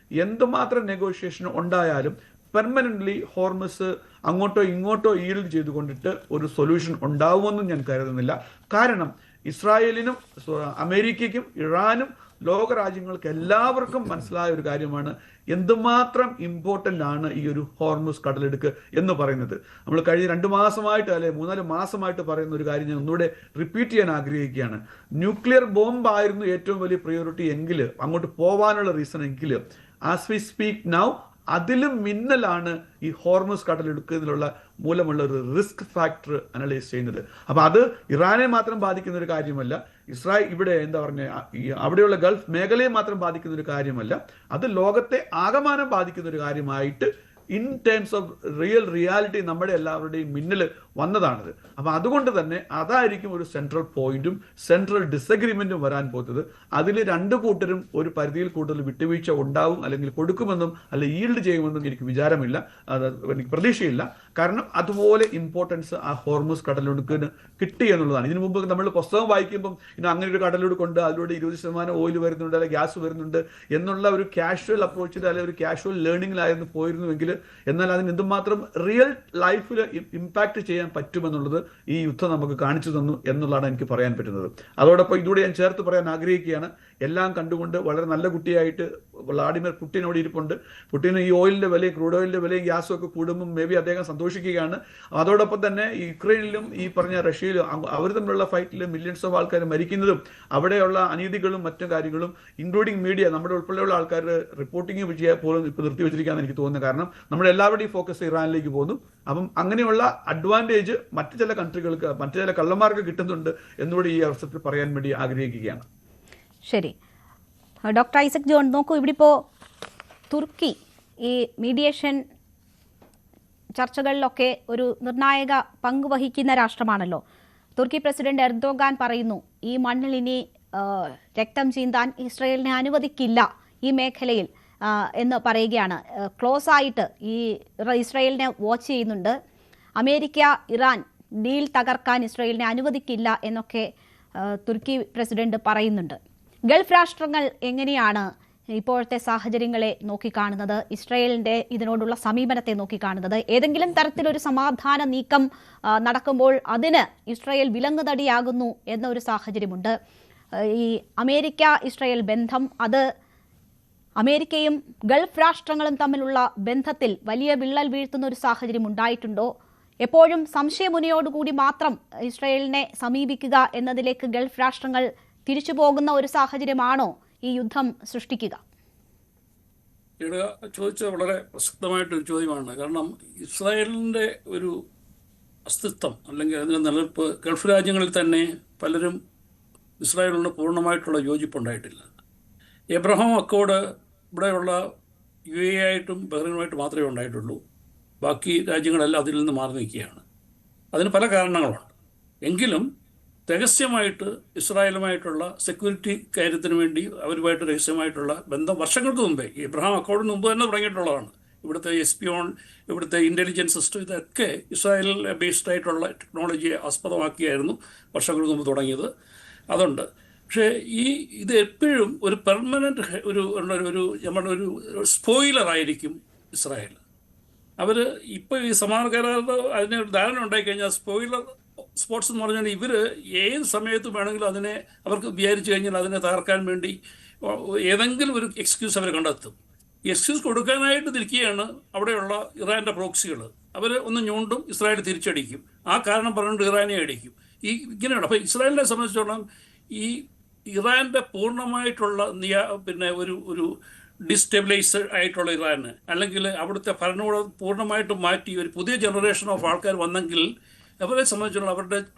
എന്തുമാത്രം നെഗോഷിയേഷൻ ഉണ്ടായാലും പെർമനന്റ്ലി ഹോർമസ് അങ്ങോട്ടോ ഇങ്ങോട്ടോ ഈൽഡ് ചെയ്തുകൊണ്ടിട്ട് ഒരു സൊല്യൂഷൻ ഉണ്ടാവുമെന്നും ഞാൻ കരുതുന്നില്ല. കാരണം ഇസ്രായേലിനും അമേരിക്കയ്ക്കും ഇറാനും ലോകരാജ്യങ്ങൾക്ക് എല്ലാവർക്കും മനസ്സിലായ ഒരു കാര്യമാണ് എന്തുമാത്രം ഇമ്പോർട്ടൻ്റ് ആണ് ഈ ഒരു ഹോർമുസ് കടലെടുക്ക് എന്ന് പറയുന്നത്. നമ്മൾ കഴിഞ്ഞ 2 മാസമായിട്ട് അല്ലെ 3-4 മാസമായിട്ട് പറയുന്ന ഒരു കാര്യം ഞാൻ ഒന്നുകൂടെ റിപ്പീറ്റ് ചെയ്യാൻ ആഗ്രഹിക്കുകയാണ്. ന്യൂക്ലിയർ ബോംബ് ആയിരുന്നു ഏറ്റവും വലിയ പ്രയോറിറ്റി എങ്കിൽ, അങ്ങോട്ട് പോവാനുള്ള റീസൺ എങ്കിൽ, ആസ് വി സ്പീക്ക് നൗ അതിലും മിന്നലാണ് ഈ ഹോർമുസ് കടലെടുക്കുന്നതിലുള്ള മൂലമുള്ള ഒരു റിസ്ക് ഫാക്ടർ അനലൈസ് ചെയ്യുന്നത്. അപ്പൊ അത് ഇറാനെ മാത്രം ബാധിക്കുന്ന ഒരു കാര്യമല്ല, ഇസ്രായേൽ ഇവിടെ അവിടെയുള്ള ഗൾഫ് മേഖലയെ മാത്രം ബാധിക്കുന്ന ഒരു കാര്യമല്ല, അത് ലോകത്തെ ആകമാനം ബാധിക്കുന്ന ഒരു കാര്യമായിട്ട് ഇൻ ടേംസ് ഓഫ് റിയാലിറ്റി നമ്മുടെ എല്ലാവരുടെയും മുന്നിൽ വന്നതാണിത്. അപ്പൊ അതുകൊണ്ട് തന്നെ അതായിരിക്കും ഒരു സെൻട്രൽ പോയിന്റും സെൻട്രൽ ഡിസഗ്രിമെന്റും വരാൻ പോകുന്നത്. അതിൽ 2 കൂട്ടരും ഒരു പരിധിയിൽ കൂടുതൽ വിട്ടുവീഴ്ച ഉണ്ടാവും, അല്ലെങ്കിൽ കൊടുക്കുമെന്നും അല്ലെ ഈൽഡ് ചെയ്യുമെന്നും എനിക്ക് വിചാരമില്ല, എനിക്ക് പ്രതീക്ഷയില്ല. കാരണം അതുപോലെ ഇമ്പോർട്ടൻസ് ആ ഹോർമുസ് കടലെടുക്കിന് കിട്ടി എന്നുള്ളതാണ്. ഇതിനു മുമ്പ് നമ്മൾ പുസ്തകം വായിക്കുമ്പം അങ്ങനെ ഒരു കടലെടുക്കുണ്ട്, അതിലൂടെ 20% ഓയിൽ വരുന്നുണ്ട്, അല്ലെങ്കിൽ ഗ്യാസ് വരുന്നുണ്ട് എന്നുള്ള ഒരു കാഷ്വൽ അപ്രോച്ചിൽ അല്ലെങ്കിൽ ഒരു കാഷ്വൽ ലേണിംഗിലായിരുന്നു പോയിരുന്നുവെങ്കിൽ, എന്നാൽ അതിന് എന്തുമാത്രം റിയൽ ലൈഫിൽ ഇമ്പാക്ട് ചെയ്യാൻ പറ്റുമെന്നുള്ളത് ഈ യുദ്ധം നമുക്ക് കാണിച്ചു തന്നു എന്നുള്ളതാണ് എനിക്ക് പറയാൻ പറ്റുന്നത്. അതോടൊപ്പം ഇതുകൂടെ ഞാൻ ചേർത്ത് പറയാൻ ആഗ്രഹിക്കുകയാണ്, എല്ലാം കണ്ടുകൊണ്ട് വളരെ നല്ല കുട്ടിയായിട്ട് വ്ളാഡിമിർ പുടിൻ അവിടെ ഇരിപ്പുണ്ട്. പുടിന് ഈ ഓയിലിന്റെ വിലയും ക്രൂഡ് ഓയിലിന്റെ വിലയും ഗ്യാസും ഒക്കെ കൂടുമ്പോൾ മേ ബി അദ്ദേഹം സന്തോഷിക്കുകയാണ്. അതോടൊപ്പം തന്നെ യുക്രൈനിലും ഈ പറഞ്ഞ റഷ്യയിലും അവർ തമ്മിലുള്ള ഫൈറ്റിൽ മില്യൺസ് ഓഫ് ആൾക്കാർ മരിക്കുന്നതും അവിടെയുള്ള അനീതികളും മറ്റു കാര്യങ്ങളും ഇൻക്ലൂഡിംഗ് മീഡിയ നമ്മുടെ ഉൾപ്പെടെയുള്ള ആൾക്കാർ റിപ്പോർട്ടിംഗ് ചെയ്യാൻ പോലും ഇപ്പോൾ നിർത്തിവെച്ചിരിക്കുകയെന്ന് എനിക്ക് തോന്നുന്നത്. കാരണം നമ്മുടെ എല്ലാവരുടെയും ഫോക്കസ് ഇറാനിലേക്ക് പോകുന്നു. അപ്പം അങ്ങനെയുള്ള അഡ്വാൻറ്റേജ് മറ്റു ചില കൺട്രികൾക്ക്, മറ്റു ചില കള്ളന്മാർക്ക് കിട്ടുന്നുണ്ട് എന്നുകൂടി ഈ അവസരത്തിൽ പറയാൻ വേണ്ടി ആഗ്രഹിക്കുകയാണ്. ശരി. ഡോക്ടർ ഐസക് ജോൺ, നോക്കൂ, ഇവിടെ ഇപ്പോൾ തുർക്കി ഈ മീഡിയേഷൻ ചർച്ചകളിലൊക്കെ ഒരു നിർണായക പങ്ക് വഹിക്കുന്ന രാഷ്ട്രമാണല്ലോ. തുർക്കി പ്രസിഡന്റ് എർദോഗാൻ പറയുന്നു, ഈ മണ്ണിൽ ഇനി രക്തം ചീന്താൻ ഇസ്രയേലിനെ അനുവദിക്കില്ല ഈ മേഖലയിൽ എന്ന് പറയുകയാണ്. ക്ലോസ് ആയിട്ട് ഈ ഇസ്രയേലിനെ വാച്ച് ചെയ്യുന്നുണ്ട്. അമേരിക്ക ഇറാൻ ഡീൽ തകർക്കാൻ ഇസ്രയേലിനെ അനുവദിക്കില്ല എന്നൊക്കെ തുർക്കി പ്രസിഡന്റ് പറയുന്നുണ്ട്. ഗൾഫ് രാഷ്ട്രങ്ങൾ എങ്ങനെയാണ് ഇപ്പോഴത്തെ സാഹചര്യങ്ങളെ നോക്കിക്കാണുന്നത്, ഇസ്രയേലിന്റെ ഇതിനോടുള്ള സമീപനത്തെ നോക്കിക്കാണുന്നത്? ഏതെങ്കിലും തരത്തിലൊരു സമാധാന നീക്കം നടക്കുമ്പോൾ അതിന് ഇസ്രയേൽ വിലങ്ങുതടിയാകുന്നു എന്നൊരു സാഹചര്യമുണ്ട്. ഈ അമേരിക്ക ഇസ്രയേൽ ബന്ധം, അത് അമേരിക്കയും ഗൾഫ് രാഷ്ട്രങ്ങളും തമ്മിലുള്ള ബന്ധത്തിൽ വലിയ വിള്ളൽ വീഴ്ത്തുന്ന ഒരു സാഹചര്യം ഉണ്ടായിട്ടുണ്ടോ? എപ്പോഴും സംശയമുനയോടുകൂടി മാത്രം ഇസ്രയേലിനെ സമീപിക്കുക എന്നതിലേക്ക് ഗൾഫ് രാഷ്ട്രങ്ങൾ തിരിച്ചു പോകുന്ന ഒരു സാഹചര്യമാണോ ഈ യുദ്ധം സൃഷ്ടിക്കുക? ഇവിടെ ചോദിച്ച വളരെ പ്രസക്തമായിട്ടൊരു ചോദ്യമാണ്. കാരണം ഇസ്രായേലിൻ്റെ ഒരു അസ്തിത്വം അല്ലെങ്കിൽ അതിൻ്റെ നിലനിൽപ്പ് ഗൾഫ് രാജ്യങ്ങളിൽ തന്നെ പലരും ഇസ്രായേലിന് പൂർണ്ണമായിട്ടുള്ള യോജിപ്പുണ്ടായിട്ടില്ല. എബ്രഹാം അക്കോർഡ് ഇവിടെയുള്ള UAE ആയിട്ടും ബഹ്റൈനുമായിട്ട് മാത്രമേ ഉണ്ടായിട്ടുള്ളൂ. ബാക്കി രാജ്യങ്ങളെല്ലാം അതിൽ നിന്ന് മാറി നിൽക്കുകയാണ്. അതിന് പല കാരണങ്ങളുണ്ട്. എങ്കിലും രഹസ്യമായിട്ട് ഇസ്രായേലുമായിട്ടുള്ള സെക്യൂരിറ്റി കാര്യത്തിന് വേണ്ടി അവരുമായിട്ട് രഹസ്യമായിട്ടുള്ള ബന്ധം വർഷങ്ങൾക്ക് മുമ്പേ, എബ്രഹാം അക്കോർഡിന് മുമ്പ് തന്നെ തുടങ്ങിയിട്ടുള്ളതാണ്. ഇവിടുത്തെ എസ്പിയോൺ, ഇവിടുത്തെ ഇൻ്റലിജൻസ് സിസ്റ്റം, ഇതൊക്കെ ഇസ്രായേൽ ബേസ്ഡ് ആയിട്ടുള്ള ടെക്നോളജിയെ ആസ്പദമാക്കിയായിരുന്നു വർഷങ്ങൾക്ക് മുമ്പ് തുടങ്ങിയത്. അതുണ്ട്. പക്ഷേ ഇത് എപ്പോഴും ഒരു പെർമനൻ്റ് നമ്മുടെ ഒരു സ്പോയിലറായിരിക്കും ഇസ്രായേൽ. അവർ ഇപ്പോൾ ഈ സമാധാന കരാറിൽ അതിനൊരു ധാരണ ഉണ്ടായിക്കഴിഞ്ഞാൽ സ്പോയിലർ സ്പോർട്സ് എന്ന് പറഞ്ഞാൽ ഇവർ ഏത് സമയത്ത് വേണമെങ്കിലും അതിനെ അവർക്ക് വിചാരിച്ചു കഴിഞ്ഞാൽ അതിനെ തകർക്കാൻ വേണ്ടി ഏതെങ്കിലും ഒരു എക്സ്ക്യൂസ് അവർ കണ്ടെത്തും. ഈ എക്സ്ക്യൂസ് കൊടുക്കാനായിട്ട് നിൽക്കുകയാണ് അവിടെയുള്ള ഇറാൻ്റെ പ്രോക്സികൾ. അവർ ഒന്ന് ഞൂണ്ടും, ഇസ്രായേൽ തിരിച്ചടിക്കും. ആ കാരണം പറഞ്ഞുകൊണ്ട് ഇറാനെ അടിക്കും. ഇങ്ങനെയാണ്. അപ്പോൾ ഇസ്രായേലിനെ സംബന്ധിച്ചിടത്തോളം ഈ ഇറാൻ്റെ പൂർണ്ണമായിട്ടുള്ള ഒരു ഡിസ്റ്റെബിലൈസ്ഡ് ആയിട്ടുള്ള ഇറാന്, അല്ലെങ്കിൽ അവിടുത്തെ ഭരണകൂടം പൂർണ്ണമായിട്ടും മാറ്റി ഒരു പുതിയ ജനറേഷൻ ഓഫ് ആൾക്കാർ വന്നെങ്കിൽ അവരെ സംബന്ധിച്ചുള്ള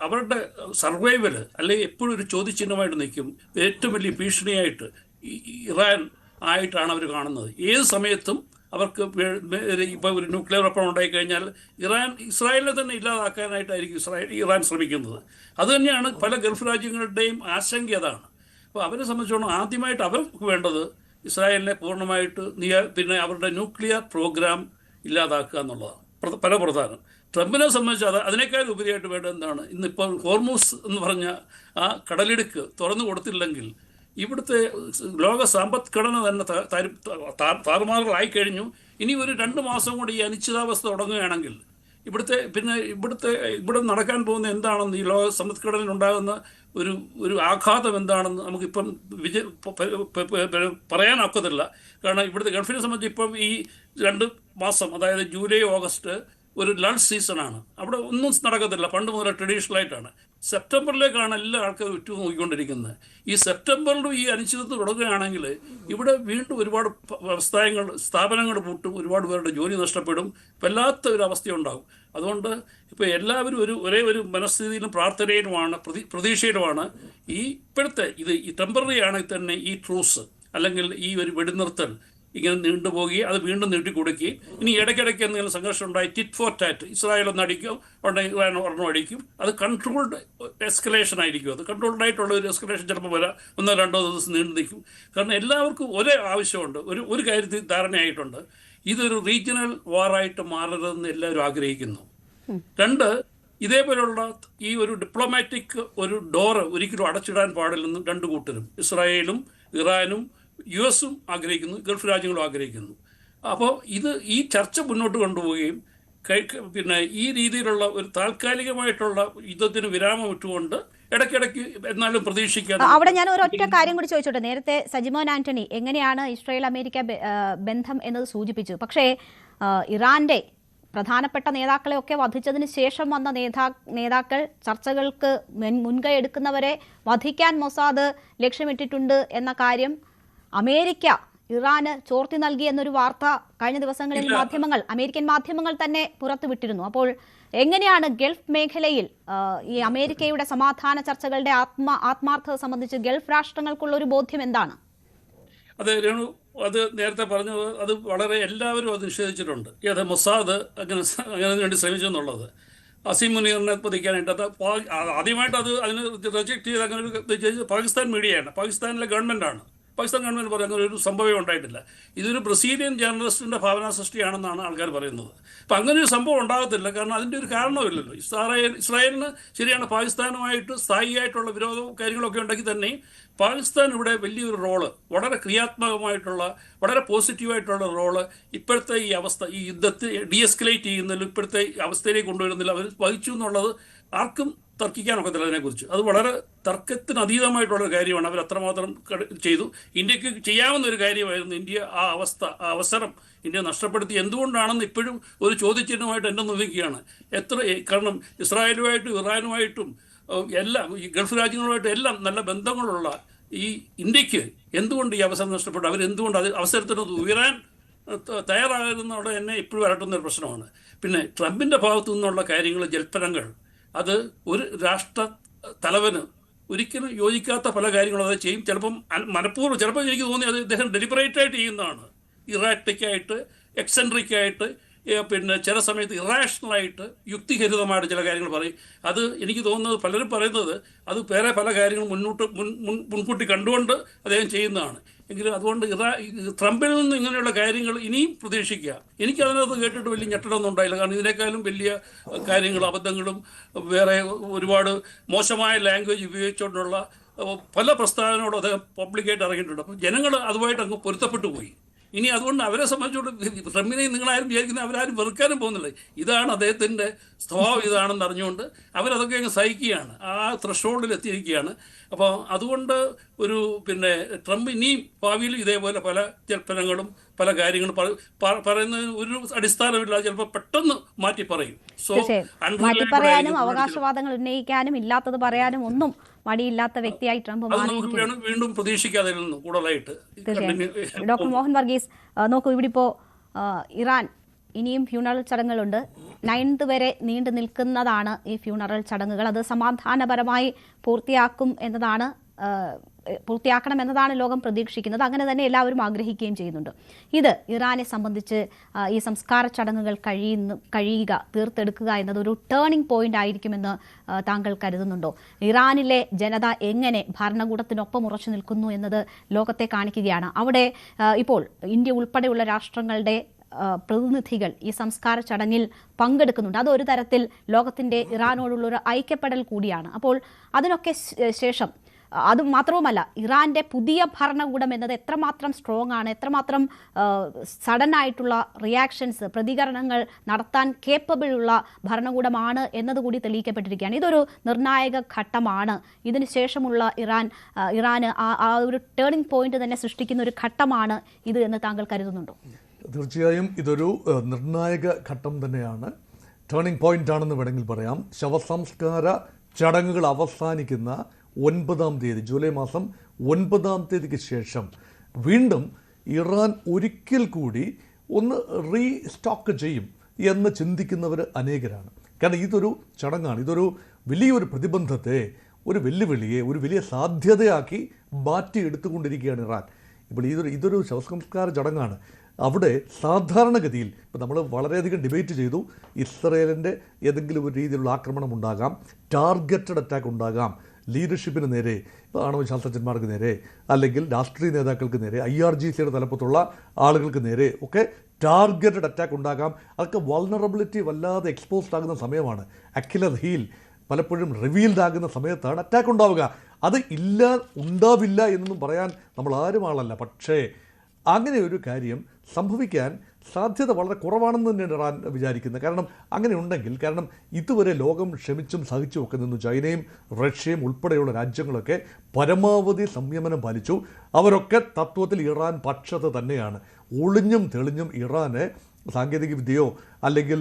അവരുടെ സർവൈവൽ അല്ലെങ്കിൽ എപ്പോഴും ഒരു ചോദ്യചിഹ്നമായിട്ട് നിൽക്കും. ഏറ്റവും വലിയ ഭീഷണിയായിട്ട് ഇറാൻ ആയിട്ടാണ് അവർ കാണുന്നത്. ഏത് സമയത്തും അവർക്ക് ഇപ്പോൾ ഒരു ന്യൂക്ലിയർ വെപ്പൺ ഉണ്ടായിക്കഴിഞ്ഞാൽ ഇസ്രായേലിനെ തന്നെ ഇല്ലാതാക്കാനായിട്ടായിരിക്കും ഇറാൻ ശ്രമിക്കുന്നത്. അതുതന്നെയാണ് പല ഗൾഫ് രാജ്യങ്ങളുടെയും ആശങ്ക. അതാണ്. അപ്പോൾ അവരെ സംബന്ധിച്ചോളം ആദ്യമായിട്ട് അവർക്ക് വേണ്ടത് ഇസ്രായേലിനെ പൂർണ്ണമായിട്ട് പിന്നെ അവരുടെ ന്യൂക്ലിയർ പ്രോഗ്രാം ഇല്ലാതാക്കുക എന്നുള്ളതാണ് പല പ്രധാനം. ട്രംപിനെ സംബന്ധിച്ച് അതിനേക്കാൾ ഉപരിയായിട്ട് വേണ്ടത് എന്താണ്? ഇന്നിപ്പോൾ ഹോർമൂസ് എന്ന് പറഞ്ഞ ആ കടലിടുക്ക് തുറന്നു കൊടുത്തില്ലെങ്കിൽ ഇവിടുത്തെ ലോക സമ്പദ്ഘടന തന്നെ താറുമാറുകളായി കഴിഞ്ഞു. ഇനി ഒരു 2 മാസം കൂടി ഈ അനിശ്ചിതാവസ്ഥ തുടങ്ങുകയാണെങ്കിൽ ഇവിടെ നടക്കാൻ പോകുന്ന എന്താണെന്ന്, ഈ ലോക സമ്പദ്ഘടനയിൽ ഉണ്ടാകുന്ന ഒരു ആഘാതം എന്താണെന്ന് നമുക്കിപ്പം പറയാനൊക്കത്തില്ല. കാരണം ഇവിടുത്തെ ഗൾഫിനെ സംബന്ധിച്ച് ഇപ്പം ഈ 2 മാസം, അതായത് ജൂലൈ ഓഗസ്റ്റ് ഒരു ലൾ സീസണാണ്. അവിടെ ഒന്നും നടക്കത്തില്ല. പണ്ട് മുതൽ ട്രഡീഷണൽ ആയിട്ടാണ്. സെപ്റ്റംബറിലേക്കാണ് എല്ലാ ആൾക്കാരും ഉറ്റു നോക്കിക്കൊണ്ടിരിക്കുന്നത്. ഈ സെപ്റ്റംബറിലും ഈ അനിശ്ചിതത്വം തുടങ്ങുകയാണെങ്കിൽ ഇവിടെ വീണ്ടും ഒരുപാട് സ്ഥാപനങ്ങൾ പൂട്ടും, ഒരുപാട് പേരുടെ ജോലി നഷ്ടപ്പെടും, വല്ലാത്ത ഒരു അവസ്ഥയുണ്ടാകും. അതുകൊണ്ട് ഇപ്പോൾ എല്ലാവരും ഒരേ ഒരു മനസ്ഥിതിയിലും പ്രാർത്ഥനയിലുമാണ്, പ്രതീക്ഷയിലുമാണ്. ഇപ്പോഴത്തെ ഈ ടെമ്പററി ആണെങ്കിൽ തന്നെ ഈ ട്രൂസ് അല്ലെങ്കിൽ ഈ ഒരു വെടിനിർത്തൽ ഇങ്ങനെ നീണ്ടുപോകുകയും അത് വീണ്ടും നീട്ടിക്കൊടുക്കുകയും ഇനി ഇടയ്ക്കിടയ്ക്ക് എന്തെങ്കിലും സംഘർഷം ഉണ്ടായി ടിറ്റ് ഫോർ ടാറ്റ്, ഇസ്രായേൽ ഒന്ന് അടിക്കും, ഉടനെ ഇറാൻ ഒരെണ്ണം അടിക്കും. അത് കൺട്രോൾഡ് എസ്കലേഷൻ ആയിരിക്കും. അത് കൺട്രോൾഡ് ആയിട്ടുള്ള ഒരു എസ്കലേഷൻ ചിലപ്പോൾ 1-2 ദിവസം നീണ്ടു നിൽക്കും. കാരണം എല്ലാവർക്കും ഒരേ ആവശ്യമുണ്ട്, ഒരു കാര്യത്തിൽ ധാരണയായിട്ടുണ്ട്. ഇതൊരു റീജിയണൽ വാറായിട്ട് മാറരുതെന്ന് എല്ലാവരും ആഗ്രഹിക്കുന്നു. 2, ഇതേപോലുള്ള ഈ ഒരു ഡിപ്ലോമാറ്റിക് ഒരു ഡോറ് ഒരിക്കലും അടച്ചിടാൻ പാടില്ലെന്ന് 2 കൂട്ടരും, ഇസ്രായേലും ഇറാനും US-ഉം ആഗ്രഹിക്കുന്നു, ഗൾഫ് രാജ്യങ്ങളും ആഗ്രഹിക്കുന്നു. അപ്പോൾ ഈ ചർച്ച മുന്നോട്ട് കൊണ്ടുപോവുകയും പിന്നെ ഈ രീതിയിലുള്ള ഒരു താൽക്കാലികമായിട്ടുള്ള യുദ്ധത്തിന് വിരാമം ഇട്ടുകൊണ്ട് ഇടയ്ക്കിടയ്ക്ക് എന്നാലും പ്രതീക്ഷിക്കാൻ. അവിടെ ഞാൻ ഒരൊറ്റ കാര്യം കൂടി ചോദിച്ചോട്ടെ. നേരത്തെ സജിമോൻ ആന്റണി എങ്ങനെയാണ് ഇസ്രായേൽ അമേരിക്ക ബന്ധം എന്നത് സൂചിപ്പിച്ചു. പക്ഷേ ഇറാന്റെ പ്രധാനപ്പെട്ട നേതാക്കളെയൊക്കെ വധിച്ചതിന് ശേഷം വന്ന നേതാക്കൾ ചർച്ചകൾക്ക് മുൻകൈ എടുക്കുന്നവരെ വധിക്കാൻ മൊസാദ് ലക്ഷ്യമിട്ടിട്ടുണ്ട് എന്ന കാര്യം അമേരിക്ക ഇറാന് ചോർത്തി നൽകി എന്നൊരു വാർത്ത കഴിഞ്ഞ ദിവസങ്ങളിൽ അമേരിക്കൻ മാധ്യമങ്ങൾ തന്നെ പുറത്തുവിട്ടിരുന്നു. അപ്പോൾ എങ്ങനെയാണ് ഗൾഫ് മേഖലയിൽ ഈ അമേരിക്കയുടെ സമാധാന ചർച്ചകളുടെ ആത്മാർത്ഥത സംബന്ധിച്ച് ഗൾഫ് രാഷ്ട്രങ്ങൾക്കുള്ള ഒരു ബോധ്യം എന്താണ്? അത് രേണു അത് നേരത്തെ പറഞ്ഞത് അത് വളരെ എല്ലാവരും അത് നിഷേധിച്ചിട്ടുണ്ട്. മൊസാദ് അങ്ങനെ വേണ്ടി ശ്രമിച്ചു എന്നുള്ളത്. അസീം മുനീറിനെ പൊതിക്കാനായിട്ട് ആദ്യമായിട്ട് അതിന് റിജക്ട് ചെയ്ത് അങ്ങനെ ഒരു പാകിസ്ഥാൻ മീഡിയയാണ്, പാകിസ്ഥാനിലെ ഗവൺമെൻറ്റാണ്. പാകിസ്ഥാൻ ഗവൺമെൻറ് പറയും അങ്ങനെ ഒരു സംഭവം ഉണ്ടായിട്ടില്ല, ഇതൊരു ബ്രസീലിയൻ ജേർണലിസ്റ്റിൻ്റെ ഭാവനാ സൃഷ്ടിയാണെന്നാണ് ആൾക്കാർ പറയുന്നത്. അപ്പം അങ്ങനെ ഒരു സംഭവം ഉണ്ടാകത്തില്ല, കാരണം അതിൻ്റെ ഒരു കാരണമില്ലല്ലോ. ഇസ്രായേലിന് ശരിയാണ് പാകിസ്ഥാനുമായിട്ട് സ്ഥായിയായിട്ടുള്ള വിരോധവും കാര്യങ്ങളൊക്കെ ഉണ്ടെങ്കിൽ തന്നെയും പാകിസ്ഥാൻ ഇവിടെ വലിയൊരു റോള്, വളരെ ക്രിയാത്മകമായിട്ടുള്ള വളരെ പോസിറ്റീവായിട്ടുള്ള റോള് ഇപ്പോഴത്തെ ഈ അവസ്ഥ, ഈ യുദ്ധത്തെ ഡീഎസ്കലേറ്റ് ചെയ്യുന്നതിൽ ഇപ്പോഴത്തെ അവസ്ഥയിലേക്ക് കൊണ്ടുവരുന്നില്ല അവർ വഹിച്ചു എന്നുള്ളത് ആർക്കും തർക്കിക്കാനൊക്കത്തില്ല അതിനെക്കുറിച്ച്. അത് വളരെ തർക്കത്തിന് അതീതമായിട്ടുള്ള കാര്യമാണ്. അവർ അത്രമാത്രം ചെയ്തു. ഇന്ത്യക്ക് ചെയ്യാവുന്ന ഒരു കാര്യമായിരുന്നു. ഇന്ത്യ ആ അവസരം ഇന്ത്യ നഷ്ടപ്പെടുത്തി. എന്തുകൊണ്ടാണെന്ന് ഇപ്പോഴും ഒരു ചോദ്യചിഹ്നമായിട്ട് എന്നെ നിൽക്കുകയാണ്. കാരണം ഇസ്രായേലുമായിട്ടും ഇറാനുമായിട്ടും എല്ലാം ഈ ഗൾഫ് രാജ്യങ്ങളുമായിട്ടും എല്ലാം നല്ല ബന്ധങ്ങളുള്ള ഈ ഇന്ത്യക്ക് എന്തുകൊണ്ട് ഈ അവസരം നഷ്ടപ്പെട്ടു? അവരെന്തുകൊണ്ട് അവസരത്തിന് ഉയരാൻ തയ്യാറാകുന്നതോടെ എന്നെ ഇപ്പോഴും അലട്ടുന്നൊരു പ്രശ്നമാണ്. പിന്നെ ട്രംപിൻ്റെ ഭാഗത്തു നിന്നുള്ള കാര്യങ്ങൾ, ജൽപ്പനങ്ങൾ, അത് ഒരു രാഷ്ട്ര തലവന് ഒരിക്കലും യോജിക്കാത്ത പല കാര്യങ്ങളും അത് ചെയ്യും. ചിലപ്പം മനഃപൂർവ്വം, ചിലപ്പോൾ എനിക്ക് തോന്നി അത് ഇദ്ദേഹം ഡെലിബറേറ്റായിട്ട് ചെയ്യുന്നതാണ്. ഇറാറ്റിക്കായിട്ട്, എക്സെൻട്രിക്കായിട്ട്, പിന്നെ ചില സമയത്ത് ഇറാഷണലായിട്ട്, യുക്തിഹരിതമായിട്ട് ചില കാര്യങ്ങൾ പറയും. അത് എനിക്ക് തോന്നുന്നത് പലരും പറയുന്നത് അത് വേറെ പല കാര്യങ്ങളും മുൻകൂട്ടി കണ്ടുകൊണ്ട് അദ്ദേഹം ചെയ്യുന്നതാണ്. എങ്കിലും അതുകൊണ്ട് ട്രംപിൽ നിന്ന് ഇങ്ങനെയുള്ള കാര്യങ്ങൾ ഇനിയും പ്രതീക്ഷിക്കുക. എനിക്ക് അതിനകത്ത് കേട്ടിട്ട് വലിയ ഞെട്ടലൊന്നും ഉണ്ടായില്ല. കാരണം ഇതിനേക്കാളും വലിയ കാര്യങ്ങളും അബദ്ധങ്ങളും വേറെ ഒരുപാട് മോശമായ ലാംഗ്വേജ് ഉപയോഗിച്ചുകൊണ്ടുള്ള പല പ്രസ്താവനയോടും അദ്ദേഹം പബ്ലിക്കായിട്ട് ഇറങ്ങിയിട്ടുണ്ട്. അപ്പം ജനങ്ങൾ അതുമായിട്ട് അങ്ങ് പൊരുത്തപ്പെട്ടു പോയി. ഇനി അതുകൊണ്ട് അവരെ സംബന്ധിച്ചുകൊണ്ട് ട്രംപിനെ നിങ്ങളാരും വിചാരിക്കുന്നത് അവരാരും വെറുക്കാനും പോകുന്നില്ല. ഇതാണ് അദ്ദേഹത്തിൻ്റെ സ്വഭാവം, ഇതാണെന്ന് അറിഞ്ഞുകൊണ്ട് അവരതൊക്കെ അങ്ങ് സഹിക്കുകയാണ്, ആ ത്രഷോൾഡിൽ എത്തിയിരിക്കുകയാണ്. അപ്പോൾ അതുകൊണ്ട് പിന്നെ ട്രംപ് ഇനിയും ഭാവിയിൽ ഇതേപോലെ പല ജൽപ്പനങ്ങളും പല കാര്യങ്ങളും പറയുന്നതിന് ഒരു അടിസ്ഥാനമില്ലാതെ ചിലപ്പോൾ പെട്ടെന്ന് മാറ്റി പറയും. മാറ്റി പറയാനും അവകാശവാദങ്ങൾ ഉന്നയിക്കാനും ഇല്ലാത്തത് പറയാനും ഒന്നും മടിയില്ലാത്ത വ്യക്തിയായി ട്രംപ് മാറിയിരിക്കുന്നു. വീണ്ടും പ്രതീക്ഷിക്കാതെ കൂടുതലായിട്ട്. ഡോക്ടർ മോഹൻ വർഗീസ്, നോക്കൂ, ഇവിടെ ഇപ്പോൾ ഇറാൻ ഇനിയും ഫ്യൂണറൽ ചടങ്ങുകളുണ്ട്. 9th വരെ നീണ്ടു നിൽക്കുന്നതാണ് ഈ ഫ്യൂണറൽ ചടങ്ങുകൾ. അത് സമാധാനപരമായി പൂർത്തിയാക്കണം എന്നതാണ് ലോകം പ്രതീക്ഷിക്കുന്നത്. അങ്ങനെ തന്നെ എല്ലാവരും ആഗ്രഹിക്കുകയും ചെയ്യുന്നുണ്ട്. ഇത് ഇറാനെ സംബന്ധിച്ച് ഈ സംസ്കാര ചടങ്ങുകൾ തീർത്തെടുക്കുക എന്നത് ഒരു ടേണിംഗ് പോയിന്റ് ആയിരിക്കുമെന്ന് താങ്കൾ കരുതുന്നുണ്ടോ? ഇറാനിലെ ജനത എങ്ങനെ ഭരണകൂടത്തിനൊപ്പം ഉറച്ചു നിൽക്കുന്നു എന്നത് ലോകത്തെ കാണിക്കുകയാണ്. അവിടെ ഇപ്പോൾ ഇന്ത്യ ഉൾപ്പെടെയുള്ള രാഷ്ട്രങ്ങളുടെ പ്രതിനിധികൾ ഈ സംസ്കാര ചടങ്ങിൽ പങ്കെടുക്കുന്നുണ്ട്. അതൊരു തരത്തിൽ ലോകത്തിൻ്റെ ഇറാനോടുള്ളൊരു ഐക്യപ്പെടൽ കൂടിയാണ്. അപ്പോൾ അതിനൊക്കെ ശേഷം അത് മാത്രവുമല്ല, ഇറാന്റെ പുതിയ ഭരണകൂടം എന്നത് എത്രമാത്രം സ്ട്രോങ് ആണ്, എത്രമാത്രം സഡൻ ആയിട്ടുള്ള റിയാക്ഷൻസ്, പ്രതികരണങ്ങൾ നടത്താൻ കേപ്പബിൾ ഉള്ള ഭരണകൂടമാണ് എന്നതുകൂടി തെളിയിക്കപ്പെട്ടിരിക്കുകയാണ്. ഇതൊരു നിർണായക ഘട്ടമാണ്. ഇതിന് ശേഷമുള്ള ഇറാന് ആ ഒരു ടേണിംഗ് പോയിന്റ് തന്നെ സൃഷ്ടിക്കുന്ന ഒരു ഘട്ടമാണ് ഇത് എന്ന് താങ്കൾ കരുതുന്നുണ്ടോ? തീർച്ചയായും ഇതൊരു നിർണായക ഘട്ടം തന്നെയാണ്, ടേണിംഗ് പോയിന്റ് ആണെന്ന് വേണമെങ്കിൽ പറയാം. ശവസംസ്കാര ചടങ്ങുകൾ അവസാനിക്കുന്ന 9-ാം തീയതി, ജൂലൈ മാസം 9-ാം തീയതിക്ക് ശേഷം വീണ്ടും ഇറാൻ ഒരിക്കൽ കൂടി ഒന്ന് റീസ്റ്റോക്ക് ചെയ്യും എന്ന് ചിന്തിക്കുന്നവർ അനേകരാണ്. കാരണം ഇതൊരു ചടങ്ങാണ്, ഇതൊരു വലിയൊരു പ്രതിബന്ധത്തെ, ഒരു വെല്ലുവിളിയെ ഒരു വലിയ സാധ്യതയാക്കി മാറ്റിയെടുത്തുകൊണ്ടിരിക്കുകയാണ് ഇറാൻ. ഇപ്പോൾ ഇതൊരു ശവസംസ്കാര ചടങ്ങാണ്. അവിടെ സാധാരണഗതിയിൽ ഇപ്പോൾ നമ്മൾ വളരെയധികം ഡിബേറ്റ് ചെയ്തു, ഇസ്രയേലിൻ്റെ ഏതെങ്കിലും ഒരു രീതിയിലുള്ള ആക്രമണം ഉണ്ടാകാം, ടാർഗറ്റഡ് അറ്റാക്ക് ഉണ്ടാകാം, ലീഡർഷിപ്പിന് നേരെ, ആണവ ശാസ്ത്രജ്ഞന്മാർക്ക് നേരെ, അല്ലെങ്കിൽ രാഷ്ട്രീയ നേതാക്കൾക്ക് നേരെ, IRGCയുടെ തലപ്പത്തുള്ള ആളുകൾക്ക് നേരെ ഒക്കെ ടാർഗറ്റഡ് അറ്റാക്ക് ഉണ്ടാകാം. അതൊക്കെ വൾണറബിലിറ്റി വല്ലാതെ എക്സ്പോസ്ഡ് ആകുന്ന സമയമാണ്. അക്യുലർ ഹീൽ പലപ്പോഴും റിവീൽഡ് ആകുന്ന സമയത്താണ് അറ്റാക്ക് ഉണ്ടാവുക. അത് ഉണ്ടാവില്ല എന്നൊന്നും പറയാൻ നമ്മൾ ആരും ആളല്ല. പക്ഷേ അങ്ങനെ ഒരു കാര്യം സംഭവിക്കാൻ സാധ്യത വളരെ കുറവാണെന്ന് തന്നെയാണ് ഇറാൻ വിചാരിക്കുന്നത്. കാരണം ഇതുവരെ ലോകം ക്ഷമിച്ചും സഹിച്ചും ഒക്കെ നിന്നു. ചൈനയും റഷ്യയും ഉൾപ്പെടെയുള്ള രാജ്യങ്ങളൊക്കെ പരമാവധി സംയമനം പാലിച്ചു. അവരൊക്കെ തത്വത്തിൽ ഇറാൻ പക്ഷത്ത് തന്നെയാണ്. ഒളിഞ്ഞും തെളിഞ്ഞും ഇറാന് സാങ്കേതിക വിദ്യയോ അല്ലെങ്കിൽ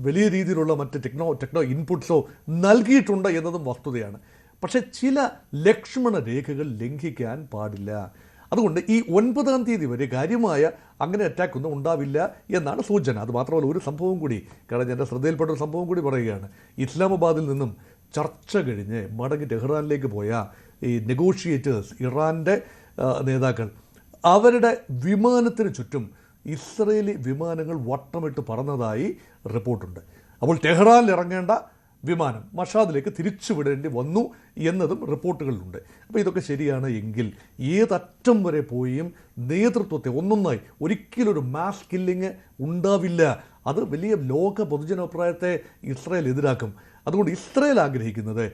വലിയ രീതിയിലുള്ള മറ്റ് ടെക്നോ ഇൻപുട്സോ നൽകിയിട്ടുണ്ട് എന്നതും വസ്തുതയാണ്. പക്ഷേ ചില ലക്ഷ്മണ രേഖകൾ ലംഘിക്കാൻ പാടില്ല. അതുകൊണ്ട് ഈ 9-ാം തീയതി വരെ കാര്യമായ അങ്ങനെ അറ്റാക്കൊന്നും ഉണ്ടാവില്ല എന്നാണ് സൂചന. അത് മാത്രമല്ല, ഒരു സംഭവം കൂടി, കാരണം എൻ്റെ ശ്രദ്ധയിൽപ്പെട്ട ഒരു സംഭവം കൂടി പറയുകയാണ്. ഇസ്ലാമാബാദിൽ നിന്നും ചർച്ച കഴിഞ്ഞ് മടങ്ങി ടെഹ്റാനിലേക്ക് പോയ ഈ നെഗോഷിയേറ്റേഴ്സ്, ഇറാൻ്റെ നേതാക്കൾ അവരുടെ വിമാനത്തിന് ചുറ്റും ഇസ്രയേലി വിമാനങ്ങൾ വട്ടമിട്ട് പറന്നതായി റിപ്പോർട്ടുണ്ട്. അപ്പോൾ ടെഹ്റാനിൽ ഇറങ്ങേണ്ട വിമാനം മഷാദിലേക്ക് തിരിച്ചുവിടേണ്ടി വന്നു എന്നതും റിപ്പോർട്ടുകളിലുണ്ട്. അപ്പോൾ ഇതൊക്കെ ശരിയാണ് എങ്കിൽ ഏതറ്റം വരെ പോയും നേതൃത്വത്തെ ഒന്നൊന്നായി ഒരിക്കലൊരു മാസ് കില്ലിങ് ഉണ്ടാവില്ല. അത് വലിയ ലോക പൊതുജനാഭിപ്രായത്തെ ഇസ്രായേൽ എതിരാക്കും. അതുകൊണ്ട് ഇസ്രായേൽ ആഗ്രഹിക്കുന്നത്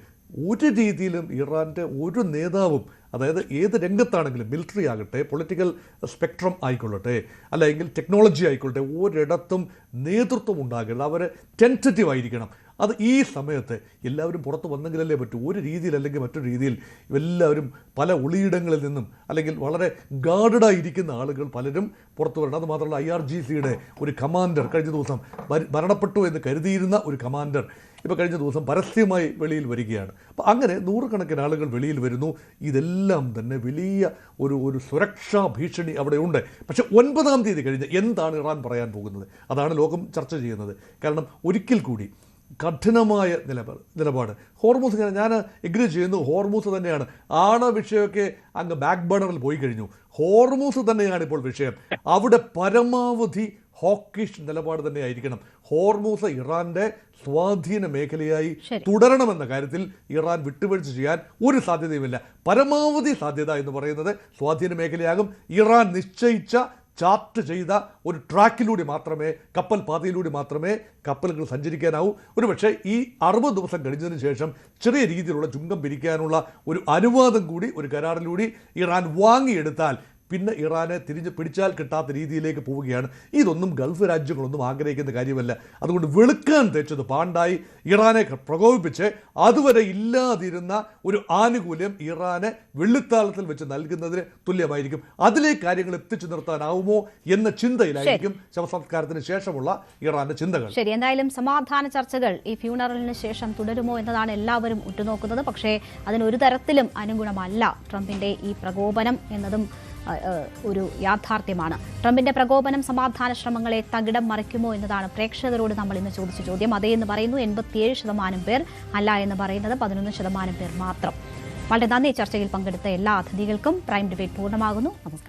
ഒരു രീതിയിലും ഇറാൻ്റെ ഒരു നേതാവും, അതായത് ഏത് രംഗത്താണെങ്കിലും മിലിറ്ററി ആകട്ടെ, പൊളിറ്റിക്കൽ സ്പെക്ട്രം ആയിക്കൊള്ളട്ടെ, അല്ലെങ്കിൽ ടെക്നോളജി ആയിക്കൊള്ളട്ടെ, ഒരിടത്തും നേതൃത്വം ഉണ്ടാകരുത്. അവർ ടെൻറ്ററ്റീവ് ആയിരിക്കണം. അത് ഈ സമയത്ത് എല്ലാവരും പുറത്ത് വന്നെങ്കിലല്ലേ പറ്റൂ. ഒരു രീതിയിൽ അല്ലെങ്കിൽ മറ്റൊരു രീതിയിൽ എല്ലാവരും പല ഒളിയിടങ്ങളിൽ നിന്നും അല്ലെങ്കിൽ വളരെ ഗാർഡഡായിരിക്കുന്ന ആളുകൾ പലരും പുറത്തു വരണം. അത് മാത്രമല്ല IRGCയുടെ ഒരു കമാൻഡർ കഴിഞ്ഞ ദിവസം മരണപ്പെട്ടു എന്ന് കരുതിയിരുന്ന ഒരു കമാൻഡർ ഇപ്പോൾ കഴിഞ്ഞ ദിവസം പരസ്യമായി വെളിയിൽ വരികയാണ്. അപ്പോൾ അങ്ങനെ നൂറുകണക്കിന് ആളുകൾ വെളിയിൽ വരുന്നു. ഇതെല്ലാം തന്നെ വലിയ ഒരു സുരക്ഷാ ഭീഷണി അവിടെയുണ്ട്. പക്ഷേ 9-ാം തീയതി കഴിഞ്ഞ് എന്താണ് ഇറാൻ പറയാൻ പോകുന്നത്? അതാണ് ലോകം ചർച്ച ചെയ്യുന്നത്. കാരണം ഒരിക്കൽ കൂടി കഠിനമായ നിലപാട് ഹോർമൂസ്, ഞാൻ എഗ്രി ചെയ്യുന്നു, ഹോർമൂസ് തന്നെയാണ്. വിഷയമൊക്കെ അങ്ങ് ബാക്ക് ബേണറിൽ പോയി കഴിഞ്ഞു. ഹോർമൂസ് തന്നെയാണ് ഇപ്പോൾ വിഷയം. അവിടെ പരമാവധി ഹോക്കിഷ് നിലപാട് തന്നെയായിരിക്കണം. ഹോർമൂസ് ഇറാൻ്റെ സ്വാധീന മേഖലയായി തുടരണമെന്ന കാര്യത്തിൽ ഇറാൻ വിട്ടുവീഴ്ച ചെയ്യാൻ ഒരു സാധ്യതയുമില്ല. പരമാവധി സാധ്യത എന്ന് പറയുന്നത് സ്വാധീന മേഖലയാകും. ഇറാൻ നിശ്ചയിച്ച ചാർട്ട് ചെയ്ത ഒരു ട്രാക്കിലൂടെ മാത്രമേ, കപ്പൽ പാതയിലൂടെ മാത്രമേ കപ്പലുകൾ സഞ്ചരിക്കാനാവൂ. ഒരുപക്ഷെ ഈ 60 ദിവസം കഴിഞ്ഞതിന് ശേഷം ചെറിയ രീതിയിലുള്ള ചുങ്കം പിരിക്കാനുള്ള ഒരു അനുവാദം കൂടി ഒരു കരാറിലൂടെ ഇറാൻ വാങ്ങിയെടുത്താൽ പിന്നെ ഇറാനെ തിരിഞ്ഞ് പിടിച്ചാൽ കിട്ടാത്ത രീതിയിലേക്ക് പോവുകയാണ്. ഇതൊന്നും ഗൾഫ് രാജ്യങ്ങളൊന്നും ആഗ്രഹിക്കുന്ന കാര്യമല്ല. അതുകൊണ്ട് വെളുക്കാൻ തെച്ചത് പാണ്ടായി ഇറാനെ പ്രകോപിപ്പിച്ച് അതുവരെ ഇല്ലാതിരുന്ന ഒരു ആനുകൂല്യം ഇറാനെ വെള്ളിത്താളത്തിൽ വെച്ച് നൽകുന്നതിന് തുല്യമായിരിക്കും. അതിലേക്ക് കാര്യങ്ങൾ എത്തിച്ചു നിർത്താനാവുമോ എന്ന ചിന്തയിലായിരിക്കും ശവസംസ്കാരത്തിന് ശേഷമുള്ള ഇറാന്റെ ചിന്തകൾ. ശരി, എന്തായാലും സമാധാന ചർച്ചകൾ ഈ ഫ്യൂണറലിന് ശേഷം തുടരുമോ എന്നതാണ് എല്ലാവരും ഉറ്റുനോക്കുന്നത്. പക്ഷേ അതിനൊരു തരത്തിലും അനുഗുണമല്ല ട്രംപിന്റെ ഈ പ്രകോപനം എന്നതും ഒരു യാഥാർത്ഥ്യമാണ്. ട്രംപിന്റെ പ്രകോപനം സമാധാന ശ്രമങ്ങളെ തകിടം മറിക്കുമോ എന്നതാണ് പ്രേക്ഷകരോട് നമ്മൾ ഇന്ന് ചോദിച്ച ചോദ്യം. അതേ എന്ന് പറയുന്നു 87% പേർ, അല്ല എന്ന് പറയുന്നത് 11% പേർ മാത്രം. വളരെ നന്ദി. ചർച്ചയിൽ പങ്കെടുത്ത എല്ലാ അതിഥികൾക്കും. പ്രൈം ഡിബേറ്റ് പൂർണ്ണമാകുന്നു. നമസ്കാരം.